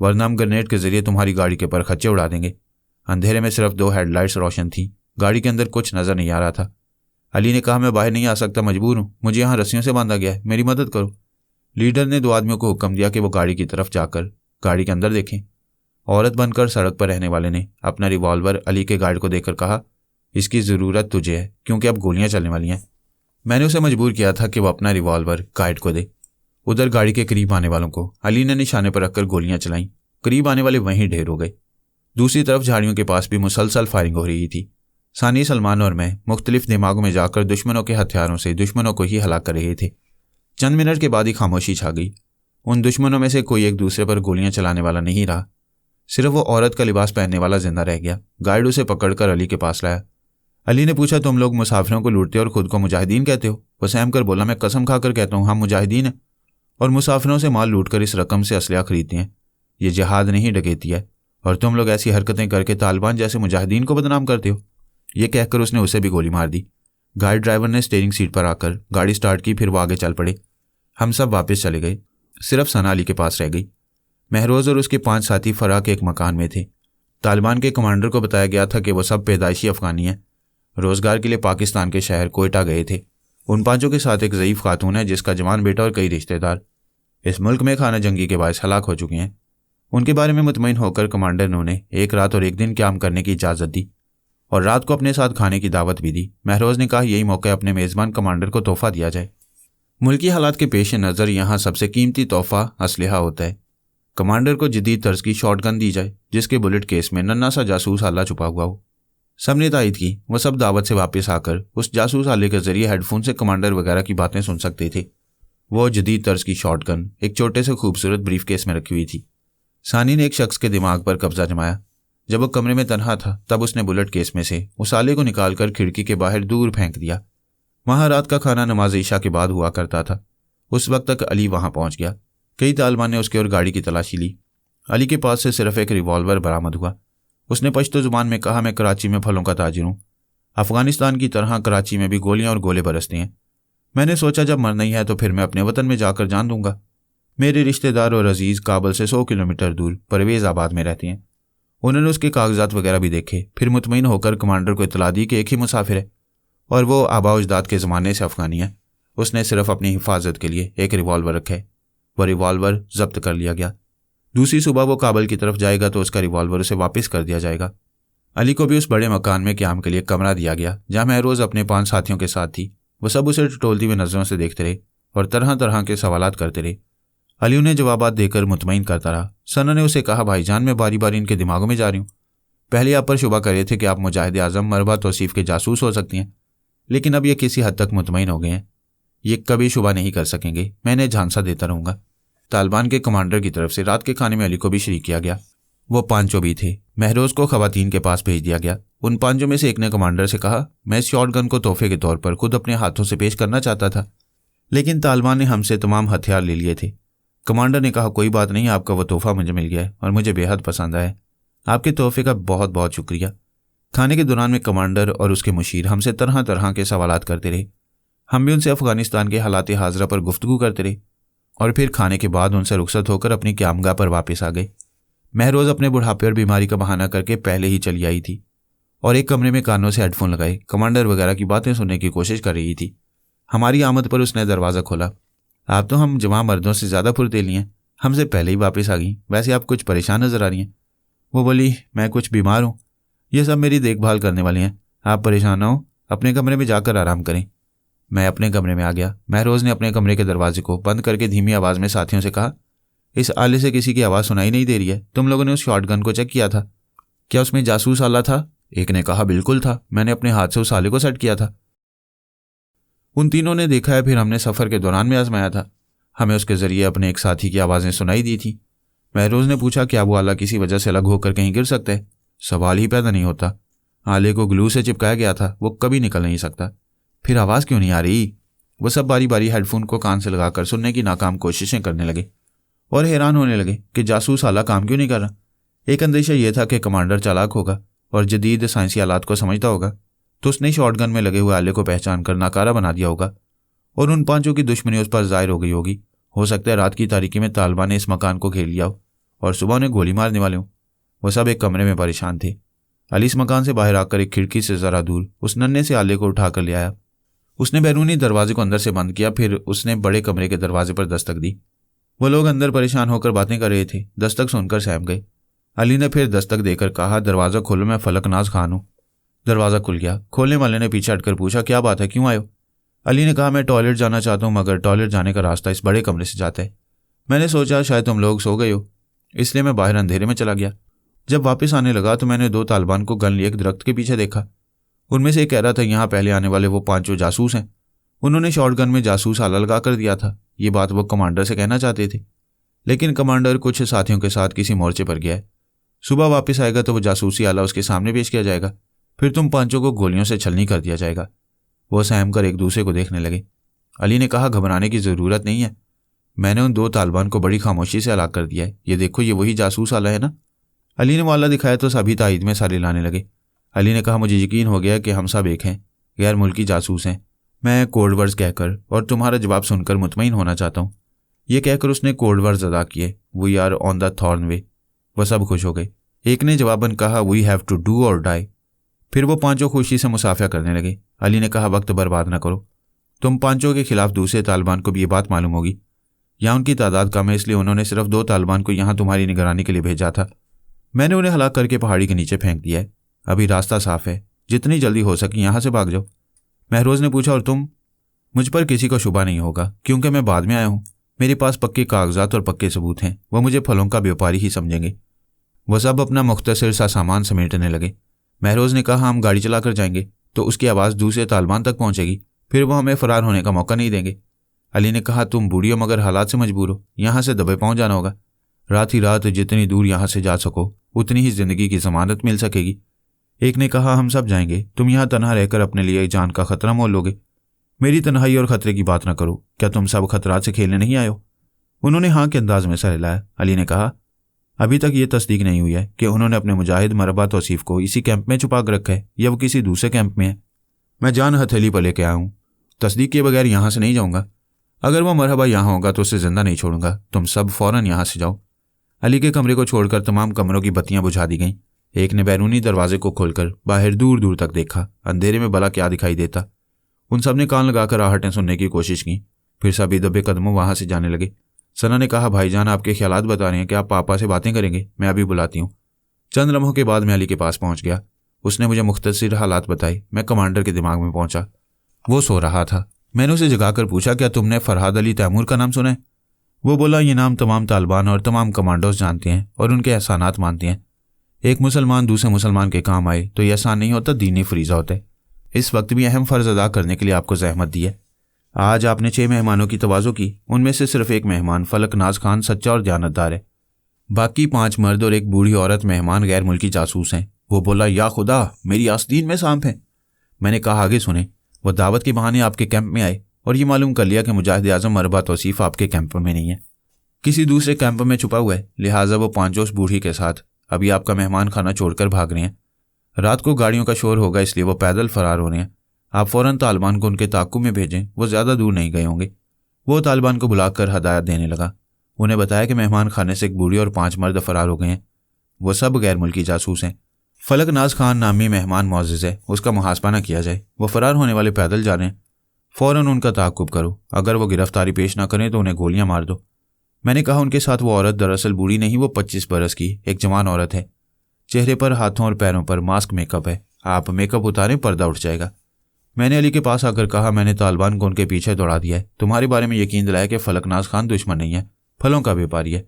वरना हम ग्रेनेड के जरिए तुम्हारी गाड़ी के परखच्चे उड़ा देंगे। अंधेरे में सिर्फ 2 हेडलाइट्स रोशन थी। गाड़ी के अंदर कुछ नजर नहीं आ रहा था। अली ने कहा, मैं बाहर नहीं आ सकता, मजबूर हूं, मुझे यहाँ रस्सियों से बांधा गया है, मेरी मदद करो। लीडर ने 2 आदमियों को हुक्म दिया कि वो गाड़ी की तरफ जाकर गाड़ी के अंदर देखें। औरत बनकर सड़क पर रहने वाले ने अपना रिवॉल्वर अली के गार्ड को देकर कहा, इसकी ज़रूरत तुझे है, क्योंकि अब गोलियां चलने वाली हैं। मैंने उसे मजबूर किया था कि वो अपना रिवॉल्वर गार्ड को दे। उधर गाड़ी के करीब आने वालों को अली ने निशाने पर रखकर गोलियां चलाईं। करीब आने वाले वहीं ढेर हो गए। दूसरी तरफ झाड़ियों के पास भी मुसलसल फायरिंग हो रही थी। सानी, सलमान और मैं मुख्तलिफ दिमागों में जाकर दुश्मनों के हथियारों से दुश्मनों को ही हलाक कर रहे थे। चंद मिनट के बाद ही खामोशी छा गई। उन दुश्मनों में से कोई एक दूसरे पर गोलियां चलाने वाला नहीं रहा। सिर्फ वो औरत का लिबास पहनने वाला जिंदा रह गया। गार्ड उसे पकड़कर अली के पास लाया। अली ने पूछा, तुम लोग मुसाफिरों को लूटते हो और खुद को मुजाहिदीन कहते हो? वो सहम कर बोला, मैं कसम खाकर कहता हूँ हम मुजाहिदीन हैं और मुसाफिरों से माल लूटकर इस रकम से असलिया खरीदते हैं। ये जिहाद नहीं, डकैती है, और तुम लोग ऐसी हरकतें करके तालिबान जैसे मुजाहिदीन को बदनाम करते हो। ये कहकर उसने उसे भी गोली मार दी। गाइड ड्राइवर ने स्टीयरिंग सीट पर आकर गाड़ी स्टार्ट की, फिर वो आगे चल पड़े। हम सब वापस चले गए। सिर्फ सना अली के पास रह गई। महरोज और उसके 5 साथी फरा के एक मकान में थे। तालिबान के कमांडर को बताया गया था कि वो सब पैदाइशी अफगानी हैं। रोजगार के लिए पाकिस्तान के शहर कोयटा गए थे। उन 5 के साथ एक ज़ईफ खातून है जिसका जवान बेटा और कई रिश्तेदार इस मुल्क में खाना जंगी के बायस हलाक हो चुके हैं। उनके बारे में मुतमईन होकर कमांडर ने उन्हें 1 रात और 1 दिन क्याम करने की इजाज़त दी और रात को अपने साथ खाने की दावत भी दी। महरोज ने कहा, यही मौका अपने मेज़बान कमांडर को तोहफा दिया जाए। मुल्की हालात के पेश नज़र यहाँ सबसे कीमती तोहफा असलहा होता है। कमांडर को जदीद तर्ज की शॉटगन दी जाए जिसके बुलेट केस में नन्हा सा जासूस आला छुपा हुआ हो। सबने तायद की। वह सब दावत से वापस आकर उस जासूस आले के जरिए हेडफोन से कमांडर वगैरह की बातें सुन सकते थे। वो जदीद तर्ज की शॉटगन एक छोटे से खूबसूरत ब्रीफ केस में रखी हुई थी। सानी ने एक शख्स के दिमाग पर कब्जा जमाया। जब वो कमरे में तन्हा था तब उसने बुलेट केस में से उस आले को निकालकर खिड़की के बाहर दूर फेंक दिया। वहां रात का खाना नमाज ईशा के बाद हुआ करता था। उस वक्त तक अली वहां पहुंच गया। कई तालिबान ने उसकी और गाड़ी की तलाशी ली। अली के पास से सिर्फ एक रिवॉल्वर बरामद हुआ। उसने पश्तो जुबान में कहा, मैं कराची में फलों का ताजिर हूँ। अफगानिस्तान की तरह कराची में भी गोलियां और गोले बरसते हैं। मैंने सोचा जब मरना ही है तो फिर मैं अपने वतन में जाकर जान दूंगा। मेरे रिश्तेदार और अजीज काबुल से 100 किलोमीटर दूर परवेज़ आबाद में रहते हैं। उन्होंने उसके कागजात वगैरह भी देखे। फिर मुतमईन होकर कमांडर को इतला दी कि एक ही मुसाफिर है और वो आबा अजदाद के ज़माने से अफगानी है। उसने सिर्फ अपनी हिफाजत के लिए एक रिवॉल्वर रखा है। वह रिवॉल्वर जब्त कर लिया गया। दूसरी सुबह वो काबुल की तरफ जाएगा तो उसका रिवॉल्वर उसे वापस कर दिया जाएगा। अली को भी उस बड़े मकान में क़याम के लिए कमरा दिया गया जहाँ महरोज अपने 5 साथियों के साथ थी। वो सब उसे टटोलती हुई नज़रों से देखते रहे और तरह तरह के सवालात करते रहे। अली उन्हें जवाबात देकर मुतमईन करता रहा। सना ने उसे कहा, भाईजान मैं बारी बारी इनके दिमागों में जा रही हूँ। पहले आप पर शुबा कर रहे थे कि आप मुजाहिद आज़म मरबा तौसीफ के जासूस हो सकती हैं, लेकिन अब ये किसी हद तक मुतमईन हो गए हैं। ये कभी शुबा नहीं कर सकेंगे। मैं इन्हें झांसा देता रहूँगा। तालिबान के कमांडर की तरफ से रात के खाने में अली को भी शरीक किया गया। वो 5 भी थे। महरोज को खवातीन के पास भेज दिया गया। उन 5 में से एक ने कमांडर से कहा, मैं इस शॉटगन को तोहफे के तौर पर खुद अपने हाथों से पेश करना चाहता था, लेकिन तालिबान ने हमसे तमाम हथियार ले लिए थे। कमांडर ने कहा, कोई बात नहीं, आपका वो तोहफा मुझे मिल गया है और मुझे बेहद पसंद आया। आपके तोहफे का बहुत बहुत शुक्रिया। खाने के दौरान में कमांडर और उसके मुशीर हमसे तरह तरह के सवालात करते रहे। हम भी उनसे अफगानिस्तान के हालात हाजरा पर गुफ्तगू करते रहे और फिर खाने के बाद उनसे रुखसत होकर अपनी क़यामगाह पर वापस आ गए। महरोज अपने बुढ़ापे और बीमारी का बहाना करके पहले ही चली आई थी और एक कमरे में कानों से हेडफोन लगाए कमांडर वगैरह की बातें सुनने की कोशिश कर रही थी। हमारी आमद पर उसने दरवाज़ा खोला। आप तो हम जवां मर्दों से ज़्यादा फुर्तीली हैं, हमसे पहले ही वापस आ गई। वैसे आप कुछ परेशान नजर आ रही हैं। वो बोली, मैं कुछ बीमार हूँ, ये सब मेरी देखभाल करने वाले हैं। आप परेशान ना हो, अपने कमरे में जाकर आराम करें। मैं अपने कमरे में आ गया। महरोज ने अपने कमरे के दरवाजे को बंद करके धीमी आवाज में साथियों से कहा, इस आले से किसी की आवाज़ सुनाई नहीं दे रही है। तुम लोगों ने उस शॉटगन को चेक किया था? क्या उसमें जासूस आला था? एक ने कहा, बिल्कुल था, मैंने अपने हाथ से उस आले को सेट किया था। उन तीनों ने देखा है, फिर हमने सफ़र के दौरान में आजमाया था। हमें उसके जरिए अपने एक साथी की आवाज़ें सुनाई दी थी। महरोज ने पूछा, क्या वो आला किसी वजह से अलग होकर कहीं गिर सकता है? सवाल ही पैदा नहीं होता। आले को ग्लू से चिपकाया गया था, वो कभी निकल नहीं सकता। फिर आवाज़ क्यों नहीं आ रही? वो सब बारी बारी हेडफोन को कान से लगाकर सुनने की नाकाम कोशिशें करने लगे और हैरान होने लगे कि जासूस आला काम क्यों नहीं कर रहा। एक अंदेशा यह था कि कमांडर चालाक होगा और जदीद साइंसी आलात को समझता होगा, तो उसने शॉटगन में लगे हुए आले को पहचान कर नाकारा बना दिया होगा और उन पांचों की दुश्मनी उस पर जाहिर हो गई होगी। हो सकता है रात की तारीकी में तालिबान ने इस मकान को घेर लिया हो और सुबह उन्हें गोली मारने वाले हों। वो सब एक कमरे में परेशान थे। अली इस मकान से बाहर आकर एक खिड़की से ज़रा दूर उस नन्हे से आले को उठाकर ले आया। उसने बैरूनी दरवाजे को अंदर से बंद किया, फिर उसने बड़े कमरे के दरवाजे पर दस्तक दी। वो लोग अंदर परेशान होकर बातें कर रहे थे। दस्तक सुनकर सहम गए। अली ने फिर दस्तक देकर कहा, दरवाज़ा खोलो, मैं फलकनाज खान हूँ। दरवाज़ा खुल गया। खोलने वाले ने पीछे हटकर पूछा, क्या बात है, क्यों आए हो? अली ने कहा, मैं टॉयलेट जाना चाहता हूँ, मगर टॉयलेट जाने का रास्ता इस बड़े कमरे से जाता है। मैंने सोचा शायद तुम लोग सो गए हो, इसलिए मैं बाहर अंधेरे में चला गया। जब वापस आने लगा तो मैंने 2 तालिबान को गन लिए एक दरख्त के पीछे देखा। उनमें से एक कह रहा था, यहाँ पहले आने वाले वो 5 जासूस हैं। उन्होंने शॉटगन में जासूस आला लगा कर दिया था। ये बात वो कमांडर से कहना चाहते थे, लेकिन कमांडर कुछ साथियों के साथ किसी मोर्चे पर गया है। सुबह वापस आएगा तो वो जासूसी आला उसके सामने पेश किया जाएगा, फिर तुम 5 को गोलियों से छलनी कर दिया जाएगा। वो सहम कर एक दूसरे को देखने लगे। अली ने कहा, घबराने की ज़रूरत नहीं है, मैंने उन 2 तालिबान को बड़ी खामोशी से हलाक कर दिया है। ये देखो, ये वही जासूस आला है ना? अली ने वाला दिखाया तो सभी तायद में सारे लाने लगे। अली ने कहा, मुझे यकीन हो गया कि हम सब एक हैं, गैर मुल्की जासूस हैं। मैं कोड वर्ड्स कहकर और तुम्हारा जवाब सुनकर मुतमईन होना चाहता हूँ। ये कहकर उसने कोड वर्ड्स अदा किए, we are on the thorn way. वह सब खुश हो गए। एक ने जवाबन कहा, we have to do or die. फिर वो 5 खुशी से मुसाफिया करने लगे। अली ने कहा, वक्त बर्बाद न करो, तुम 5 के खिलाफ दूसरे तालिबान को भी ये बात मालूम होगी। यहाँ उनकी तादाद कम है, इसलिए उन्होंने सिर्फ 2 तालिबान को यहाँ तुम्हारी निगरानी के लिए भेजा था। मैंने उन्हें हलाक करके पहाड़ी के नीचे फेंक दिया है। अभी रास्ता साफ है, जितनी जल्दी हो सके यहाँ से भाग जाओ। महरोज ने पूछा, और तुम? मुझ पर किसी को शुबा नहीं होगा, क्योंकि मैं बाद में आया हूँ। मेरे पास पक्के कागजात और पक्के सबूत हैं। वह मुझे फलों का व्यापारी ही समझेंगे। वह सब अपना मुख्तसर सा सामान समेटने लगे। महरोज ने कहा, हम गाड़ी चलाकर जाएंगे तो उसकी आवाज़ दूसरे तालिबान तक पहुंचेगी, फिर वो हमें फरार होने का मौका नहीं देंगे। अली ने कहा, तुम बूढ़ी हो मगर हालात से मजबूर हो, यहाँ से दबे पहुंच जाना होगा। रात ही रात जितनी दूर यहाँ से जा सको उतनी ही जिंदगी की जमानत मिल सकेगी। एक ने कहा, हम सब जाएंगे, तुम यहाँ तनहा रहकर अपने लिए जान का खतरा मोल लोगे। मेरी तन्हाई और खतरे की बात ना करो, क्या तुम सब खतरात से खेलने नहीं आए हो? उन्होंने हाँ के अंदाज में सर हिलाया। अली ने कहा, अभी तक ये तस्दीक नहीं हुई है कि उन्होंने अपने मुजाहिद मरबा तौसीफ को इसी कैंप में छुपा कर रखा है या वो किसी दूसरे कैंप में है। मैं जान हथेली पर लेके आया हूँ, तस्दीक के बगैर यहाँ से नहीं जाऊँगा। अगर वो मरहबा यहाँ होगा तो उसे जिंदा नहीं छोड़ूंगा। तुम सब फौरन यहाँ से जाओ। अली के कमरे को छोड़कर तमाम कमरों की बत्तियां बुझा दी गईं। एक ने बैरूनी दरवाजे को खोलकर बाहर दूर दूर तक देखा। अंधेरे में भला क्या दिखाई देता। उन सब ने कान लगाकर आहटें सुनने की कोशिश की, फिर सभी दबे कदमों वहां से जाने लगे। सना ने कहा, भाईजान आपके ख्यालात बता रहे हैं कि आप पापा से बातें करेंगे, मैं अभी बुलाती हूँ। चंद लम्हों के बाद मैं अली के पास पहुंच गया। उसने मुझे मुख्तसर हालात बताए। मैं कमांडर के दिमाग में पहुंचा। वो सो रहा था। मैंने उसे जगाकर पूछा, क्या तुमने फरहाद अली तैमूर का नाम सुना है? वो बोला, ये नाम तमाम तालिबान और तमाम कमांडोज जानते हैं और उनके एहसानात मानते हैं। एक मुसलमान दूसरे मुसलमान के काम आए तो यह एहसान नहीं होता, दीनी फरीज़ा होता है। इस वक्त भी अहम फ़र्ज़ अदा करने के लिए आपको ज़हमत दी है। आज आपने 6 मेहमानों की तवाज़ो की, उनमें से सिर्फ एक मेहमान फलकनाज खान सच्चा और दयानतदार है। बाकी 5 मर्द और एक बूढ़ी औरत मेहमान गैर मुल्की जासूस हैं। वो बोला, या खुदा, मेरी आस्तीन में सांप है। मैंने कहा, आगे सुने। वो दावत के बहाने आपके कैंप में आए और ये मालूम कर लिया कि मुजाहिद आज़म मरबा तौसीफ आपके कैंप में नहीं है, किसी दूसरे कैंप में छुपा हुआ है। लिहाजा वो 5 उस बूढ़ी के साथ अभी आपका मेहमान खाना छोड़कर भाग रहे हैं। रात को गाड़ियों का शोर होगा, इसलिए वो पैदल फरार हो रहे हैं। आप फौरन तालिबान को उनके ताक़ुब में भेजें, वो ज़्यादा दूर नहीं गए होंगे। वो तालिबान को बुलाकर हदायत देने लगा। उन्हें बताया कि मेहमान खाने से एक बूढ़ी और 5 मर्द फरार हो गए हैं। वो सब गैर मुल्की जासूस हैं। फलकनाज खान नामी मेहमान मौजूद है, उसका मुहासबा न किया जाए। वो फरार होने वाले पैदल जा रहे हैं, फ़ौरन उनका ताक़ुब करो। अगर वो गिरफ्तारी पेश ना करें तो उन्हें गोलियां मार दो। मैंने कहा, उनके साथ वो औरत दरअसल बूढ़ी नहीं, वो 25 बरस की एक जवान औरत है। चेहरे पर, हाथों और पैरों पर मास्क मेकअप है। आप मेकअप उतारें, पर्दा उठ जाएगा। मैंने अली के पास आकर कहा, मैंने तालिबान को उनके पीछे दौड़ा दिया है। तुम्हारे बारे में यकीन दिलाया कि फलकनाज खान दुश्मन नहीं है, फलों का व्यापारी है।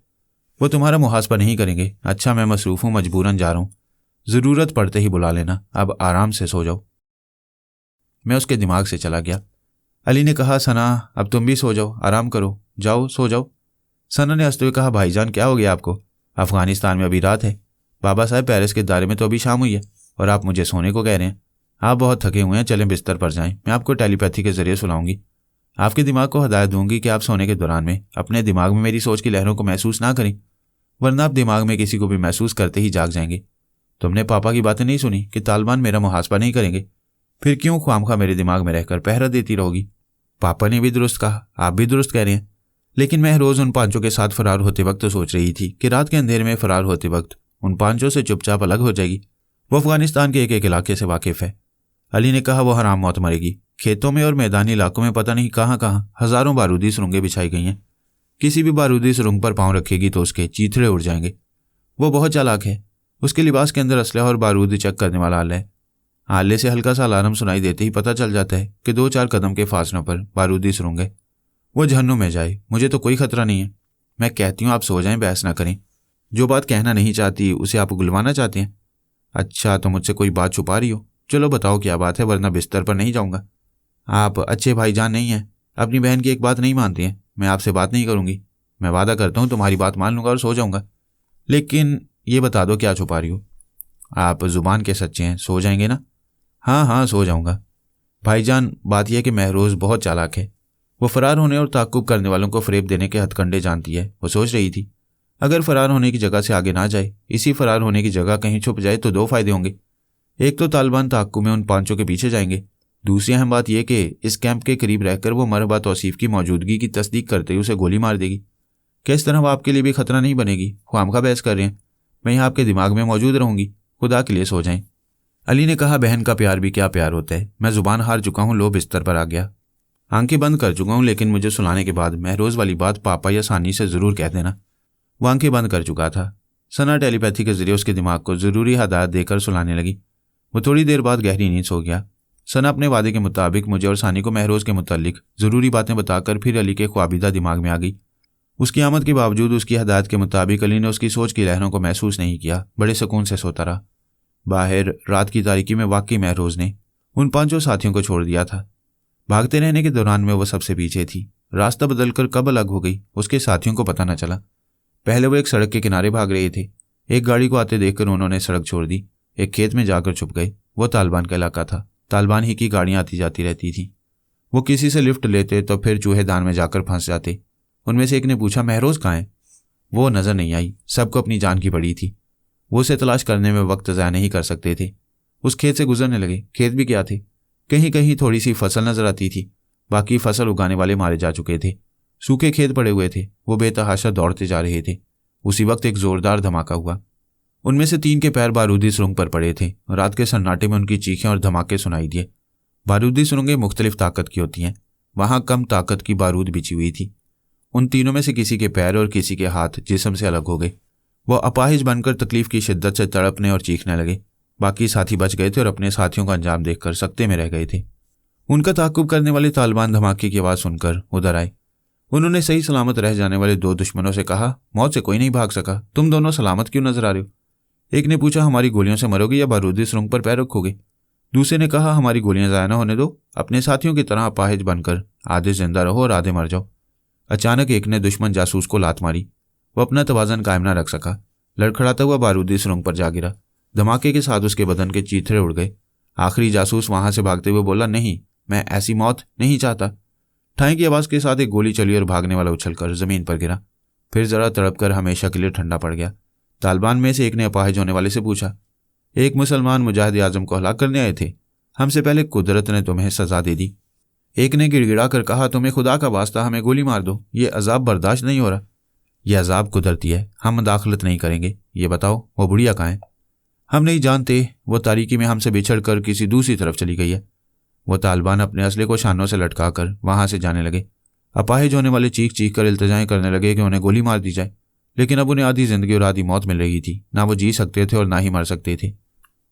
वो तुम्हारा मुहासबा नहीं करेंगे। अच्छा, मैं मसरूफ़ हूँ, मजबूरन जा रहा हूँ, ज़रूरत पड़ते ही बुला लेना। अब आराम से सो जाओ। मैं उसके दिमाग से चला गया। अली ने कहा, सना अब तुम भी सो जाओ, आराम करो, जाओ सो जाओ। सना ने हंसते हुए कहा, भाईजान क्या हो गया आपको? अफगानिस्तान में अभी रात है। बाबा साहब, पेरिस के दायरे में तो अभी शाम हुई है और आप मुझे सोने को कह रहे हैं। आप बहुत थके हुए हैं, चलें बिस्तर पर जाएं, मैं आपको टेलीपैथी के जरिए सुलाऊंगी। आपके दिमाग को हदायत दूंगी कि आप सोने के दौरान में अपने दिमाग में मेरी सोच की लहरों को महसूस ना करें, वरना आप दिमाग में किसी को भी महसूस करते ही जाग जाएंगे। तुमने पापा की बातें नहीं सुनी कि तालिबान मेरा मुहासबा नहीं करेंगे, फिर क्यों ख्वामखा मेरे दिमाग में रहकर पहरा देती रहोगी? पापा ने भी दुरुस्त कहा, आप भी दुरुस्त कह रहे हैं। लेकिन मैं रोज़ उन पांचों के साथ फरार होते वक्त तो सोच रही थी कि रात के अंधेरे में फरार होते वक्त उन पांचों से चुपचाप अलग हो जाएगी। वो अफगानिस्तान के एक एक इलाके से वाकिफ़ है। अली ने कहा, वो हराम मौत मरेगी। खेतों में और मैदानी इलाकों में पता नहीं कहाँ कहाँ हज़ारों बारूदी सुरंगें बिछाई गई हैं। किसी भी बारूदी सुरंग पर पाँव रखेगी तो उसके चीथड़े उड़ जाएंगे। वो बहुत चालाक है। उसके लिबास के अंदर असलहा और बारूद चेक करने वाला आला है। आले से हल्का सा अलार्म सुनाई देते ही पता चल जाता है कि 2-4 कदम के फासलों पर बारूदी सुरंग है। वो जहन्नुम में जाए, मुझे तो कोई खतरा नहीं है। मैं कहती हूँ आप सो जाएं, बहस ना करें। जो बात कहना नहीं चाहती उसे आप गुलवाना चाहते हैं। अच्छा, तो मुझसे कोई बात छुपा रही हो? चलो बताओ क्या बात है, वरना बिस्तर पर नहीं जाऊँगा। आप अच्छे भाईजान नहीं हैं, अपनी बहन की एक बात नहीं मानती हैं। मैं आपसे बात नहीं करूँगी। मैं वादा करता हूँ तुम्हारी बात मान लूँगा और सो जाऊँगा। लेकिन ये बता दो क्या छुपा रही हो? आप ज़ुबान के सच्चे हैं, सो जाएंगे ना? हाँ हाँ, सो जाऊँगा। भाईजान, बात यह है कि महरोज़ बहुत चालाक है। वो फरार होने और ताक़ुब करने वालों को फ़रेब देने के हथकंडे जानती है। वो सोच रही थी अगर फ़रार होने की जगह से आगे ना जाए, इसी फ़रार होने की जगह कहीं छुप जाए तो 2 फ़ायदे होंगे। एक तो तालिबान ताक़ुब में उन पांचों के पीछे जाएंगे। दूसरी अहम बात यह कि इस कैंप के करीब रहकर वो मरहबा तौसीफ़ की मौजूदगी की तस्दीक करते ही उसे गोली मार देगी। क्या इस तरह वो आपके लिए भी खतरा नहीं बनेगी? ख्वामखा बहस कर रहे हैं। मैं यहाँ आपके दिमाग में मौजूद रहूँगी। खुदा के लिए सो जाएं। अली ने कहा, बहन का प्यार भी क्या प्यार होता है। मैं ज़ुबान हार चुका हूँ, लो बिस्तर पर आ गया। आंखें बंद कर चुका हूँ, लेकिन मुझे सुलाने के बाद महरोज़ वाली बात पापा या सानी से ज़रूर कह देना। वो आंखें बंद कर चुका था। सना टेलीपैथी के जरिए उसके दिमाग को ज़रूरी हदायत देकर सुलाने लगी। वो थोड़ी देर बाद गहरी नींद सो गया। सना अपने वादे के मुताबिक मुझे और सानी को महरोज़ के मुतालिक ज़रूरी बातें बताकर फिर अली के ख्वाबीदा दिमाग में आ गई। उसकी आमद के बावजूद उसकी हदायत के मुताबिक अली ने उसकी सोच की लहरों को महसूस नहीं किया। बड़े सुकून से सोता रहा। बाहर रात की तारीकी में वाकई महरोज़ ने उन पांचों साथियों को छोड़ दिया था। भागते रहने के दौरान में वो सबसे पीछे थी। रास्ता बदलकर कब अलग हो गई उसके साथियों को पता न चला। पहले वो एक सड़क के किनारे भाग रहे थे। एक गाड़ी को आते देखकर उन्होंने सड़क छोड़ दी। एक खेत में जाकर छुप गए। वो तालिबान का इलाका था। तालिबान ही की गाड़ियाँ आती जाती रहती थी। वो किसी से लिफ्ट लेते तो फिर चूहेदान में जाकर फंस जाते। उनमें से एक ने पूछा, महरोज़ कहाँ है? वो नज़र नहीं आई। सबको अपनी जान की पड़ी थी। वो उसे तलाश करने में वक्त ज़ाया नहीं कर सकते थे। उस खेत से गुजरने लगे। खेत भी क्या थे, कहीं कहीं थोड़ी सी फसल नजर आती थी। बाकी फसल उगाने वाले मारे जा चुके थे। सूखे खेत पड़े हुए थे। वो बेतहाशा दौड़ते जा रहे थे। उसी वक्त एक जोरदार धमाका हुआ। उनमें से 3 के पैर बारूदी सुरंग पर पड़े थे। रात के सन्नाटे में उनकी चीखें और धमाके सुनाई दिए। बारूदी सुरंगें मुख्तलिफ ताकत की होती हैं। वहां कम ताकत की बारूद बिछी हुई थी। उन तीनों में से किसी के पैर और किसी के हाथ जिस्म से अलग हो गए। वो अपाहिज बनकर तकलीफ की शिद्दत से तड़पने और चीखने लगे। बाकी साथी बच गए थे और अपने साथियों का अंजाम देखकर सकते में रह गए थे। उनका ताक़ुब करने वाले तालिबान धमाके की आवाज़ सुनकर उधर आए। उन्होंने सही सलामत रह जाने वाले 2 दुश्मनों से कहा, मौत से कोई नहीं भाग सका, तुम दोनों सलामत क्यों नजर आ रहे हो? एक ने पूछा, हमारी गोलियों से मरोगे या बारूदी सुरंग पर पैर रखोगे? दूसरे ने कहा, हमारी गोलियां ज़ाया न होने दो, अपने साथियों की तरह अपाहिज बनकर आधे जिंदा रहो और आधे मर जाओ। अचानक एक ने दुश्मन जासूस को लात मारी। वो अपना तवाज़न कायम न रख सका। लड़खड़ाता हुआ बारूदी सुरंग पर जा गिरा। धमाके के साथ उसके बदन के चीथड़े उड़ गए। आखिरी जासूस वहां से भागते हुए बोला, नहीं, मैं ऐसी मौत नहीं चाहता। ठाई की आवाज़ के साथ एक गोली चली और भागने वाला उछलकर ज़मीन पर गिरा। फिर ज़रा तड़पकर हमेशा के लिए ठंडा पड़ गया। तालिबान में से एक ने अपाहिज होने वाले से पूछा, एक मुसलमान मुजाहिद आज़म को हलाक करने आए थे, हमसे पहले कुदरत ने तुम्हें सज़ा दे दी। एक ने गिड़गिड़ा कर कहा, तुम्हें खुदा का वास्ता हमें गोली मार दो, ये अजाब बर्दाश्त नहीं हो रहा। यह अजाब कुदरती है, हम मुदाखलत नहीं करेंगे। ये बताओ वो बुढ़िया कहाँ है? हम नहीं जानते, वो तारीकी में हमसे बिछड़ कर किसी दूसरी तरफ चली गई है। वो तालिबान अपने असले को शानों से लटका कर वहां से जाने लगे। अपाहिज होने वाले चीख चीख कर इल्तिजाएं करने लगे कि उन्हें गोली मार दी जाए, लेकिन अब उन्हें आधी जिंदगी और आधी मौत मिल रही थी। ना वो जी सकते थे और ना ही मर सकते थे।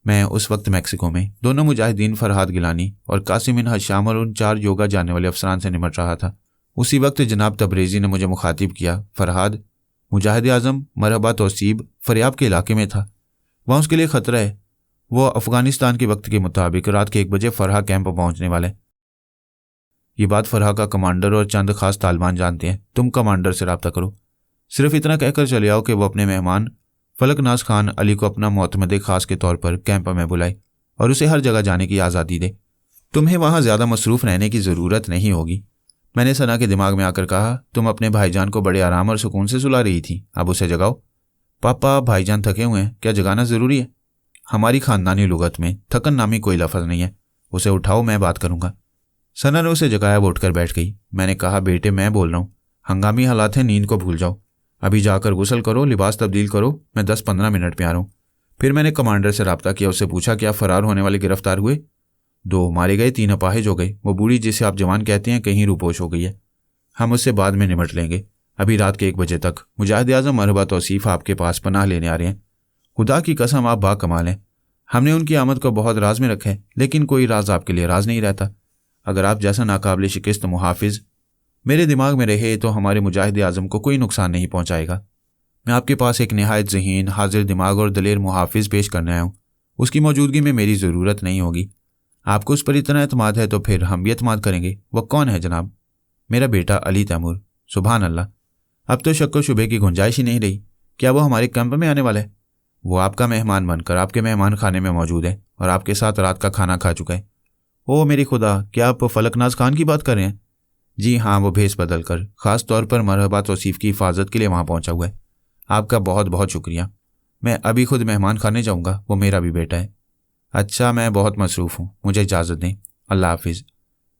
मैं उस वक्त मैक्सिको में दोनों मुजाहिदीन फरहाद गिलानी और कासिम बिन हशाम और उन 4 योगा जानने वाले अफसरान से निमट रहा था। उसी वक्त जनाब तबरेज़ी ने मुझे मुखातिब किया। फरहाद, मुजाहिद आज़म मरहबा तौसीब फरियाब के इलाके में था, वहाँ उसके लिए ख़तरा है। वो अफ़गानिस्तान के वक्त के मुताबिक रात के 1 बजे फरहा कैंप पहुँचने वाले। ये बात फरहा का कमांडर और चंद खास तालिबान जानते हैं। तुम कमांडर से रब्ता करो। सिर्फ इतना कहकर चले आओ कि वो अपने मेहमान फलकनाज खान अली को अपना मोतमद खास के तौर पर कैंप में बुलाए और उसे हर जगह जाने की आज़ादी दे। तुम्हें वहाँ ज़्यादा मसरूफ़ रहने की ज़रूरत नहीं होगी। मैंने सना के दिमाग में आकर कहा, तुम अपने भाईजान को बड़े आराम और सुकून से सुला रही थी, अब उसे जगाओ। पापा, भाईजान थके हुए हैं, क्या जगाना ज़रूरी है? हमारी ख़ानदानी लुगत में थकन नामी कोई लफ्ज़ नहीं है। उसे उठाओ, मैं बात करूँगा। सना ने उसे जगाया, वो उठकर बैठ गई। मैंने कहा, बेटे मैं बोल रहा हूँ, हंगामी हालात हैं, नींद को भूल जाओ। अभी जाकर गुसल करो, लिबास तब्दील करो, मैं 10-15 मिनट में आ रहा हूँ। फिर मैंने कमांडर से रब्ता किया, उससे पूछा क्या फ़रार होने वाले गिरफ्तार हुए? 2 मारे गए, 3 अपाहिज हो गए। वो बूढ़ी जिसे आप जवान कहते हैं कहीं रूपोश हो गई है। हम उससे बाद में निमट लेंगे। अभी रात के 1 बजे तक मुजाहिद आज़म मरहबा तौसीफ आपके पास पनाह लेने आ रहे हैं। खुदा की कसम आप बाकमाल हैं। हमने उनकी आमद को बहुत राज में रखा है, लेकिन कोई राज आपके लिए राज नहीं रहता। अगर आप जैसा नाकाबिल शिकस्त मुहाफिज मेरे दिमाग में रहे तो हमारे मुजाहिद आज़म को कोई नुकसान नहीं पहुंचाएगा। मैं आपके पास एक नहायत ज़हीन, हाजिर दिमाग और दलेर मुहाफिज पेश करने आया हूँ। उसकी मौजूदगी में मेरी ज़रूरत नहीं होगी। आपको उस पर इतना एतमाद है तो फिर हम भी एतमाद करेंगे। वह कौन है जनाब? मेरा बेटा अली तैमूर। सुभान अल्लाह, अब तो शक व शुबे की गुंजाइश ही नहीं रही। क्या वो हमारे कैंप में आने वाला है? वो आपका मेहमान बनकर आपके मेहमान खाने में मौजूद है और आपके साथ रात का खाना खा चुका है। ओ मेरी खुदा, क्या आप फलकनाज खान की बात कर रहे हैं? जी हाँ, वो भेस बदल कर ख़ास तौर पर मरहबा तौसीफ की हिफाजत के लिए वहाँ पहुँचा हुआ है। आपका बहुत बहुत शुक्रिया। मैं अभी खुद मेहमान खाने जाऊँगा, वो मेरा भी बेटा है। अच्छा, मैं बहुत मसरूफ़ हूँ, मुझे इजाज़त दें। अल्लाह हाफिज़।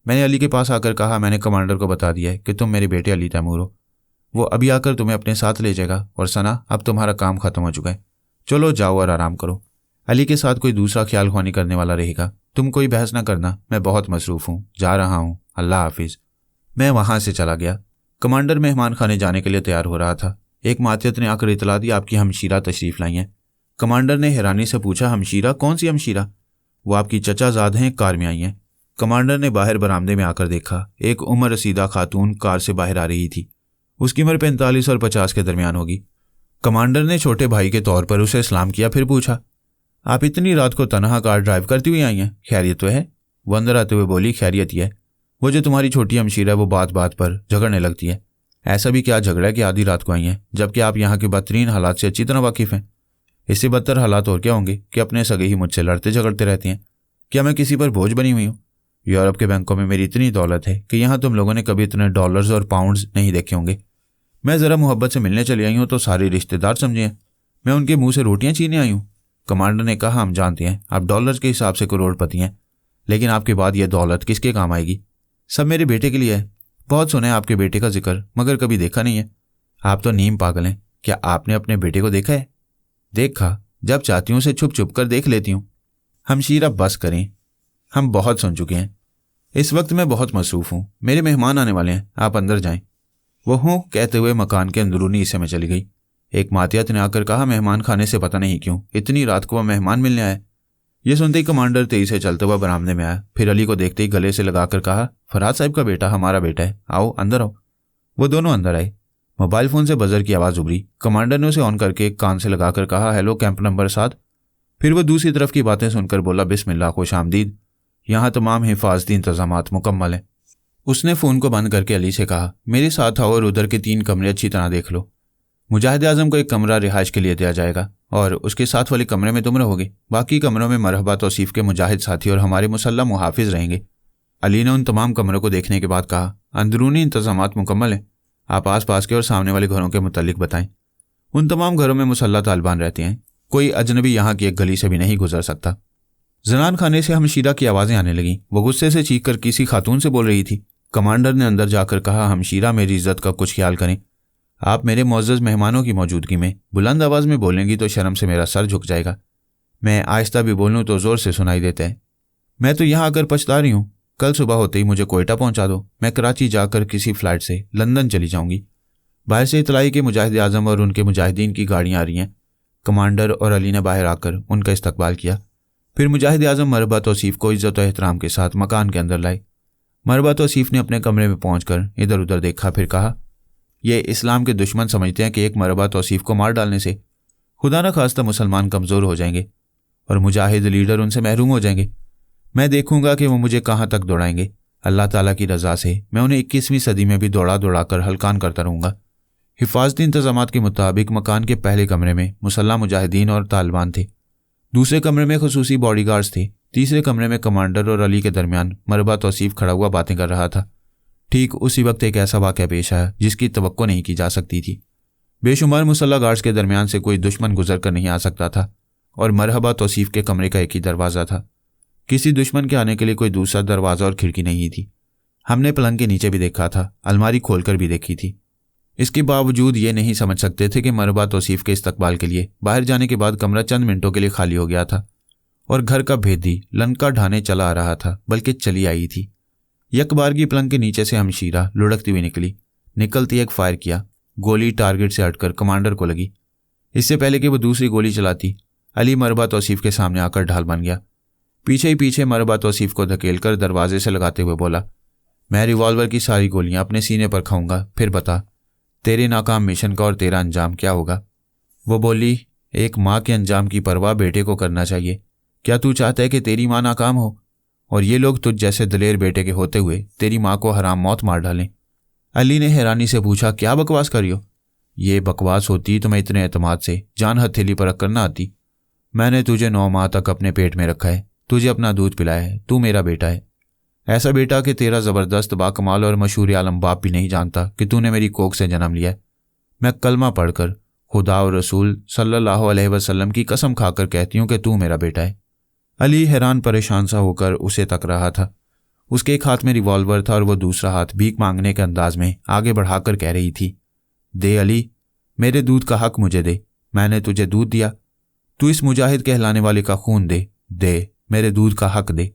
मैंने अली के पास आकर कहा, मैंने कमांडर को बता दिया है कि तुम मेरे बेटे अली तैमूर हो। वो अभी आकर तुम्हें अपने साथ ले जाएगा। और सना, अब तुम्हारा काम ख़त्म हो चुका है, चलो जाओ और आराम करो। अली के साथ कोई दूसरा ख्याल ख्वानी करने वाला रहेगा। तुम कोई बहस ना करना, मैं बहुत मसरूफ़ हूँ, जा रहा हूँ। अल्लाह हाफिज़। मैं वहाँ से चला गया। कमांडर मेहमान खाने जाने के लिए तैयार हो रहा था। एक मातियत ने आकर इतला दी, आपकी हमशीरा तशरीफ़ लाई हैं। कमांडर ने हैरानी से पूछा, हमशीरा? कौन सी हमशीरा? वो आपकी चचाज़ाद हैं, कार में आई हैं। कमांडर ने बाहर बरामदे में आकर देखा, एक उम्र रसीदा खातून कार से बाहर आ रही थी। उसकी उम्र 45 और 50 के दरमियान होगी। कमांडर ने छोटे भाई के तौर पर उसे सलाम किया, फिर पूछा, आप इतनी रात को तनहा कार ड्राइव करती हुई आई हैं, खैरियत तो है? वो अंदर आते हुए बोली, खैरियत ही है। वो जो तुम्हारी छोटी हमशीरा है वो बात बात पर झगड़ने लगती है। ऐसा भी क्या झगड़ा है कि आधी रात को आई हैं, जबकि आप यहाँ के बदतरीन हालात से अच्छी तरह वाकिफ़ हैं। इससे बदतर हालात और क्या होंगे कि अपने सगे ही मुझसे लड़ते झगड़ते रहते हैं। क्या मैं किसी पर बोझ बनी हुई हूँ? यूरोप के बैंकों में मेरी इतनी दौलत है कि यहाँ तुम लोगों ने कभी इतने डॉलर्स और पाउंड्स नहीं देखे होंगे। मैं ज़रा मोहब्बत से मिलने चली आई हूँ तो सारे रिश्तेदार समझे हैं मैं उनके मुंह से रोटियाँ छीनने आई हूँ। कमांडर ने कहा, हम जानते हैं आप डॉलर्स के हिसाब से करोड़पति हैं, लेकिन आपके बाद यह दौलत किसके काम आएगी? सब मेरे बेटे के लिए है। बहुत सुना है आपके बेटे का जिक्र, मगर कभी देखा नहीं है। आप तो नीम पागल हैं। क्या आपने अपने बेटे को देखा है? देखा, जब चाहती हूँ उसे छुप छुप कर देख लेती हूँ। हमशीरा बस करें, हम बहुत सुन चुके हैं। इस वक्त मैं बहुत मसरूफ़ हूँ, मेरे मेहमान आने वाले हैं, आप अंदर जाएं। वो हूँ कहते हुए मकान के अंदरूनी हिस्से में चली गई। एक मातियत ने आकर कहा, मेहमान खाने से पता नहीं क्यों इतनी रात को वह मेहमान मिलने आया। ये सुनते ही कमांडर तेजी से चलते हुआ बरामदे में आया। फिर अली को देखते ही गले से लगाकर कहा, फरहाद साहब का बेटा हमारा बेटा है, आओ अंदर आओ। वो दोनों अंदर आए। मोबाइल फ़ोन से बजर की आवाज़ उभरी। कमांडर ने उसे ऑन करके कान से लगाकर कहा, हेलो कैंप नंबर 7। फिर वो दूसरी तरफ की बातें सुनकर बोला, बिस्मिल्लाह, खुश आमदीद, यहाँ तमाम हिफाजती इंतजामात मुकम्मल हैं। उसने फ़ोन को बंद करके अली से कहा, मेरे साथ आओ और उधर के 3 कमरे अच्छी तरह देख लो। मुजाहिद आज़म को एक कमरा रिहाइश के लिए दिया जाएगा और उसके साथ वाले कमरे में तुम रहोगे। बाकी कमरों में मरहबा तौसीफ के मुजाहिद साथी और हमारे मुसल्लह मुहाफिज रहेंगे। अली ने उन तमाम कमरों को देखने के बाद कहा, अंदरूनी इंतजामात मुकम्मल हैं, आप आस पास के और सामने वाले घरों के मुतालिक बताएं। उन तमाम घरों में मुसल्लह तालिबान रहते हैं, कोई अजनबी यहाँ की एक गली से भी नहीं गुजर सकता। जनान खाने से हमशीरा की आवाज़ें आने लगीं। वो गुस्से से चीख कर किसी खातून से बोल रही थी। कमांडर ने अंदर जाकर कहा, हमशीरा मेरी इज्जत का कुछ ख्याल करें। आप मेरे मुअज़्ज़ज़ मेहमानों की मौजूदगी में बुलंद आवाज़ में बोलेंगी तो शर्म से मेरा सर झुक जाएगा। मैं आहिस्ता भी बोलूँ तो ज़ोर से सुनाई देता है। मैं तो यहाँ आकर पछता रही हूँ। कल सुबह होते ही मुझे कोयटा पहुँचा दो, मैं कराची जाकर किसी फ़्लाइट से लंदन चली जाऊँगी। बाहर से इतलाई के मुजाहिद आज़म और उनके मुजाहिदीन की गाड़ियाँ आ रही हैं। कमांडर और अली ने बाहर आकर उनका इस्तकबाल किया। फिर मुजाहिद आज़म मरहबा तौसीफ़ को इज़्ज़त और एहतराम के साथ मकान के अंदर लाए। मरहबा तौसीफ़ ने अपने कमरे में पहुंचकर इधर उधर देखा, फिर कहा, यह इस्लाम के दुश्मन समझते हैं कि एक मरहबा तौसीफ़ को मार डालने से खुदा न खास्ता मुसलमान कमज़ोर हो जाएंगे और मुजाहिद लीडर उनसे महरूम हो जाएंगे। मैं देखूंगा कि वो मुझे कहाँ तक दौड़ाएंगे। अल्लाह ताला की रज़ा से मैं उन्हें 21वीं सदी में भी दौड़ा दौड़ा कर हल्कान करता रहूँगा। हिफाजती इंतजामात के मुताबिक मकान के पहले कमरे में मुसल्लह मुजाहिदीन और तालिबान थे, दूसरे कमरे में खुसूसी बॉडीगार्ड्स थे, तीसरे कमरे में कमांडर और अली के दरमियान मरहबा तौसीफ़ खड़ा हुआ बातें कर रहा था। ठीक उसी वक्त एक ऐसा वाक़या पेश आया जिसकी तवक्को नहीं की जा सकती थी। बेशुमार मुसल्लह गार्ड्स के दरमियान से कोई दुश्मन गुजर कर नहीं आ सकता था और मरहबा तौसीफ़ के कमरे का एक ही दरवाज़ा था। किसी दुश्मन के आने के लिए कोई दूसरा दरवाज़ा और खिड़की नहीं थी। हमने पलंग के नीचे भी देखा था, अलमारी खोलकर भी देखी थी। इसके बावजूद ये नहीं समझ सकते थे कि मरहबा तौसीफ़ के इस्तकबाल के लिए बाहर जाने के बाद कमरा चंद मिनटों के लिए खाली हो गया था और घर का भेदी लंका ढाने चला आ रहा था, बल्कि चली आई थी। यकबारगी पलंग के नीचे से हमशीरा लुढ़कती हुई निकली। निकलती एक फायर किया। गोली टारगेट से हटकर कमांडर को लगी। इससे पहले कि वो दूसरी गोली चलाती, अली मरहबा तौसीफ़ के सामने आकर ढाल बन गया। पीछे ही पीछे मरहबा तौसीफ़ को धकेलकर दरवाजे से लगाते हुए बोला, मैं रिवॉल्वर की सारी गोलियां अपने सीने पर खाऊंगा, फिर बता तेरे नाकाम मिशन का और तेरा अंजाम क्या होगा। वो बोली, एक माँ के अंजाम की परवाह बेटे को करना चाहिए। क्या तू चाहता है कि तेरी माँ नाकाम हो और ये लोग तुझ जैसे दलेर बेटे के होते हुए तेरी माँ को हराम मौत मार डालें? अली ने हैरानी से पूछा, क्या बकवास कर रही हो? ये बकवास होती तो मैं इतने एतमाद से जान हथेली पर रख कर ना आती। मैंने तुझे 9 माह तक अपने पेट में रखा है, तुझे अपना दूध पिलाया है, तू मेरा बेटा है। ऐसा बेटा कि तेरा ज़बरदस्त बाकमाल और मशहूर आलम बाप भी नहीं जानता कि तूने मेरी कोख से जन्म लिया है। मैं कलमा पढ़कर खुदा और रसूल सल्लल्लाहु अलैहि वसल्लम की कसम खाकर कहती हूँ कि तू मेरा बेटा है। अली हैरान परेशान सा होकर उसे तक रहा था। उसके एक हाथ में रिवॉल्वर था और वो दूसरा हाथ भीख मांगने के अंदाज में आगे बढ़ाकर कह रही थी, दे अली, मेरे दूध का हक मुझे दे। मैंने तुझे दूध दिया, तू इस मुजाहिद कहलाने वाले का खून दे, मेरे दूध का हक दे।